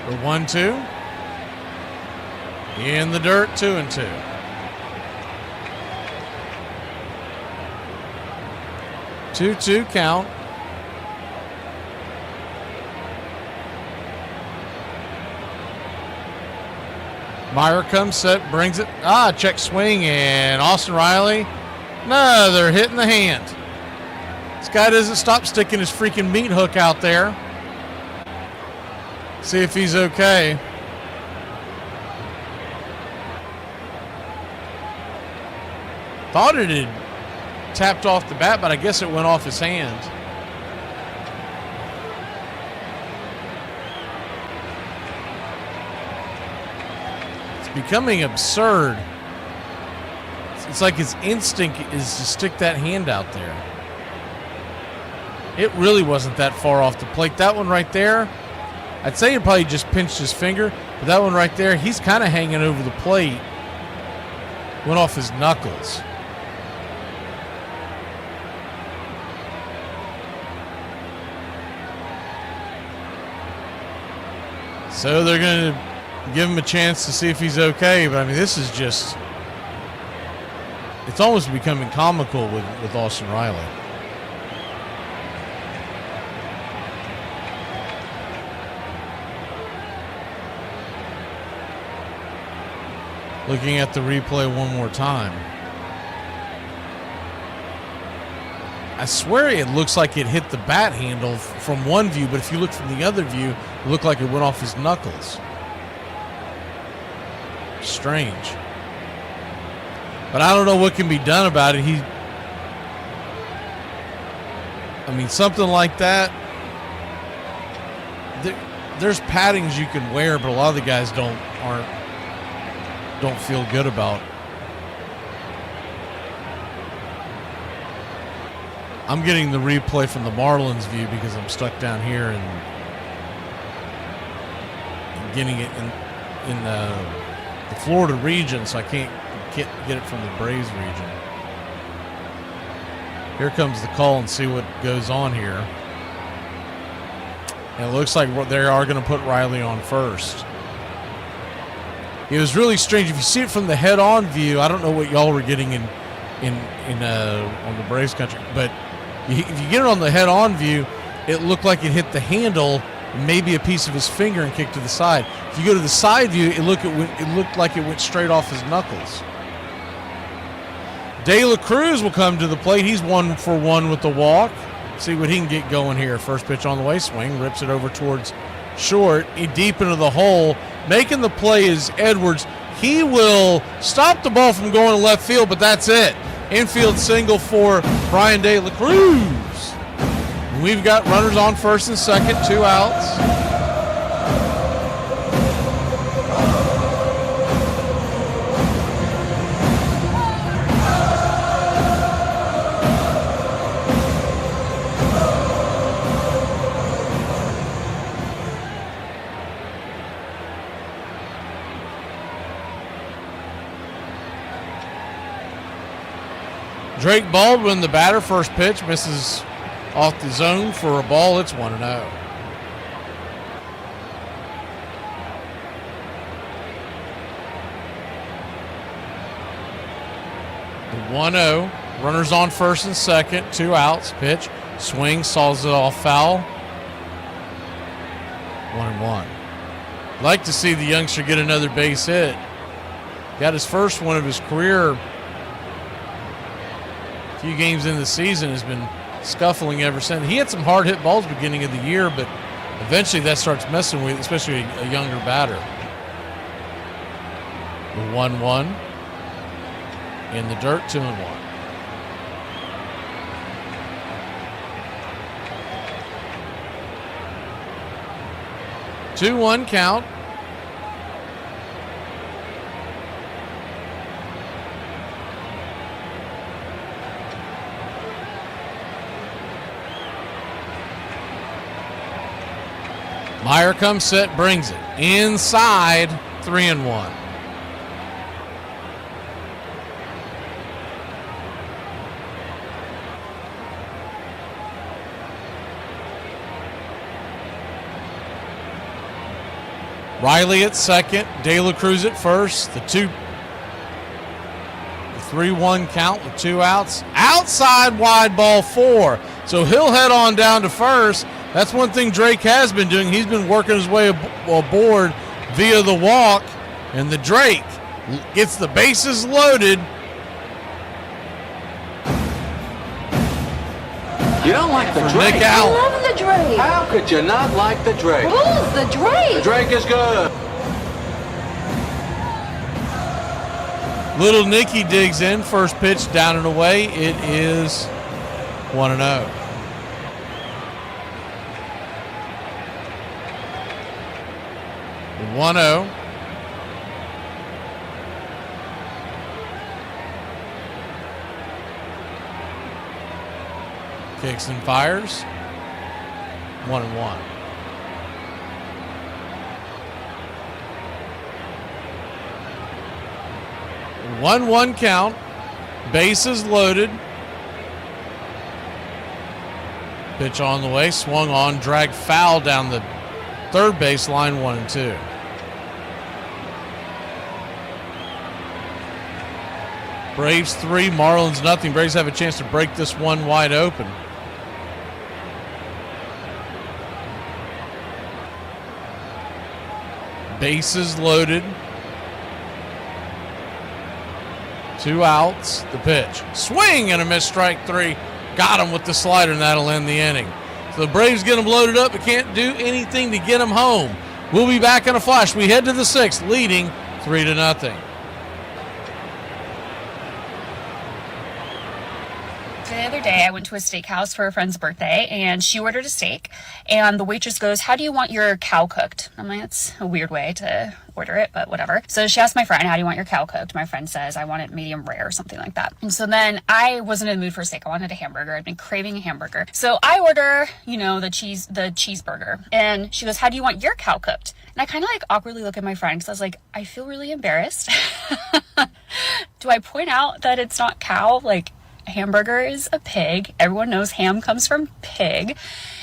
The 1-2. In the dirt, 2-2. Two count. Meyer comes set, brings it. Check swing, and Austin Riley. No, they're hitting the hand. This guy doesn't stop sticking his freaking meat hook out there. See if he's okay. Thought it had tapped off the bat, but I guess it went off his hand. Becoming absurd. It's like his instinct is to stick that hand out there. It really wasn't that far off the plate. That one right there, I'd say he probably just pinched his finger, but that one right there, he's kind of hanging over the plate. Went off his knuckles. So they're going to give him a chance to see if he's okay. But, I mean, this is just, it's almost becoming comical with Austin Riley. Looking at the replay one more time. I swear it looks like it hit the bat handle from one view, but if you look from the other view, it looked like it went off his knuckles. Strange. But I don't know what can be done about it. I mean, something like that, there's paddings you can wear, but a lot of the guys don't feel good about. I'm getting the replay from the Marlins view because I'm stuck down here and getting it in the Florida region, so I can't get it from the Braves region. Here comes the call and see what goes on here. And it looks like they are going to put Riley on first. It was really strange. If you see it from the head-on view, I don't know what y'all were getting on the Braves country, but if you get it on the head-on view, it looked like it hit the handle, maybe a piece of his finger, and kicked to the side. If you go to the side view, it looked like it went straight off his knuckles. De La Cruz will come to the plate. He's 1 for 1 with the walk. See what he can get going here. First pitch on the way, swing, rips it over towards short, deep into the hole. Making the play is Edwards. He will stop the ball from going to left field, but that's it. Infield single for Brian De La Cruz. We've got runners on first and second, 2 outs. Drake Baldwin, the batter, first pitch, misses off the zone for a ball. It's 1-0. The 1-0. Runners on first and second, 2 outs. Pitch, swing, saws it off foul. 1-1. Like to see the youngster get another base hit. Got his first one of his career. Few games in the season, has been scuffling ever since. He had some hard hit balls beginning of the year, but eventually that starts messing with, especially a younger batter. The 1-1 in the dirt, 2-1. Two-one count. Meyer comes set, brings it inside, 3-1. Riley at second, De La Cruz at first. The 3-1 count with 2 outs. Outside wide ball 4. So he'll head on down to first. That's one thing Drake has been doing. He's been working his way aboard via the walk. And the Drake gets the bases loaded. You don't like the For Drake? Nick Allen. I love the Drake. How could you not like the Drake? Who's the Drake? The Drake is good. Little Nicky digs in. First pitch down and away. It is 1-0. The 1-0. Kicks and fires. 1-1. One count. Bases loaded. Pitch on the way. Swung on. Dragged foul down the third base line. 1-2. Braves 3, Marlins nothing. Braves have a chance to break this one wide open. Bases loaded. 2 outs. The pitch. Swing and a miss, strike 3. Got him with the slider, and that'll end the inning. So the Braves get them loaded up, but can't do anything to get them home. We'll be back in a flash. We head to the 6th, leading 3-0. The other day, I went to a steakhouse for a friend's birthday, and she ordered a steak, and the waitress goes, "How do you want your cow cooked?" I'm like, that's a weird way to order it, but whatever. So she asked my friend, "How do you want your cow cooked?" My friend says, "I want it medium rare," or something like that. And so then I wasn't in the mood for a steak. I wanted a hamburger. I'd been craving a hamburger. So I order, the cheeseburger. And she goes, "How do you want your cow cooked?" And I kind of awkwardly look at my friend because I was like, I feel really embarrassed. Do I point out that it's not cow? A hamburger is a pig. Everyone knows ham comes from pig.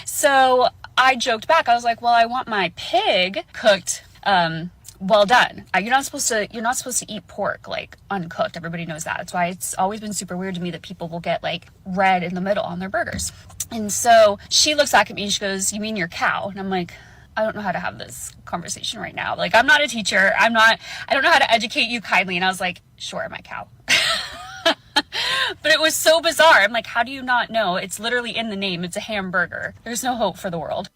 So I joked back. I was like, "Well, I want my pig cooked well done. You're not supposed to eat pork uncooked. Everybody knows that. That's why it's always been super weird to me that people will get red in the middle on their burgers." And so she looks back at me and she goes, "You mean your cow?" And I'm like, I don't know how to have this conversation right now. I'm not a teacher. I don't know how to educate you kindly. And I was like, "Sure, my cow." But it was so bizarre. I'm like, how do you not know? It's literally in the name. It's a hamburger. There's no hope for the world.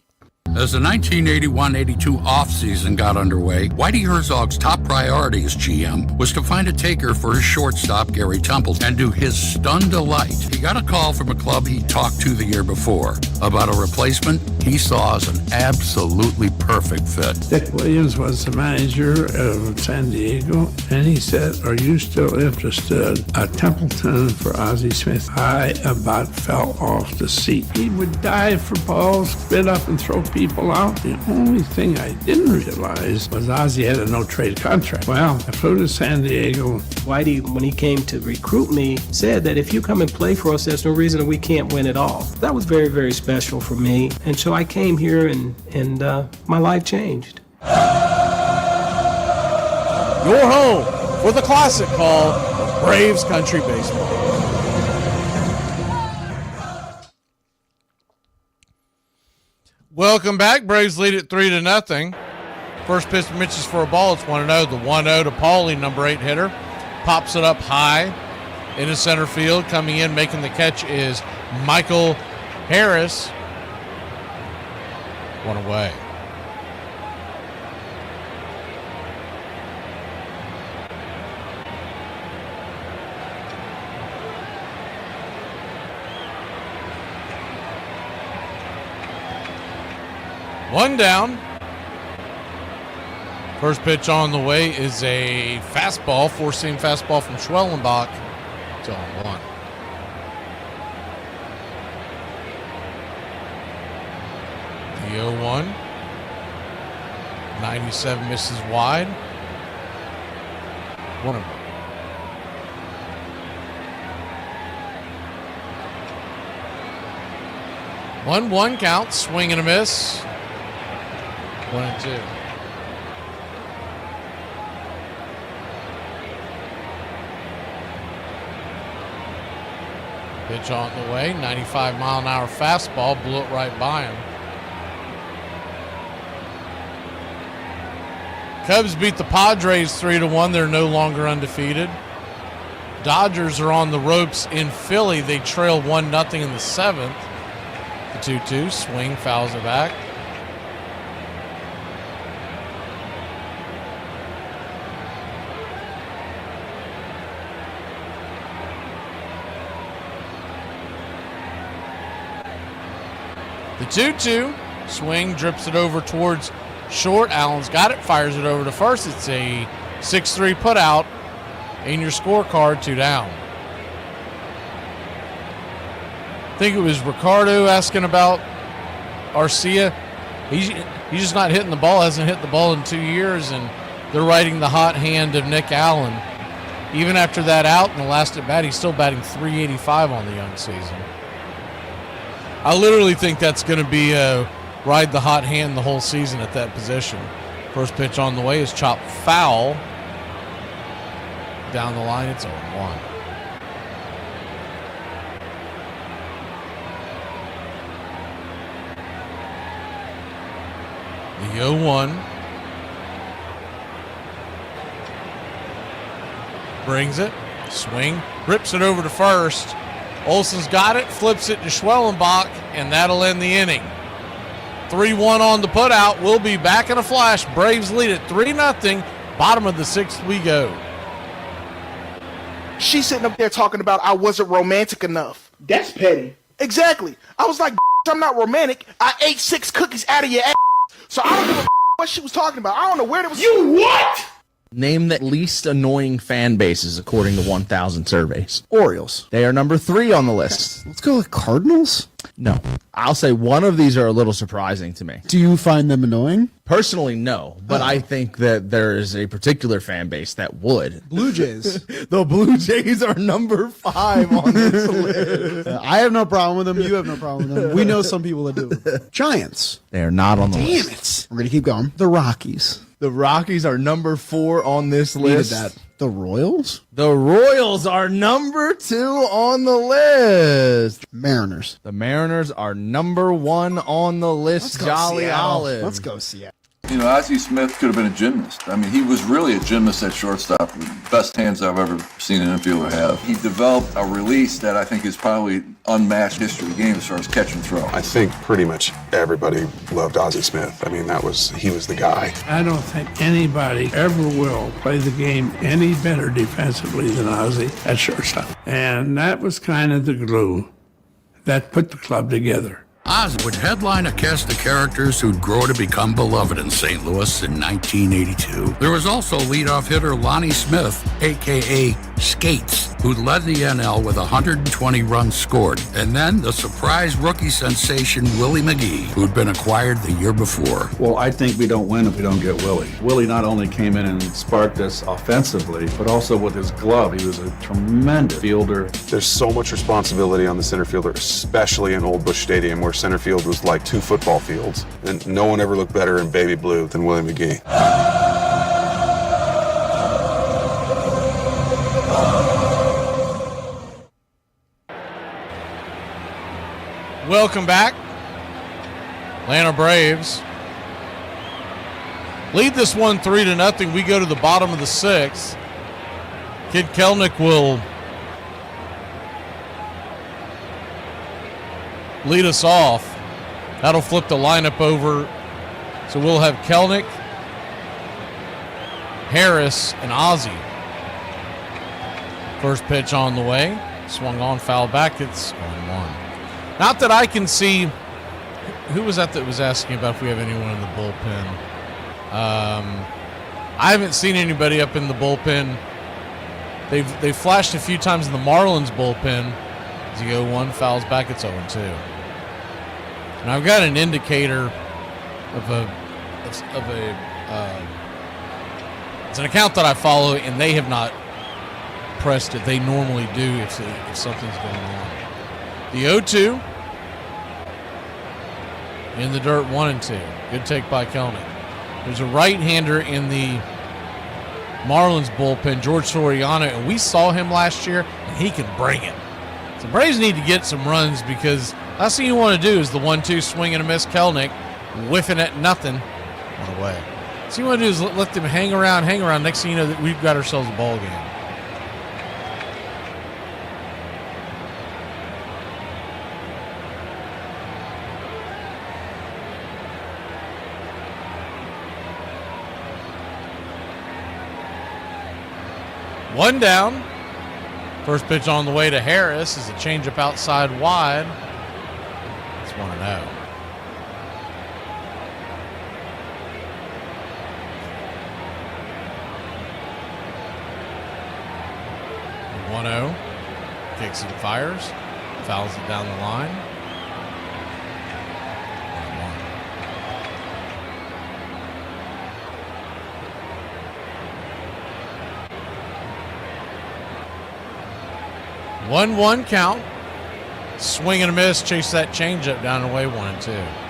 As the 1981-82 offseason got underway, Whitey Herzog's top priority as GM was to find a taker for his shortstop, Gary Temple, and to his stunned delight, he got a call from a club he talked to the year before about a replacement he saw as an absolutely perfect fit. Dick Williams was the manager of San Diego, and he said, "Are you still interested?" At Templeton for Ozzie Smith, I about fell off the seat. He would dive for balls, spit up and throw people out. The only thing I didn't realize was Ozzie had a no-trade contract. Well, I flew to San Diego. Whitey, when he came to recruit me, said that if you come and play for us, there's no reason that we can't win at all. That was very, very special for me. And so I came here and my life changed. Your home for the classic call of Braves Country Baseball. Welcome back. Braves lead it 3-0. First pitch misses for a ball. It's 1-0. The 1-0 to Paulie, number 8 hitter. Pops it up high into center field. Coming in, making the catch is Michael Harris. One away. One down. First pitch on the way is a fastball, four-seam fastball from Schwellenbach. It's on 1. The 0-1. 97 misses wide. 1-1. One count, swing and a miss. 1-2. Pitch on the way, 95-mile-an-hour fastball, blew it right by him. Cubs beat the Padres 3-1. They're no longer undefeated. Dodgers are on the ropes in Philly. They trail 1-0 in the 7th. The 2-2, swing, fouls it back. The 2-2, swing, drips it over towards short. Allen's got it, fires it over to first. It's a 6-3 put out. In your scorecard, 2 down. I think it was Ricardo asking about Arcia, he's just not hitting the ball, hasn't hit the ball in 2 years, and they're riding the hot hand of Nick Allen. Even after that out in the last at bat, he's still batting .385 on the young season. I literally think that's going to be ride the hot hand the whole season at that position. First pitch on the way is chopped foul. Down the line, it's 0-1. The 0-1. Brings it. Swing. Rips it over to first. Olson's got it. Flips it to Schwellenbach, and that'll end the inning. 3-1 on the putout. We'll be back in a flash. Braves lead it 3-0. Bottom of the sixth we go. She's sitting up there talking about I wasn't romantic enough. That's petty. Exactly. I was like, I'm not romantic. I ate 6 cookies out of your ass. So I don't give a what she was talking about. I don't know where it was. You what? Name the least annoying fan bases according to 1,000 surveys. Orioles. They are number 3 on the list. Let's go with Cardinals. No. I'll say one of these are a little surprising to me. Do you find them annoying? Personally, no. But I think that there is a particular fan base that would. Blue Jays. The Blue Jays are number 5 on this list. I have no problem with them. You have no problem with them. We know some people that do. Giants. They are not on the list. Damn it. We're going to keep going. The Rockies. The Rockies are number 4 on this list. That. The Royals? The Royals are number 2 on the list. Mariners. The Mariners are number 1 on the list. Jolly Seattle. Olive. Let's go Seattle. You know, Ozzie Smith could have been a gymnast. I mean, he was really a gymnast at shortstop. Best hands I've ever seen an infielder have. He developed a release that I think is probably unmatched history of the game as far as catch and throw. I think pretty much everybody loved Ozzie Smith. I mean, he was the guy. I don't think anybody ever will play the game any better defensively than Ozzie at shortstop. And that was kind of the glue that put the club together. Oz would headline a cast of characters who'd grow to become beloved in St. Louis in 1982. There was also leadoff hitter Lonnie Smith, a.k.a. Skates, who led the NL with 120 runs scored. And then the surprise rookie sensation Willie McGee, who'd been acquired the year before. Well, I think we don't win if we don't get Willie. Willie not only came in and sparked us offensively, but also with his glove. He was a tremendous fielder. There's so much responsibility on the center fielder, especially in Old Busch Stadium, where center field was like 2 football fields. And no one ever looked better in baby blue than Willie McGee. Welcome back. Atlanta Braves lead this one 3-0. We go to the bottom of the 6th. Kid Kelnick will lead us off. That'll flip the lineup over. So we'll have Kelnick, Harris, and Ozzie. First pitch on the way. Swung on, foul back. It's 1-1. Not that I can see. Who was that was asking about if we have anyone in the bullpen? I haven't seen anybody up in the bullpen. They've flashed a few times in the Marlins bullpen. As you go 1, fouls back, it's 0-2. And I've got an indicator it's an account that I follow, and they have not pressed it. They normally do if something's going on. The 0-2 in the dirt, 1-2. Good take by Kelnick. There's a right-hander in the Marlins bullpen, George Soriano, and we saw him last year, and he can bring it. So Braves need to get some runs because last thing you want to do is the 1-2 swing and a miss. Kelnick whiffing at nothing on the way. So you want to do is let them hang around. Next thing you know, that we've got ourselves a ball game. One down. First pitch on the way to Harris is a changeup outside wide. It's 1-0. Kicks and fires. Fouls it down the line. 1-1. 1-1 count. Swing and a miss. Chase that changeup down and away 1-2.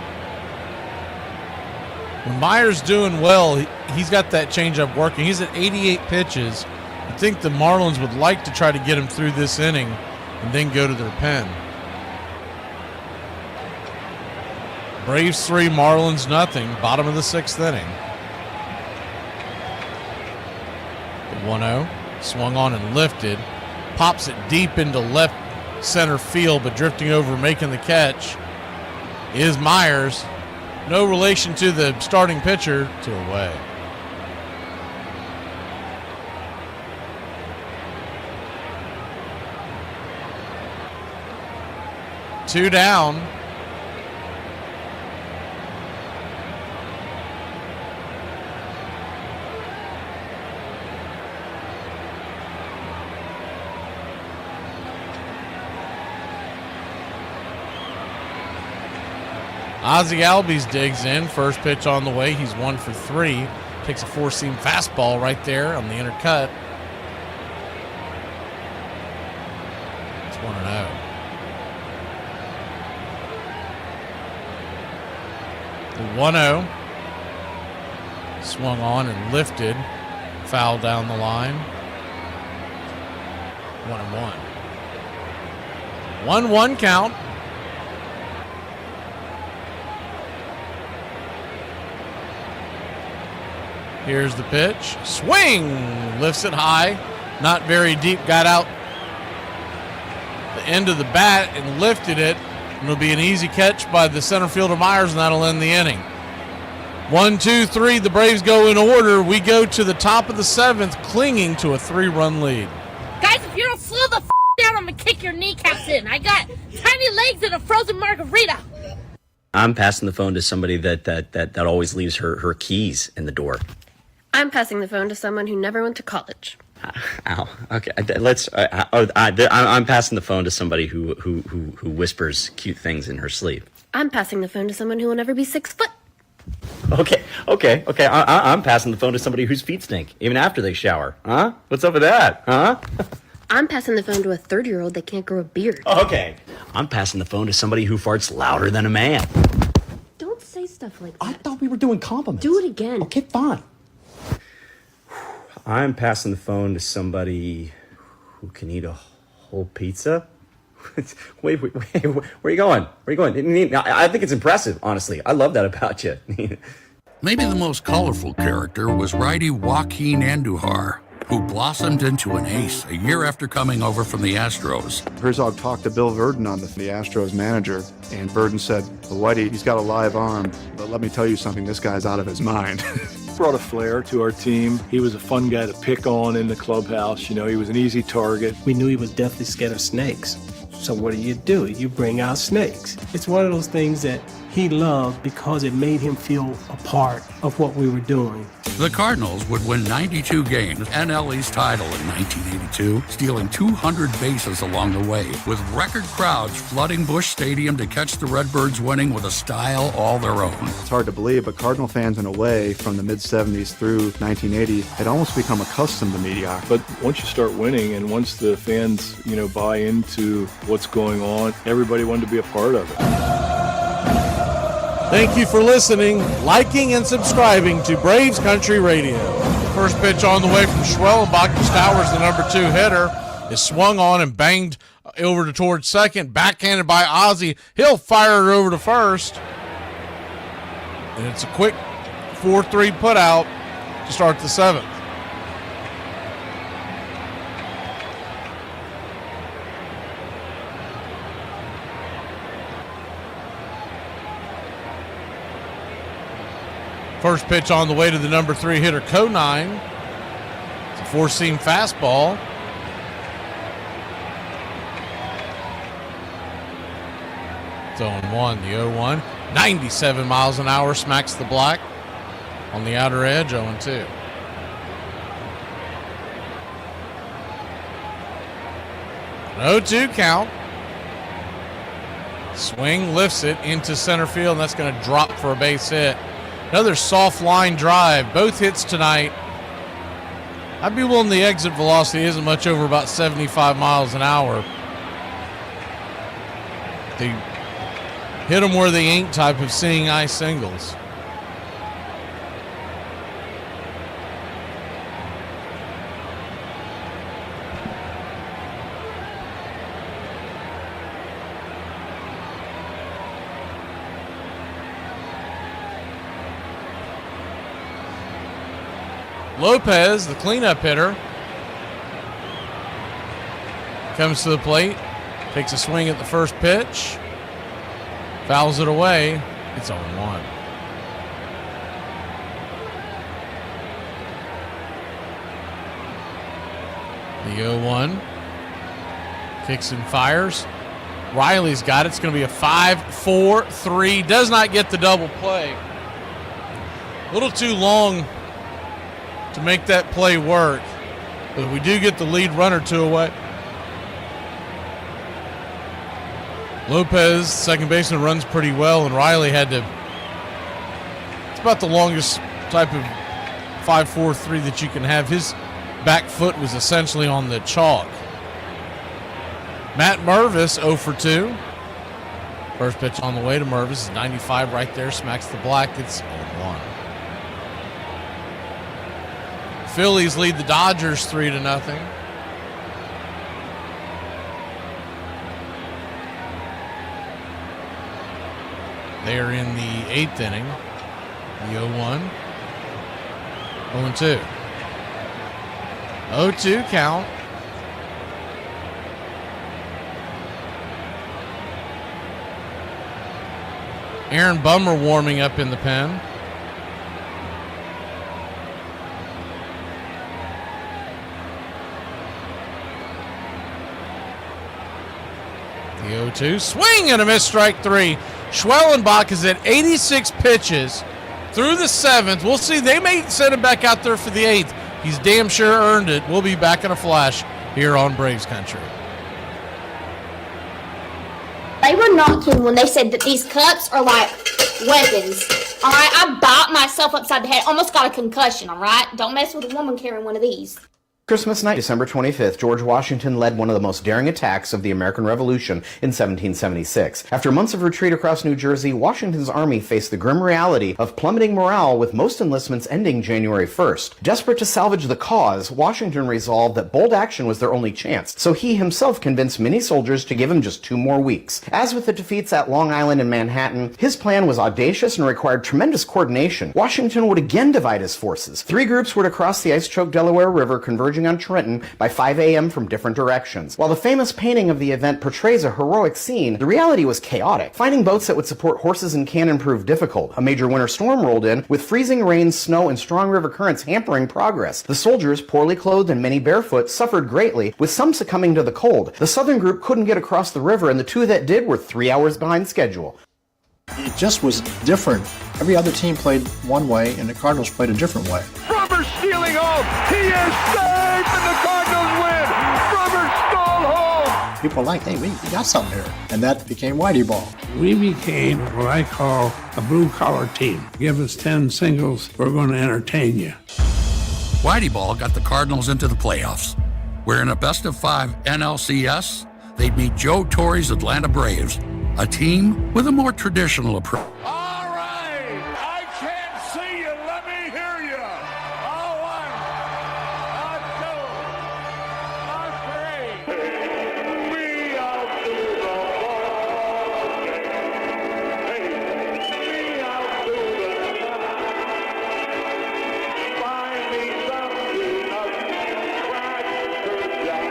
When Myers doing well, he's got that changeup working. He's at 88 pitches. I think the Marlins would like to try to get him through this inning and then go to their pen. Braves 3, Marlins nothing. Bottom of the 6th inning. The 1-0. Swung on and lifted. Pops it deep into left center field, but drifting over, making the catch is Myers. No relation to the starting pitcher, to away. Two down. Ozzie Albies digs in. First pitch on the way. He's 1 for 3. Takes a four-seam fastball right there on the inner cut. It's 1-0. The 1-0. Swung on and lifted. Foul down the line. 1-1. 1-1 count. Here's the pitch. Swing! Lifts it high. Not very deep. Got out the end of the bat and lifted it. It'll be an easy catch by the center fielder Myers, and that'll end the inning. 1, 2, 3. The Braves go in order. We go to the top of the 7th, clinging to a 3-run lead. Guys, if you don't slow the down, I'm going to kick your kneecaps in. I got tiny legs and a frozen margarita. I'm passing the phone to somebody that always leaves her keys in the door. I'm passing the phone to someone who never went to college. Ow. Okay. I'm passing the phone to somebody who whispers cute things in her sleep. I'm passing the phone to someone who will never be 6 foot. Okay. I'm passing the phone to somebody whose feet stink even after they shower. Huh? What's up with that? Huh? I'm passing the phone to a 30-year-old that can't grow a beard. Okay. I'm passing the phone to somebody who farts louder than a man. Don't say stuff like that. I thought we were doing compliments. Do it again. Okay, fine. I'm passing the phone to somebody who can eat a whole pizza. Wait, where are you going? I think it's impressive, honestly. I love that about you. Maybe the most colorful character was righty Joaquin Andujar, who blossomed into an ace a year after coming over from the Astros. Herzog talked to Bill Verdon on the Astros manager, and Verdon said, well, Whitey, he's got a live arm, but let me tell you something, this guy's out of his mind. Brought a flair to our team. He was a fun guy to pick on in the clubhouse. You know, he was an easy target. We knew he was deathly scared of snakes. So what do? You bring out snakes. It's one of those things that he loved because it made him feel a part of what we were doing. The Cardinals would win 92 games and NL title in 1982, stealing 200 bases along the way, with record crowds flooding Busch Stadium to catch the Redbirds winning with a style all their own. It's hard to believe, but Cardinal fans in a way from the mid-'70s through 1980 had almost become accustomed to mediocrity. But once you start winning and once the fans, buy into what's going on, everybody wanted to be a part of it. Thank you for listening, liking, and subscribing to Braves Country Radio. First pitch on the way from Schwellenbach. Stowers, the number 2 hitter, is swung on and banged over towards second. Backhanded by Ozzie. He'll fire it over to first. And it's a quick 4-3 put out to start the 7th. First pitch on the way to the number 3 hitter, Conine. It's a four-seam fastball. It's 0-1, the 0-1. 97 miles an hour, smacks the black on the outer edge, 0-2. An 0-2 count. Swing, lifts it into center field, and that's going to drop for a base hit. Another soft line drive. Both hits tonight. I'd be willing the exit velocity isn't much over about 75 miles an hour. The hit them where they ain't type of seeing eye singles. Lopez, the cleanup hitter, comes to the plate, takes a swing at the first pitch, fouls it away. It's 0-1. The 0-1. Kicks and fires. Riley's got it. It's going to be a 5-4-3. Does not get the double play. A little too long to make that play work. But we do get the lead runner 2 away. Lopez, second baseman, runs pretty well, and Riley had to. It's about the longest type of 5-4-3 that you can have. His back foot was essentially on the chalk. Matt Mervis, 0 for 2. First pitch on the way to Mervis is 95 right there, smacks the black. It's 0-1. Phillies lead the Dodgers 3-0. They are in the 8th inning. The 0-1. 0-2. 0-2 count. Aaron Bummer warming up in the pen. The 0-2. Swing and a miss, strike 3. Schwellenbach is at 86 pitches through the 7th. We'll see. They may send him back out there for the 8th. He's damn sure earned it. We'll be back in a flash here on Braves Country. They were not kidding when they said that these cups are like weapons. All right, I bought myself upside the head. Almost got a concussion, all right? Don't mess with a woman carrying one of these. Christmas night, December 25th, George Washington led one of the most daring attacks of the American Revolution in 1776. After months of retreat across New Jersey, Washington's army faced the grim reality of plummeting morale, with most enlistments ending January 1st. Desperate to salvage the cause, Washington resolved that bold action was their only chance, so he himself convinced many soldiers to give him just 2 more weeks. As with the defeats at Long Island and Manhattan, his plan was audacious and required tremendous coordination. Washington would again divide his forces. 3 groups were to cross the ice-choked Delaware River, converging on Trenton by 5 a.m. from different directions. While the famous painting of the event portrays a heroic scene, the reality was chaotic. Finding boats that would support horses and cannon proved difficult. A major winter storm rolled in, with freezing rain, snow, and strong river currents hampering progress. The soldiers, poorly clothed and many barefoot, suffered greatly, with some succumbing to the cold. The southern group couldn't get across the river, and the 2 that did were 3 hours behind schedule. It just was different. Every other team played one way, and the Cardinals played a different way. Rubber stealing home. He is safe, and the Cardinals win. Rubber stole home. People were like, hey, we got something here. And that became Whitey Ball. We became what I call a blue-collar team. Give us 10 singles, we're going to entertain you. Whitey Ball got the Cardinals into the playoffs, where in a best-of-5 NLCS, they'd meet Joe Torre's Atlanta Braves, a team with a more traditional approach. All right. I can't see you. Let me hear you. A 1, a 2, a 3. Me out to the ball game. Me out to the top. Find me something up and crack down. I don't care.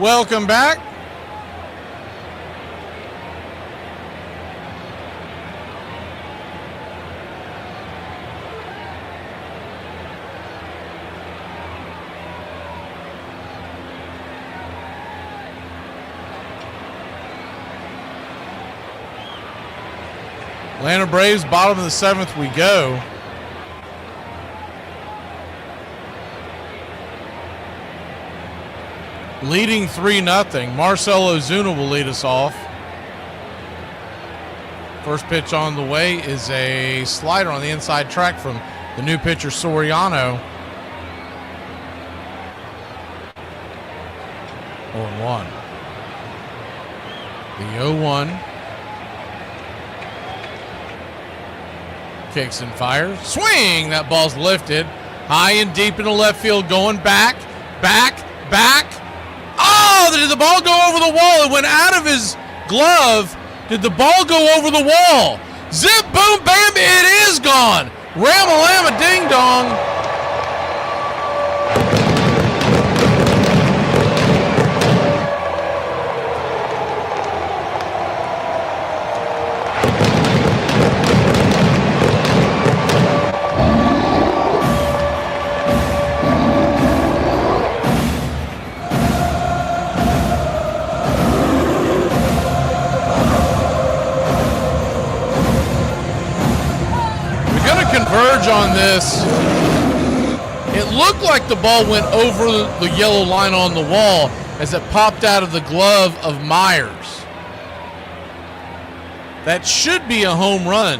Welcome back. Atlanta Braves, bottom of the 7th we go. Leading 3-0. Marcell Ozuna will lead us off. First pitch on the way is a slider on the inside track from the new pitcher Soriano. 0-1. The 0-1. Kicks and fires. Swing! That ball's lifted. High and deep into left field. Going back. Oh, did the ball go over the wall? It went out of his glove. Did the ball go over the wall? Zip, boom, bam, it is gone. Ram-a-lam-a, ding-dong. On this, it looked like the ball went over the yellow line on the wall as it popped out of the glove of Myers. That should be a home run.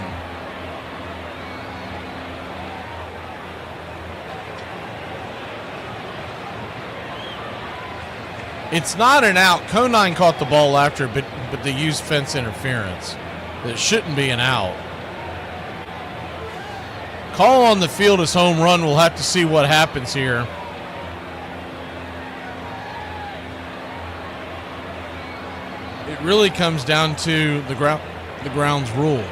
It's not an out. Conine caught the ball after, but they used fence interference. It shouldn't be an out. Call on the field is home run. We'll have to see what happens here. It really comes down to the grounds rule.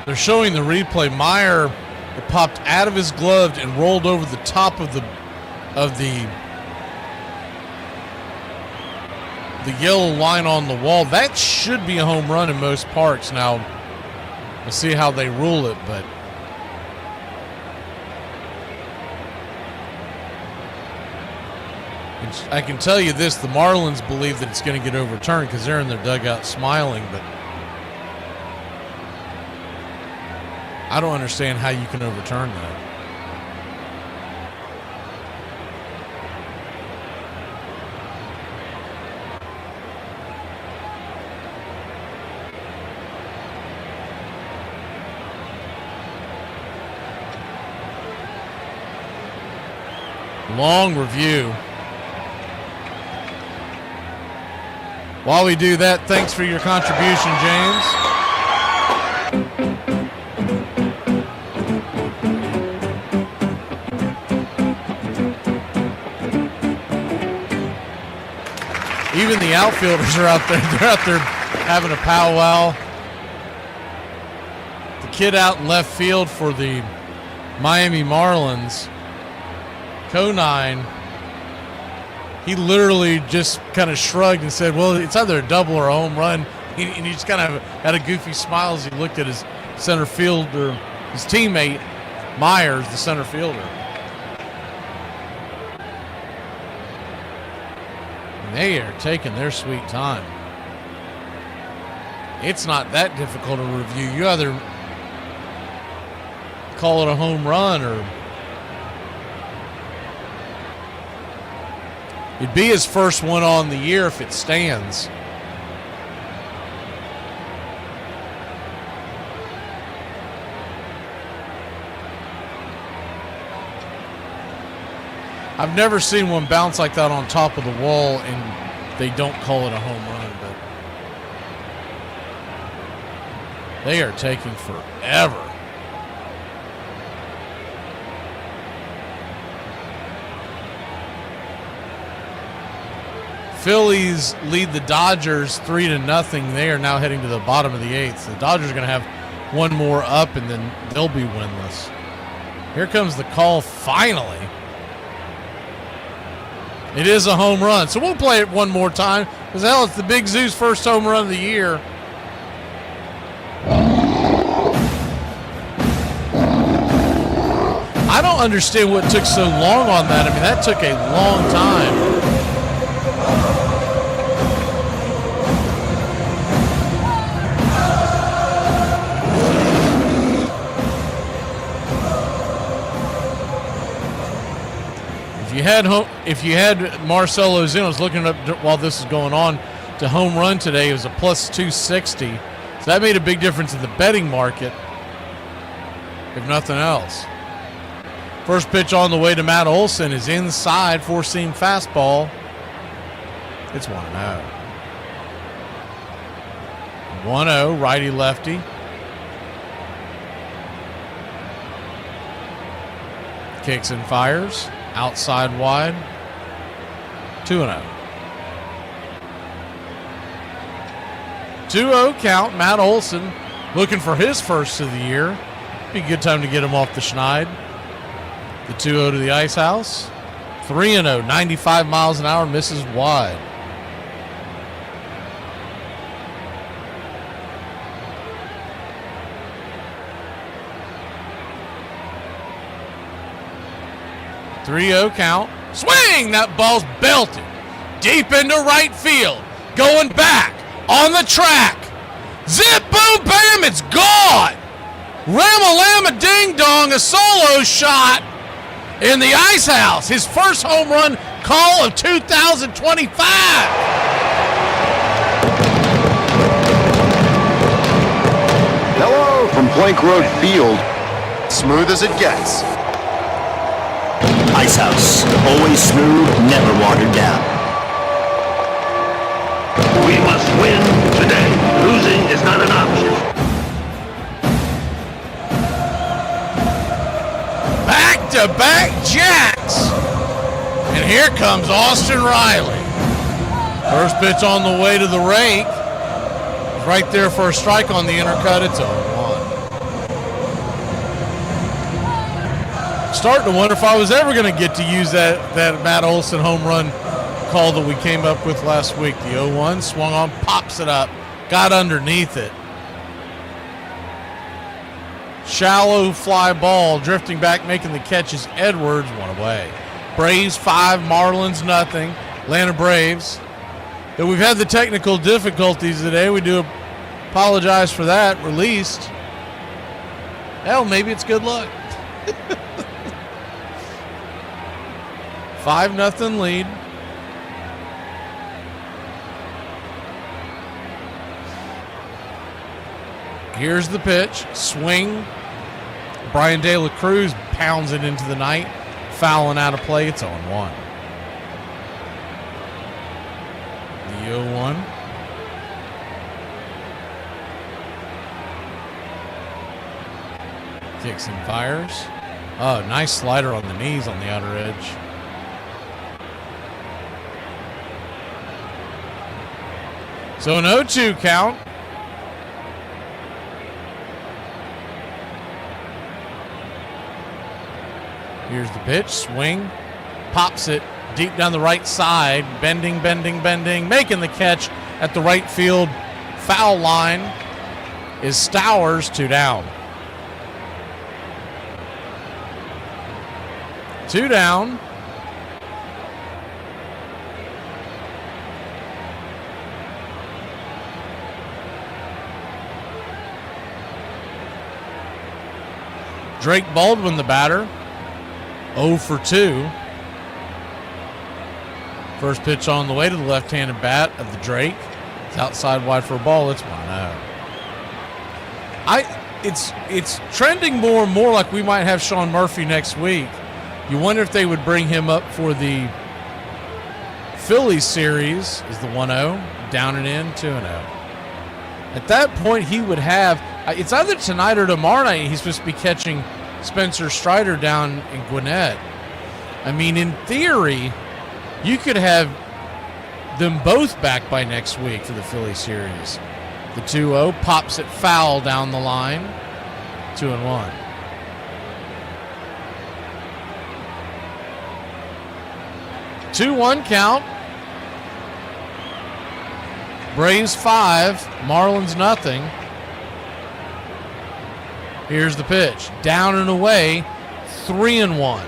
They're showing the replay. Meyer, it popped out of his glove and rolled over the top of the yellow line on the wall. That should be a home run in most parks. Now, we'll see how they rule it, but I can tell you this, the Marlins believe that it's going to get overturned because they're in their dugout smiling, but I don't understand how you can overturn that. Long review. While we do that, thanks for your contribution, James. Even the outfielders are out there. They're out there having a powwow. The kid out in left field for the Miami Marlins, Conine, he literally just kind of shrugged and said, well, it's either a double or a home run. And he just kind of had a goofy smile as he looked at his center fielder, his teammate, Myers, the center fielder. And they are taking their sweet time. It's not that difficult to review. You either call it a home run or it'd be his first one on the year if it stands. I've never seen one bounce like that on top of the wall and they don't call it a home run, but they are taking forever. Phillies lead the Dodgers 3-0. They are now heading to the bottom of the 8th. The Dodgers are going to have one more up, and then they'll be winless. Here comes the call finally. It is a home run, so we'll play it one more time. Because hell, it's the Big Zoo's first home run of the year. I don't understand what took so long on that. I mean, that took a long time. If you had Marcell Ozuna, I was looking up while this is going on, to home run today, it was a plus 260. So that made a big difference in the betting market, if nothing else. First pitch on the way to Matt Olson is inside, four-seam fastball. It's 1-0. 1-0, righty-lefty. Kicks and fires. Outside wide. 2-0. 2-0 count. Matt Olson looking for his first of the year. Be a good time to get him off the schneid. The 2-0 to the ice house. 3-0. 95 miles an hour. Misses wide. .30 count. Swing! That ball's belted deep into right field. Going back on the track. Zip, boom, bam, it's gone. Ram-a-lam-a ding-dong, a solo shot in the ice house. His first home run call of 2025. Hello from Plank Road Field. Smooth as it gets. Ice House, always smooth, never watered down. We must win today. Losing is not an option. Back-to-back jacks. And here comes Austin Riley. First pitch on the way to the rake. Right there for a strike on the intercut. It's 0-1. Starting to wonder if I was ever going to get to use that Matt Olson home run call that we came up with last week. The 0-1 swung on, pops it up, got underneath it. Shallow fly ball, drifting back, making the catch is Edwards, one away. Braves 5, Marlins nothing. Atlanta Braves. That we've had the technical difficulties today. We do apologize for that. Released. Hell, maybe it's good luck. 5-0 lead. Here's the pitch. Swing. Brian De La Cruz pounds it into the night. Fouling out of play. It's 0-1. The 0-1. Kicks and fires. Oh, nice slider on the knees on the outer edge. So an 0-2 count. Here's the pitch. Swing. Pops it deep down the right side. Bending, making the catch at the right field foul line is Stowers. 2 down. 2 down. Drake Baldwin, the batter, 0 for 2. First pitch on the way to the left-handed bat of the Drake. It's outside wide for a ball. It's 1-0. It's trending more and more like we might have Sean Murphy next week. You wonder if they would bring him up for the Phillies series. Is the 1-0 down and in 2-0. At that point, he would have. It's either tonight or tomorrow night. He's supposed to be catching Spencer Strider down in Gwinnett. I mean, in theory, you could have them both back by next week for the Philly series. The 2-0 pops it foul down the line. 2-1. Two-one count. Braves 5, Marlins nothing. Here's the pitch. Down and away, 3-1.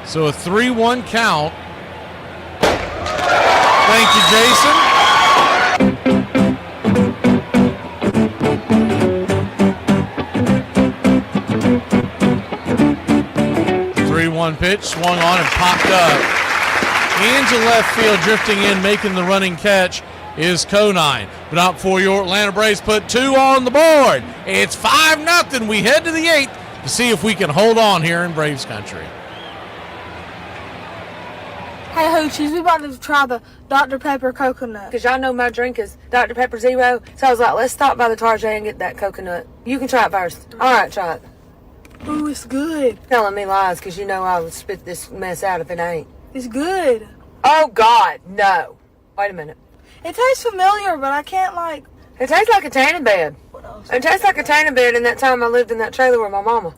So a 3-1 count. Thank you, Jason. 3-1 pitch, swung on and popped up. Into left field, drifting in, making the running catch is Conine. But out for your Atlanta Braves, put 2 on the board. It's 5-0. We head to the 8th to see if we can hold on here in Braves country. Hey, Hoochies, we about to try the Dr. Pepper coconut. Because y'all know my drink is Dr. Pepper Zero. So I was like, let's stop by the Tarjay and get that coconut. You can try it first. All right, try it. Ooh, it's good. Telling me lies because you know I would spit this mess out if it ain't. It's good. Oh, God, no. Wait a minute. It tastes familiar, but I can't, like... It tastes like a tanning bed. What else? It tastes like a tanning bed in that time I lived in that trailer with my mama.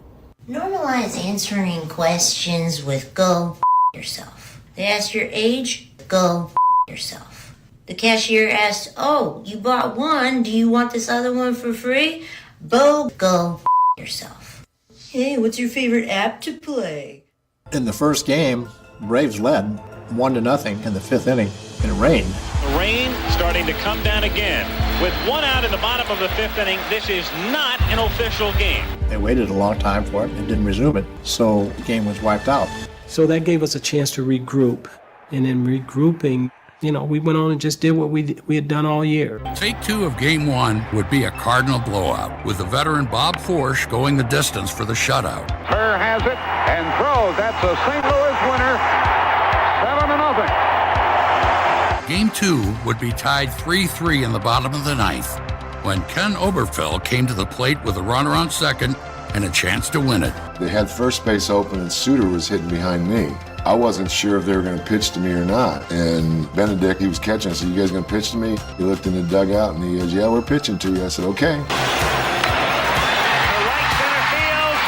Normalize answering questions with go yourself. They ask your age, go yourself. The cashier asks, oh, you bought one, do you want this other one for free? Go yourself. Hey, what's your favorite app to play? In the first game, Braves led 1-0 in the 5th inning, and it rained. The rain starting to come down again. With 1 out in the bottom of the 5th inning, this is not an official game. They waited a long time for it and didn't resume it, so the game was wiped out. So that gave us a chance to regroup. And in regrouping, we went on and just did what we had done all year. Take 2 of Game 1 would be a Cardinal blowout, with the veteran Bob Forsch going the distance for the shutout. Kerr has it and throws. That's a St. Louis winner, 7-0. Game 2 would be tied 3-3 in the bottom of the 9th, when Ken Oberfeld came to the plate with a runner on second and a chance to win it. They had first base open and Suter was hitting behind me. I wasn't sure if they were going to pitch to me or not. And Benedict, he was catching. I said, you guys going to pitch to me? He looked in the dugout and he goes, yeah, we're pitching to you. I said, okay.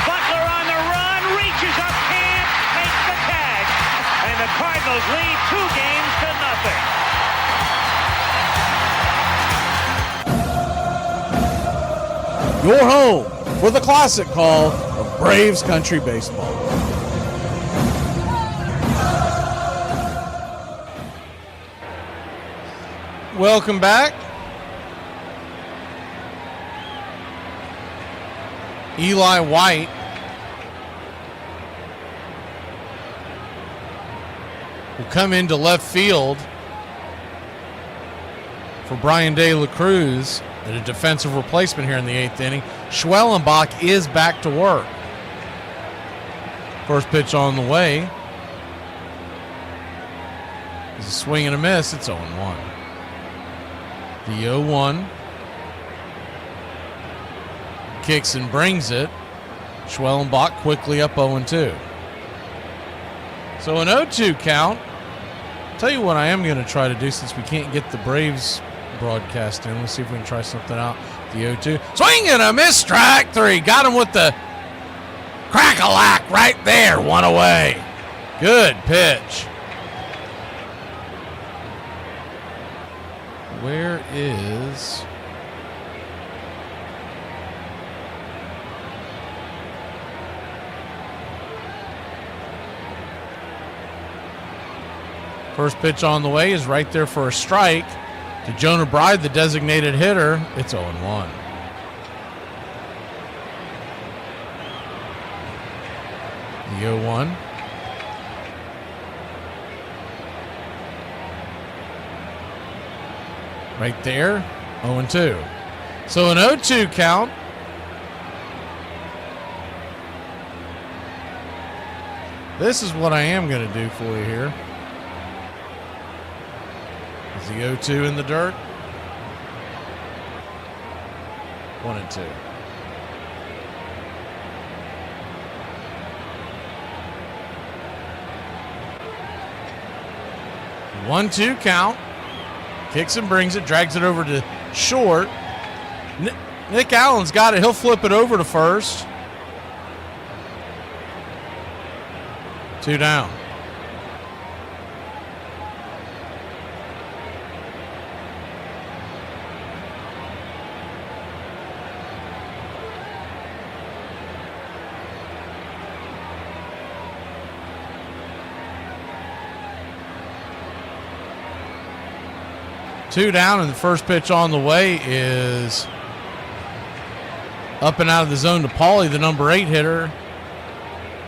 Butler on the run, reaches up, can't make the catch. And the Cardinals lead 2 games to nothing. Your home for the classic call of Braves Country Baseball. Welcome back. Eli White will come into left field for Brian De La Cruz and a defensive replacement here in the 8th inning. Schwellenbach is back to work. First pitch on the way. It's a swing and a miss. It's 0-1. The 0-1. Kicks and brings it. Schwellenbach quickly up 0-2. So an 0-2 count. Tell you what I am going to try to do since we can't get the Braves broadcast in. Let's see if we can try something out. The 0-2. Swing and a miss. Strike 3. Got him with the crack-a-lack right there. 1 away. Good pitch. Where is... First pitch on the way is right there for a strike to Jonah Bride, the designated hitter. It's 0-1. The 0-1. Right there, 0-2. So an 0-2 count. This is what I am going to do for you here. Is the 0-2 in the dirt? 1-2. One-two count. Kicks and brings it, drags it over to short. Nick Allen's got it. He'll flip it over to first. 2 down. Two down, and the first pitch on the way is up and out of the zone to Paulie, the number 8 hitter.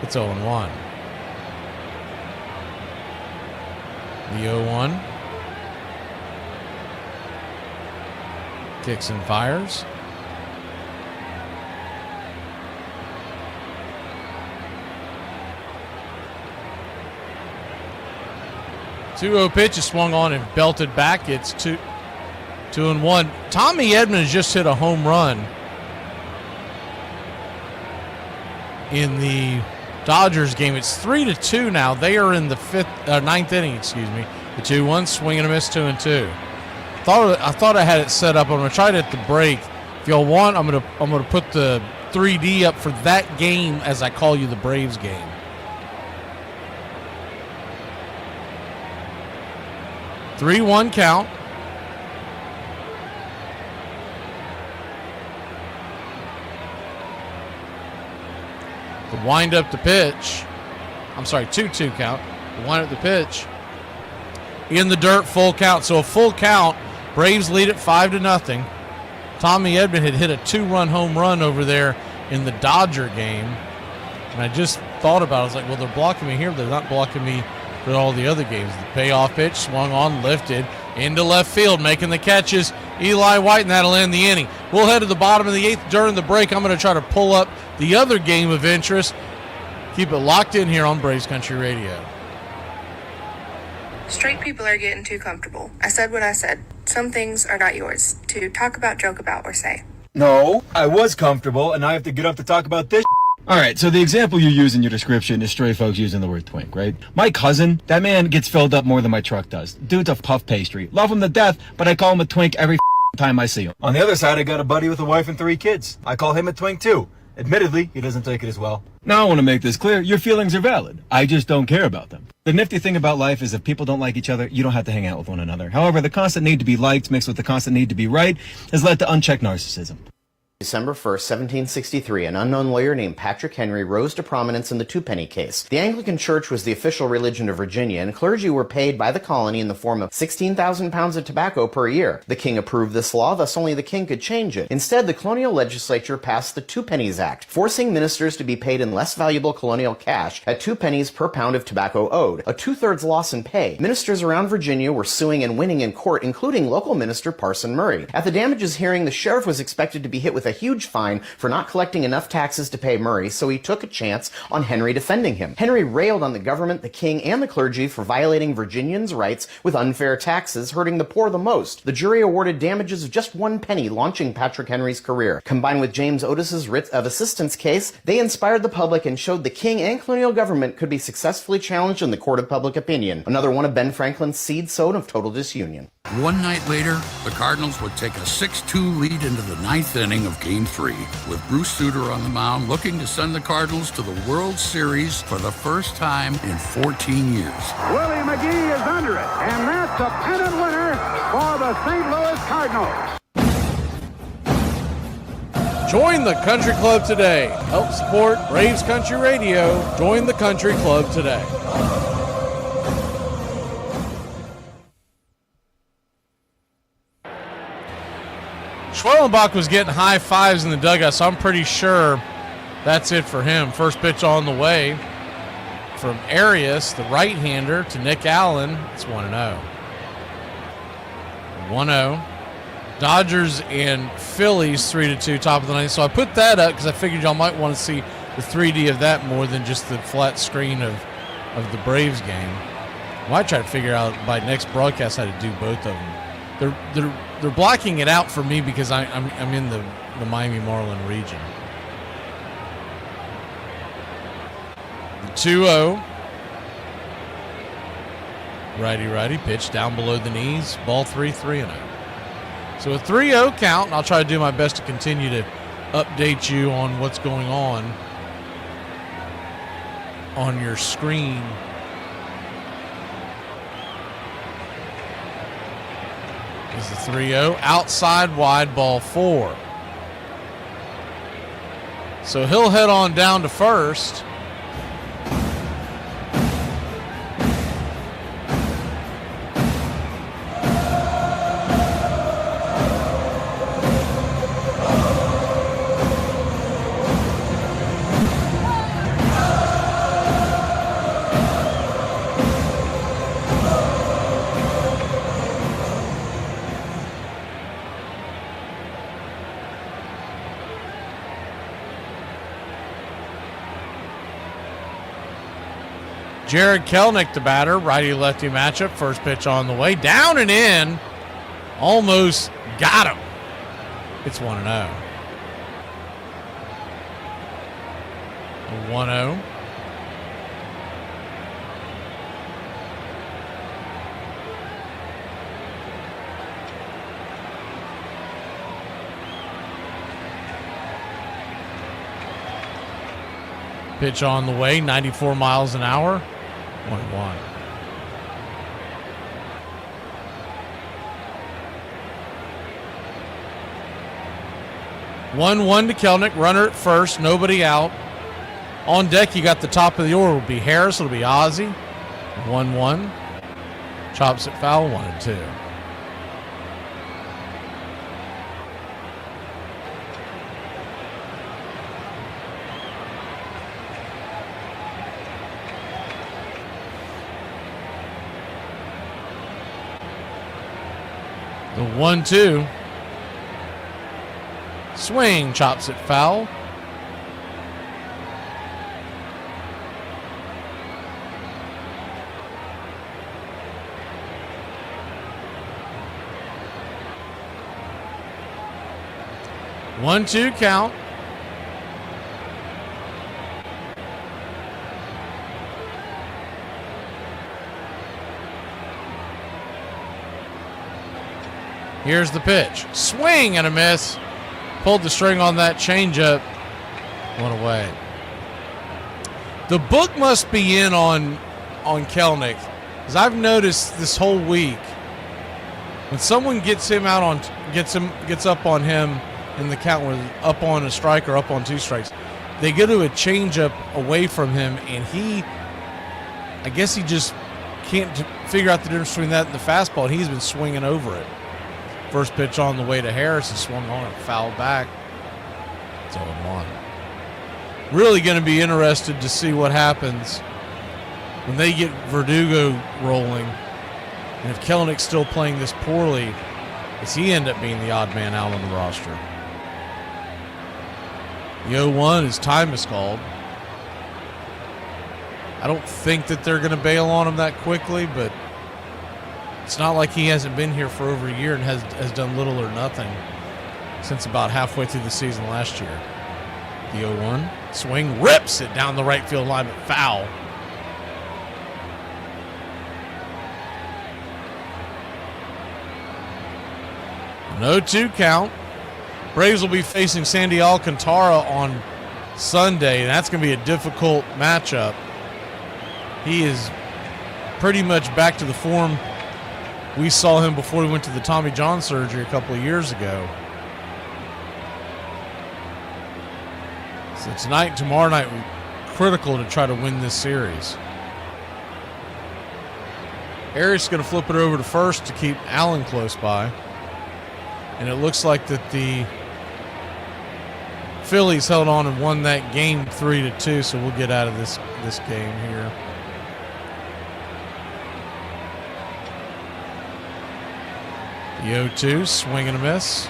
It's 0-1. The 0-1. Kicks and fires. Two-0 pitch is swung on and belted back. It's 2-1. Tommy Edman has just hit a home run in the Dodgers game. It's 3-2 now. They are in the ninth inning. Excuse me. The 2-1 swing and a miss. 2-2. I thought I had it set up. I'm gonna try it at the break. If y'all want, I'm gonna put the 3D up for that game as I call you the Braves game. Three-one count. The wind up the pitch. I'm sorry, 2-2 count. The wind up the pitch. In the dirt, full count. So a full count. Braves lead it 5-0. Tommy Edman had hit a 2-run home run over there in the Dodger game. And I just thought about it. I was like, well, they're blocking me here. They're not blocking me for all the other games. The payoff pitch swung on, lifted into left field, making the catches. Eli White, and that'll end the inning. We'll head to the bottom of the 8th during the break. I'm going to try to pull up the other game of interest. Keep it locked in here on Braves Country Radio. Straight people are getting too comfortable. I said what I said. Some things are not yours to talk about, joke about, or say. No, I was comfortable, and I have to get up to talk about this. All right, so the example you use in your description is stray folks using the word twink, right? My cousin, that man gets filled up more than my truck does. Dude's a puff pastry. Love him to death, but I call him a twink every time I see him. On the other side, I got a buddy with a wife and 3 kids. I call him a twink too. Admittedly, he doesn't take it as well. Now I want to make this clear. Your feelings are valid. I just don't care about them. The nifty thing about life is if people don't like each other, you don't have to hang out with one another. However, the constant need to be liked mixed with the constant need to be right has led to unchecked narcissism. December 1st, 1763, an unknown lawyer named Patrick Henry rose to prominence in the Twopenny case. The Anglican Church was the official religion of Virginia, and clergy were paid by the colony in the form of 16,000 pounds of tobacco per year. The king approved this law, thus only the king could change it. Instead, the colonial legislature passed the Two Pennies Act, forcing ministers to be paid in less valuable colonial cash at 2 pennies per pound of tobacco owed, a 2/3 loss in pay. Ministers around Virginia were suing and winning in court, including local minister Parson Murray. At the damages hearing, the sheriff was expected to be hit with a huge fine for not collecting enough taxes to pay Murray, so he took a chance on Henry defending him. Henry railed on the government, the king, and the clergy for violating Virginians' rights with unfair taxes, hurting the poor the most. The jury awarded damages of just 1 penny, launching Patrick Henry's career. Combined with James Otis's writ of assistance case, they inspired the public and showed the king and colonial government could be successfully challenged in the court of public opinion. Another one of Ben Franklin's seeds sown of total disunion. One night later, the Cardinals would take a 6-2 lead into the 9th inning of Game 3, with Bruce Sutter on the mound looking to send the Cardinals to the World Series for the first time in 14 years. Willie McGee is under it, and that's a pennant winner for the St. Louis Cardinals. Join the Country Club today. Help support Braves Country Radio. Join the Country Club today. Schwellenbach was getting high fives in the dugout, so I'm pretty sure that's it for him. First pitch on the way from Arias, the right-hander, to Nick Allen. It's 1-0. 1-0. Dodgers and Phillies 3-2, top of the 9th. So I put that up because I figured y'all might want to see the 3D of that more than just the flat screen of the Braves game. I might try to figure out by next broadcast how to do both of them. They're blocking it out for me because I'm in the Miami Marlin region. The 2-0. Righty pitch down below the knees. Ball 3, 3-0. So a 3-0 count, and I'll try to do my best to continue to update you on what's going on your screen. Is the 3-0. Outside wide, ball 4. So he'll head on down to first. Jared Kelnick, the batter, righty-lefty matchup. First pitch on the way. Down and in. Almost got him. It's 1-0. A 1-0. Pitch on the way, 94 miles an hour. 1-1. To Kelnick. Runner at first. Nobody out. On deck, you got the top of the order. It'll be Harris. It'll be Ozzie. 1-1. Chops it foul. 1-2. The 1-2. Swing, chops it foul. One-two count. Here's the pitch. Swing and a miss. Pulled the string on that changeup. One away. The book must be in on Kelnick, because I've noticed this whole week when someone gets up on him in the count, with up on a strike or up on 2 strikes, they go to a changeup away from him, and I guess he just can't figure out the difference between that and the fastball, and he's been swinging over it. First pitch on the way to Harris, and swung on it, fouled back. It's 0-1. Really going to be interested to see what happens when they get Verdugo rolling, and if Kelnick's still playing this poorly, does he end up being the odd man out on the roster? The 0-1, his time is called. I don't think that they're going to bail on him that quickly, but it's not like he hasn't been here for over a year and has done little or nothing since about halfway through the season last year. The 0-1. Swing, rips it down the right field line, but foul. An 0-2 count. Braves will be facing Sandy Alcantara on Sunday, and that's going to be a difficult matchup. He is pretty much back to the form we saw him before he went to the Tommy John surgery a couple of years ago. So tonight and tomorrow night, critical to try to win this series. Arias is going to flip it over to first to keep Allen close by. And it looks like that the Phillies held on and won that game 3-2, so we'll get out of this game here. The 0-2, swing and a miss.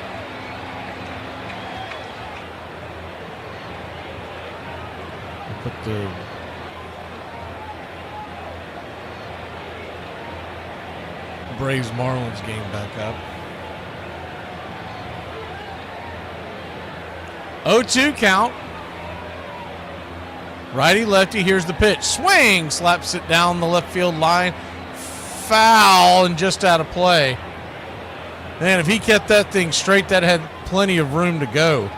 We'll put the Braves-Marlins game back up. 0-2 count. Righty-lefty, here's the pitch. Swing, slaps it down the left field line. Foul and just out of play. Man, if he kept that thing straight, that had plenty of room to go.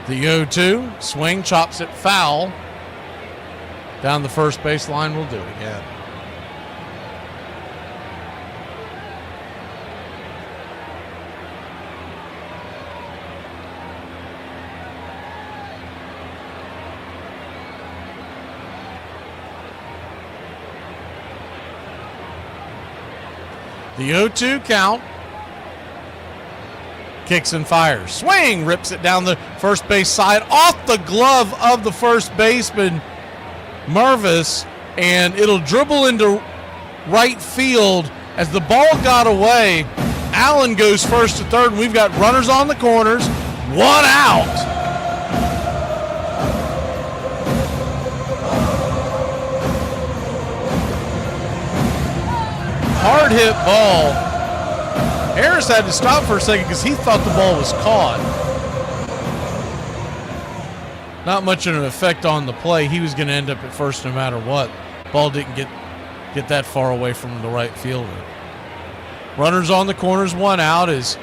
The 0-2, swing, chops it foul. Down the first base line, we'll do it again. The 0-2 count. Kicks and fires. Swing! Rips it down the first base side off the glove of the first baseman, Mervis, and it'll dribble into right field. As the ball got away, Allen goes first to third, and we've got runners on the corners. 1 out. Hard hit ball. Harris had to stop for a second because he thought the ball was caught. Not much of an effect on the play. He was going to end up at first no matter what. Ball didn't get that far away from the right fielder. Runners on the corners, 1 out as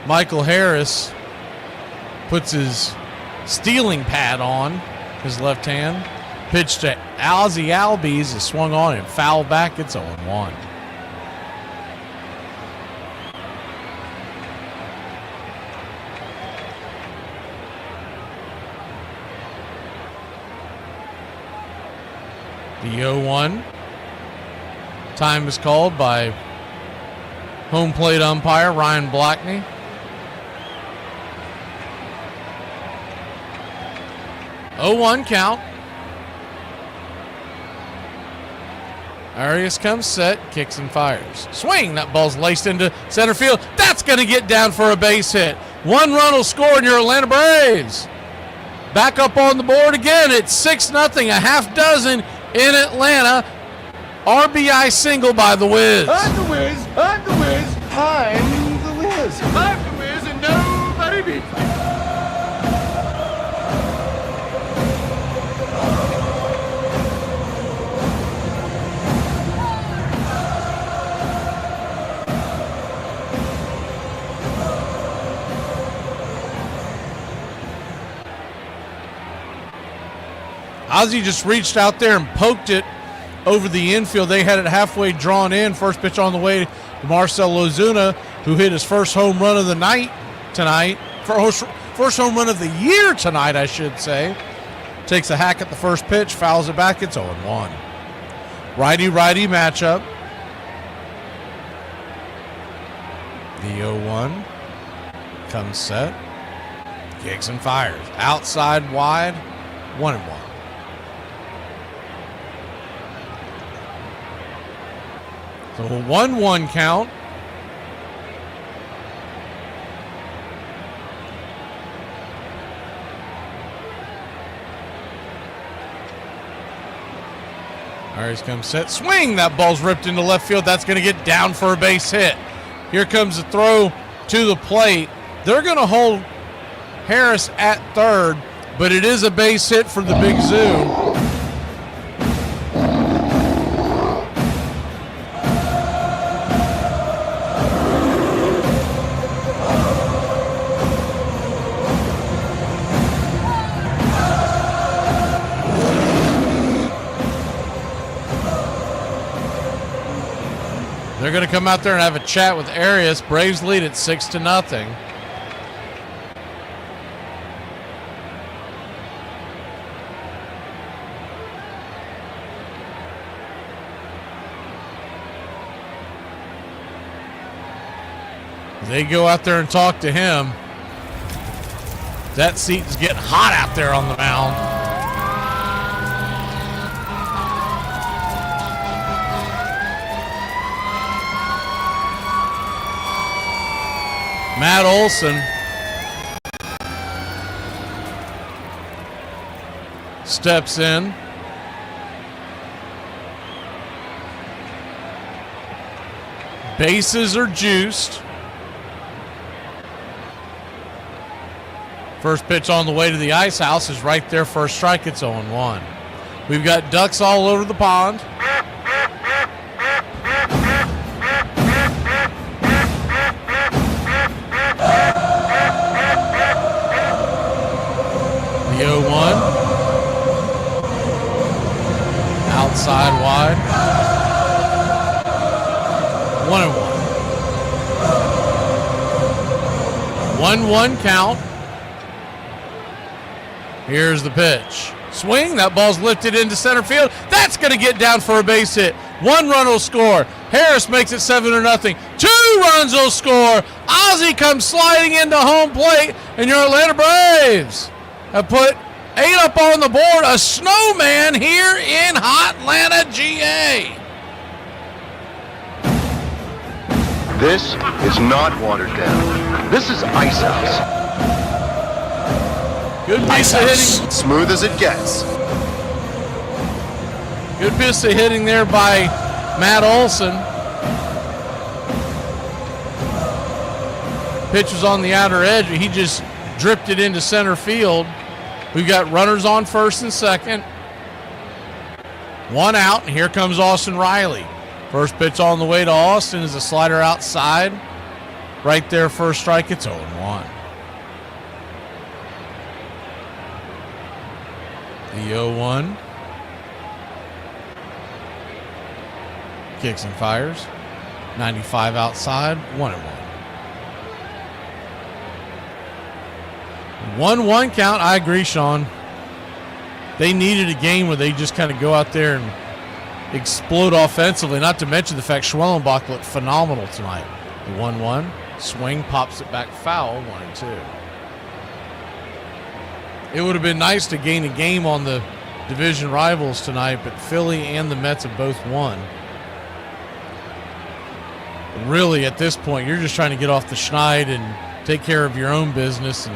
Michael Harris puts his stealing pad on his left hand. Pitch to Ozzie Albies is swung on and foul back. It's 0-1. The 0-1. Time is called by home plate umpire Ryan Blackney. Oh-1 count. Arias comes set, kicks and fires. Swing! That ball's laced into center field. That's going to get down for a base hit. 1 run will score in your Atlanta Braves. Back up on the board again. It's 6-0, a half dozen in Atlanta. RBI single by the Wiz. I'm the Wiz. I'm the Wiz. I'm the Wiz. I'm the Wiz, and nobody beats me. Ozzie just reached out there and poked it over the infield. They had it halfway drawn in. First pitch on the way to Marcell Ozuna, who hit his first home run of the night tonight. First home run of the year tonight, I should say. Takes a hack at the first pitch, fouls it back. It's 0-1. Righty-righty matchup. The 0-1 comes set. Kicks and fires. Outside wide. 1-1. So a 1-1 count. Arias comes set. Swing! That ball's ripped into left field. That's going to get down for a base hit. Here comes the throw to the plate. They're going to hold Harris at third, but it is a base hit for the Big Zoo. They're going to come out there and have a chat with Arias. Braves lead at 6-0. They go out there and talk to him. That seat is getting hot out there on the mound. Matt Olson steps in. Bases are juiced. First pitch on the way to the ice house is right there for a strike. It's 0-1. We've got ducks all over the pond. The 0-1. Outside wide. 1-1. 1-1 count. Here's the pitch. Swing. That ball's lifted into center field. That's going to get down for a base hit. 1 run will score. Harris makes it 7-0. 2 runs will score. Ozzie comes sliding into home plate, and your Atlanta Braves have put 8 up on the board. A snowman here in hot Atlanta, GA. This is not watered down. This is Ice House. Good piece of hitting. Smooth as it gets. Good piece of hitting there by Matt Olson. Pitch was on the outer edge, but he just dripped it into center field. We've got runners on first and second. 1 out, and here comes Austin Riley. First pitch on the way to Austin is a slider outside. Right there, first strike. It's 0-1. The 0-1. Kicks and fires. 95 outside. 1-1. 1-1 count. I agree, Sean. They needed a game where they just kind of go out there and explode offensively, not to mention the fact Schwellenbach looked phenomenal tonight. The 1-1. Swing, pops it back foul. 1-2. It would have been nice to gain a game on the division rivals tonight, but Philly and the Mets have both won. But really, at this point, you're just trying to get off the schneid and take care of your own business, and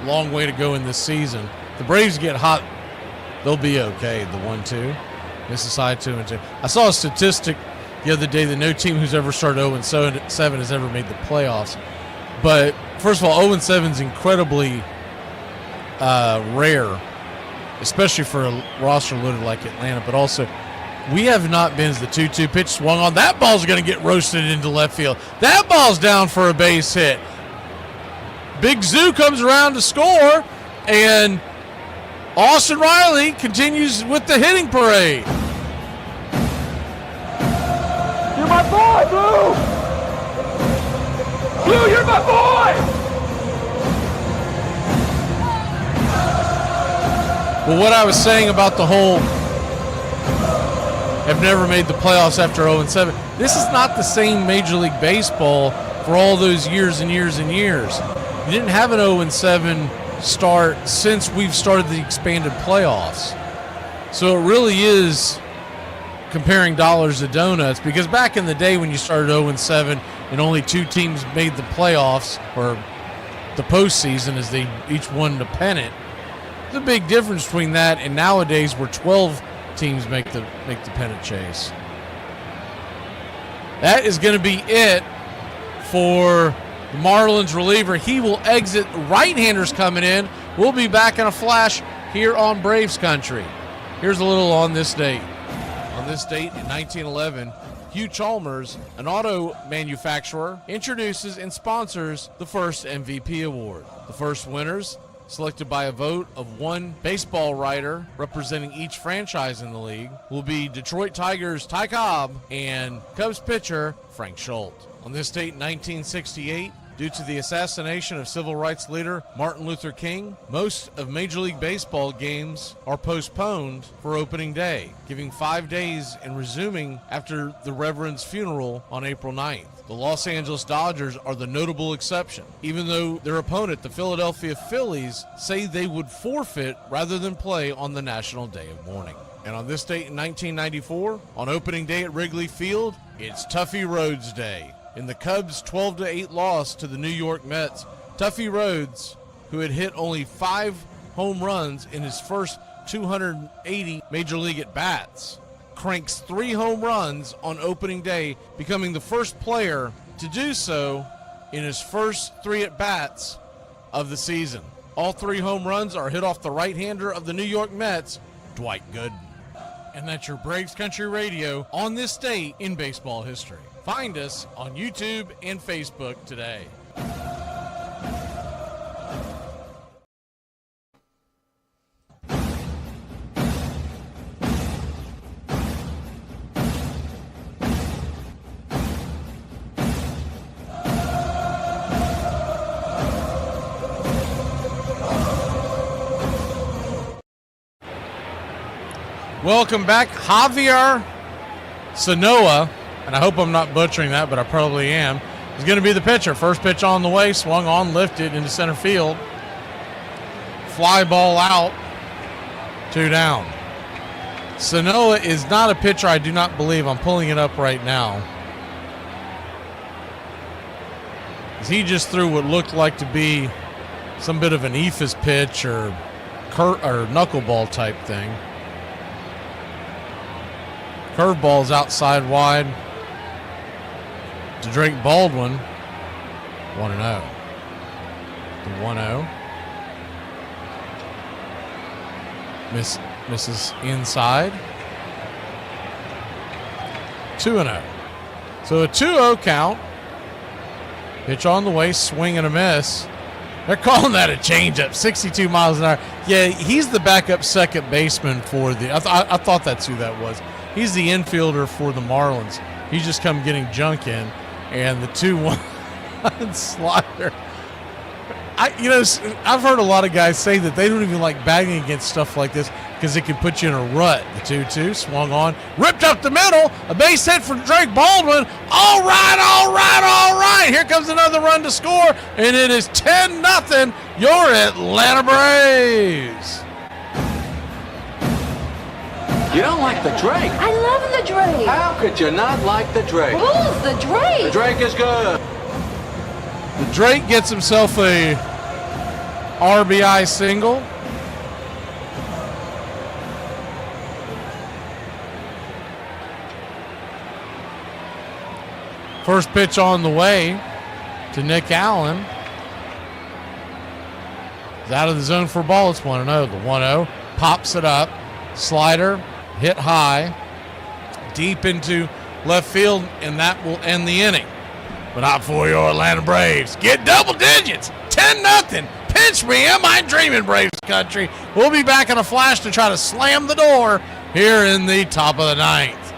long way to go in this season. The Braves get hot, they'll be okay. The 1-2. Miss aside 2-2. I saw a statistic the other day that no team who's ever started 0-7 has ever made the playoffs. But first of all, 0-7 is incredibly rare, especially for a roster loaded like Atlanta. But also, we have not been as the 2-2 pitch swung on. That ball's going to get roasted into left field. That ball's down for a base hit. Big Zoo comes around to score, and Austin Riley continues with the hitting parade. You're my boy, Blue! Blue, you're my boy! Well, what I was saying about the whole have never made the playoffs after 0-7, this is not the same Major League Baseball for all those years and years and years. You didn't have an 0-7 start since we've started the expanded playoffs. So it really is comparing dollars to donuts, because back in the day when you started 0-7 and only 2 teams made the playoffs or the postseason as they each won the pennant, there's a big difference between that and nowadays where 12 teams make the pennant chase. That is going to be it for the Marlins reliever. He will exit. Right-handers coming in. We'll be back in a flash here on Braves Country. Here's a little on this date. On this date in 1911, Hugh Chalmers, an auto manufacturer, introduces and sponsors the first MVP award. The first winners, selected by a vote of one baseball writer representing each franchise in the league, will be Detroit Tigers' Ty Cobb and Cubs pitcher Frank Schultz. On this date in 1968, due to the assassination of civil rights leader Martin Luther King, most of Major League Baseball games are postponed for opening day, giving 5 days and resuming after the Reverend's funeral on April 9th. The Los Angeles Dodgers are the notable exception, even though their opponent, the Philadelphia Phillies, say they would forfeit rather than play on the National Day of Mourning. And on this date in 1994, on opening day at Wrigley Field, it's Tuffy Rhodes Day. In the Cubs' 12-8 loss to the New York Mets, Tuffy Rhodes, who had hit only 5 home runs in his first 280 Major League at-bats. Cranks 3 home runs on opening day, becoming the first player to do so in his first 3 at-bats of the season. All 3 home runs are hit off the right-hander of the New York Mets, Dwight Gooden. And that's your Braves Country Radio on this date in baseball history. Find us on YouTube and Facebook today. Welcome back. Javier Sanoa, and I hope I'm not butchering that, but I probably am, is going to be the pitcher. First pitch on the way, swung on, lifted into center field. Fly ball out, 2 down. Sanoa is not a pitcher, I do not believe. I'm pulling it up right now. He just threw what looked like to be some bit of an ephus pitch or knuckleball type thing. Curveball's outside wide to Drake Baldwin. 1-0. The 1-0. Misses inside. 2-0. So a 2-0 count. Pitch on the way, swing and a miss. They're calling that a changeup, 62 miles an hour. Yeah, he's the backup second baseman for the. I thought that's who that was. He's the infielder for the Marlins. He's just come getting junk in, and the 2-1 slider. I've heard a lot of guys say that they don't even like batting against stuff like this because it can put you in a rut. The 2-2 swung on, ripped up the middle, a base hit for Drake Baldwin. All right. Here comes another run to score, and it is 10-0. Your Atlanta Braves. You don't like the Drake? I love the Drake. How could you not like the Drake? Who's the Drake? The Drake is good. The Drake gets himself a RBI single. First pitch on the way to Nick Allen. He's out of the zone for a ball. It's 1-0. The 1-0 pops it up. Slider hit high, deep into left field, and that will end the inning. But not for your Atlanta Braves. Get double digits, 10-0. Pinch me, am I dreaming, Braves country? We'll be back in a flash to try to slam the door here in the top of the 9th.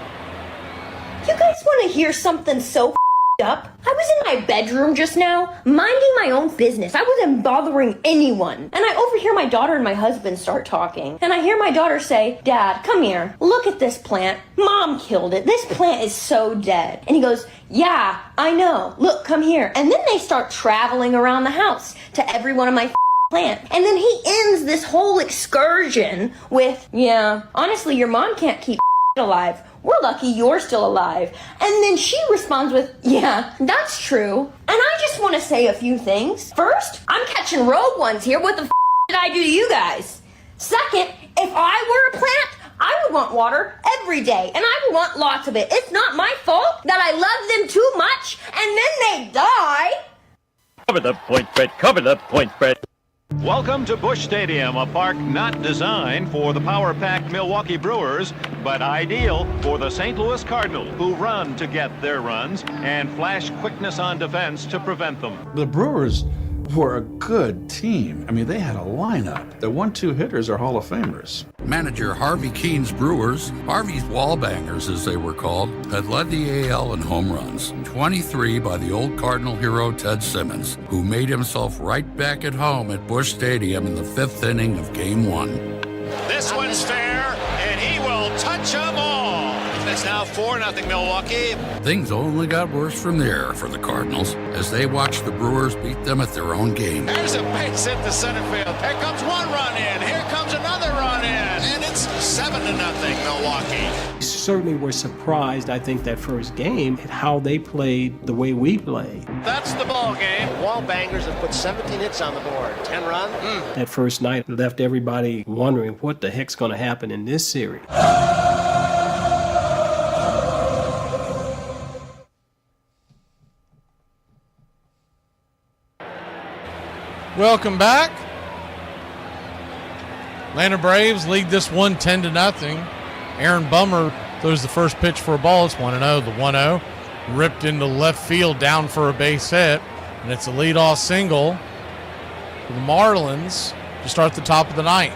You guys want to hear something so up? I was in my bedroom just now, minding my own business. I wasn't bothering anyone. And I overhear my daughter and my husband start talking. And I hear my daughter say, "Dad, come here. Look at this plant. Mom killed it. This plant is so dead." And he goes, "Yeah, I know. Look, come here." And then they start traveling around the house to every one of my plants. And then he ends this whole excursion with, "Yeah, honestly, your mom can't keep alive. We're lucky you're still alive." And then she responds with, "Yeah, that's true." And I just want to say a few things. First, I'm catching rogue ones here. What the did I do to you guys? Second, if I were a plant, I would want water every day, and I would want lots of it. It's not my fault that I love them too much, and then they die. Cover the point, Fred. Cover the point, Fred. Welcome to Busch Stadium, a park not designed for the power-packed Milwaukee Brewers, but ideal for the St. Louis Cardinals, who run to get their runs and flash quickness on defense to prevent them. The Brewers were a good team. I mean, they had a lineup. The 1-2 hitters are Hall of Famers. Manager Harvey Keene's Brewers, Harvey's Wallbangers as they were called, had led the AL in home runs, 23 by the old Cardinal hero Ted Simmons, who made himself right back at home at Busch Stadium in the 5th inning of Game 1. This one's fair, and he will touch them all. It's now now 4-0 Milwaukee. Things only got worse from there for the Cardinals as they watched the Brewers beat them at their own game. There's a base hit to center field. Here comes one run in. Here comes another run in. And it's 7-0 Milwaukee. Certainly were surprised, I think, that first game at how they played the way we played. That's the ball game. Wall bangers have put 17 hits on the board. 10 runs. That first night left everybody wondering what the heck's going to happen in this series. Welcome back. Atlanta Braves lead this one 10-0. Aaron Bummer throws the first pitch for a ball. It's 1-0. The 1-0 ripped into left field down for a base hit. And it's a leadoff single for the Marlins to start the top of the ninth.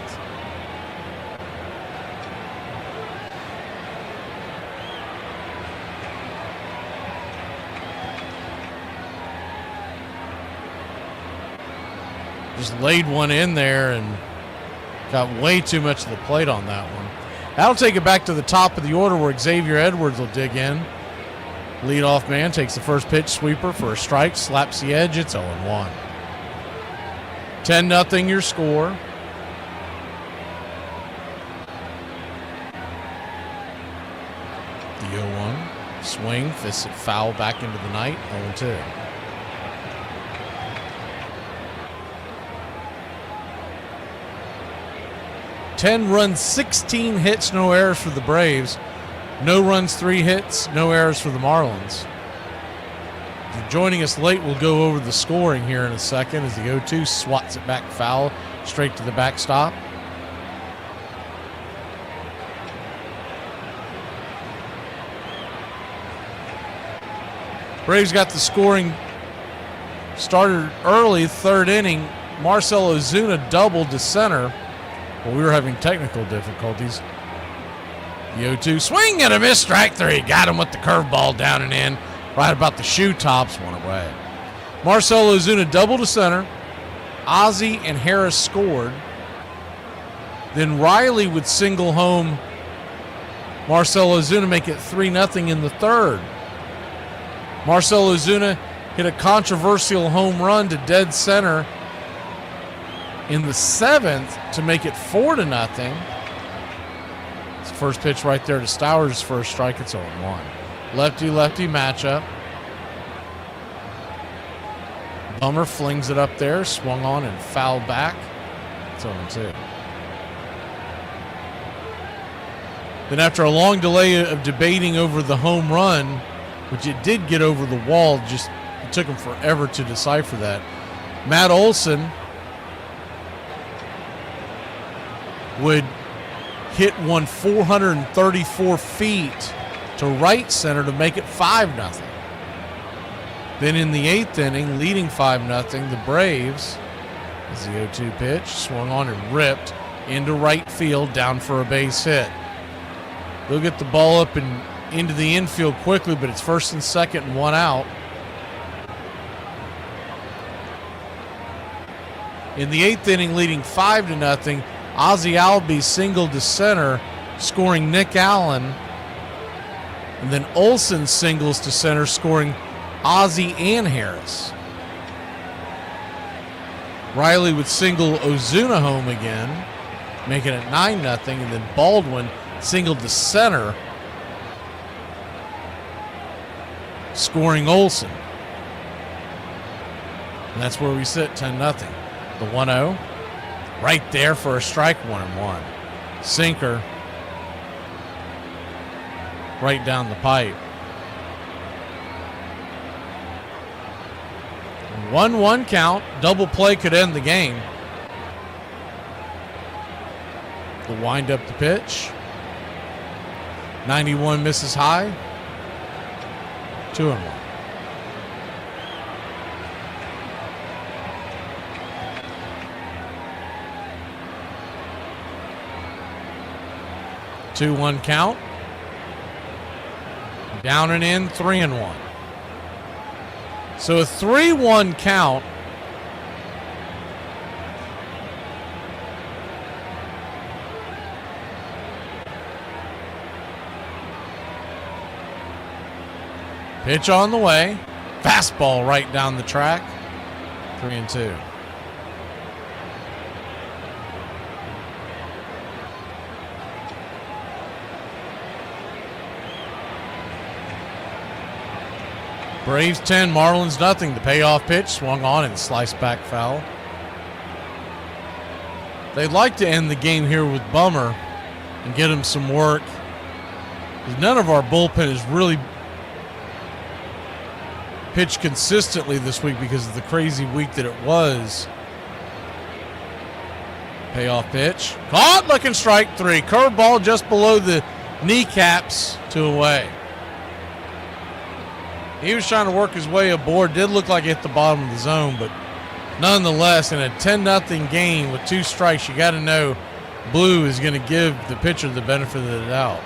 Just laid one in there and got way too much of the plate on that one. That'll take it back to the top of the order where Xavier Edwards will dig in. Leadoff man takes the first pitch, sweeper for a strike, slaps the edge. It's 0-1. 10-0 your score. The 0-1 swing, fists it foul back into the night. 0-2. Ten runs, 16 hits, no errors for the Braves. No runs, 3 hits, no errors for the Marlins. If you're joining us late, we'll go over the scoring here in a second as the 0-2 swats it back foul straight to the backstop. Braves got the scoring started early, third inning. Marcell Ozuna doubled to center. Well, we were having technical difficulties. The 0-2 swing and a miss, strike 3. Got him with the curveball down and in, right about the shoe tops, one away. Marcell Ozuna doubled to center. Ozzie and Harris scored. Then Riley would single home Marcell Ozuna, make it 3-0 in the third. Marcell Ozuna hit a controversial home run to dead center in the 7th to make it 4-0. It's the first pitch right there to Stowers' first strike. It's 0-1. Lefty-lefty matchup. Bummer flings it up there, swung on and fouled back. It's 0-2. Then after a long delay of debating over the home run, which it did get over the wall, just it took him forever to decipher that. Matt Olson would hit one 434 feet to right center to make it 5-0. Then in the 8th inning, leading 5-0, the Braves, as the 0-2 pitch, swung on and ripped into right field down for a base hit. They'll get the ball up and into the infield quickly, but it's first and second and one out. In the 8th inning, leading 5-0, Ozzie Albies singled to center, scoring Nick Allen. And then Olson singles to center, scoring Ozzie and Harris. Riley would single Ozuna home again, making it 9-0, and then Baldwin singled to center, scoring Olson. And that's where we sit, 10-0. The 1-0. Right there for a strike, 1-1. Sinker. Right down the pipe. 1-1 count. Double play could end the game. The wind up the pitch. 91 misses high. 2-1. Two-one count. Down and in, 3-1. So a 3-1 count. Pitch on the way. Fastball right down the track. 3-2. Braves 10, Marlins nothing. The payoff pitch swung on and sliced back foul. They'd like to end the game here with Bummer and get him some work. None of our bullpen has really pitched consistently this week because of the crazy week that it was. Payoff pitch. Caught, looking strike 3. Curveball just below the kneecaps, 2 away. He was trying to work his way aboard. Did look like it hit the bottom of the zone, but nonetheless, in a 10-0 game with 2 strikes, you got to know Blue is going to give the pitcher the benefit of the doubt.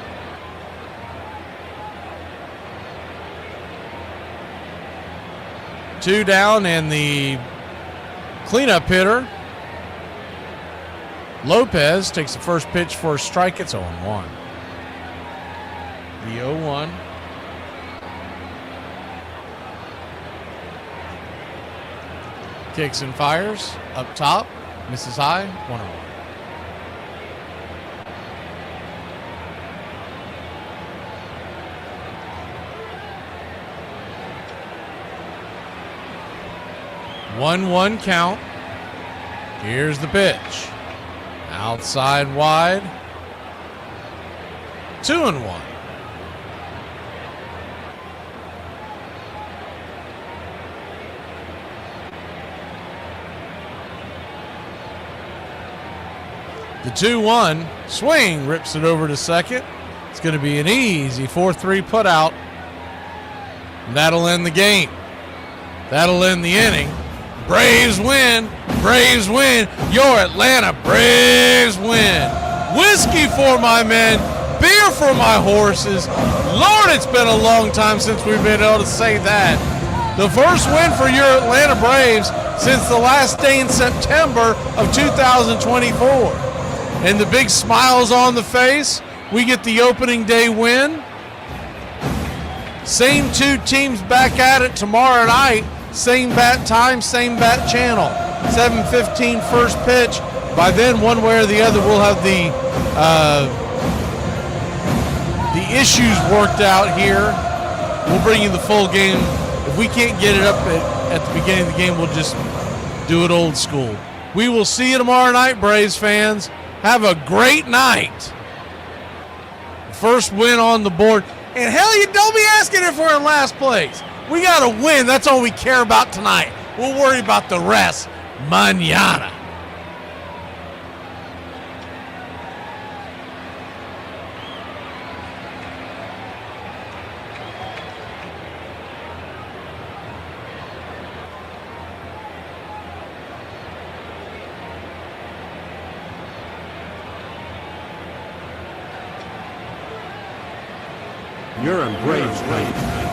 Two down, and the cleanup hitter, Lopez, takes the first pitch for a strike. It's 0-1. The 0-1. Kicks and fires. Up top. Misses high. 1-0. One count. Here's the pitch. Outside wide. 2-1. The 2-1 swing rips it over to second. It's going to be an easy 4-3 put out. And that'll end the game. That'll end the inning. Braves win. Braves win. Your Atlanta Braves win. Whiskey for my men. Beer for my horses. Lord, it's been a long time since we've been able to say that. The first win for your Atlanta Braves since the last day in September of 2024. And the big smiles on the face. We get the opening day win. Same 2 teams back at it tomorrow night. Same bat time, same bat channel. 7:15 first pitch. By then, one way or the other, we'll have the issues worked out here. We'll bring you the full game. If we can't get it up at the beginning of the game, we'll just do it old school. We will see you tomorrow night, Braves fans. Have a great night. First win on the board. And hell, you don't be asking if we're in last place. We got to win. That's all we care about tonight. We'll worry about the rest mañana. You're in Braves, Braves.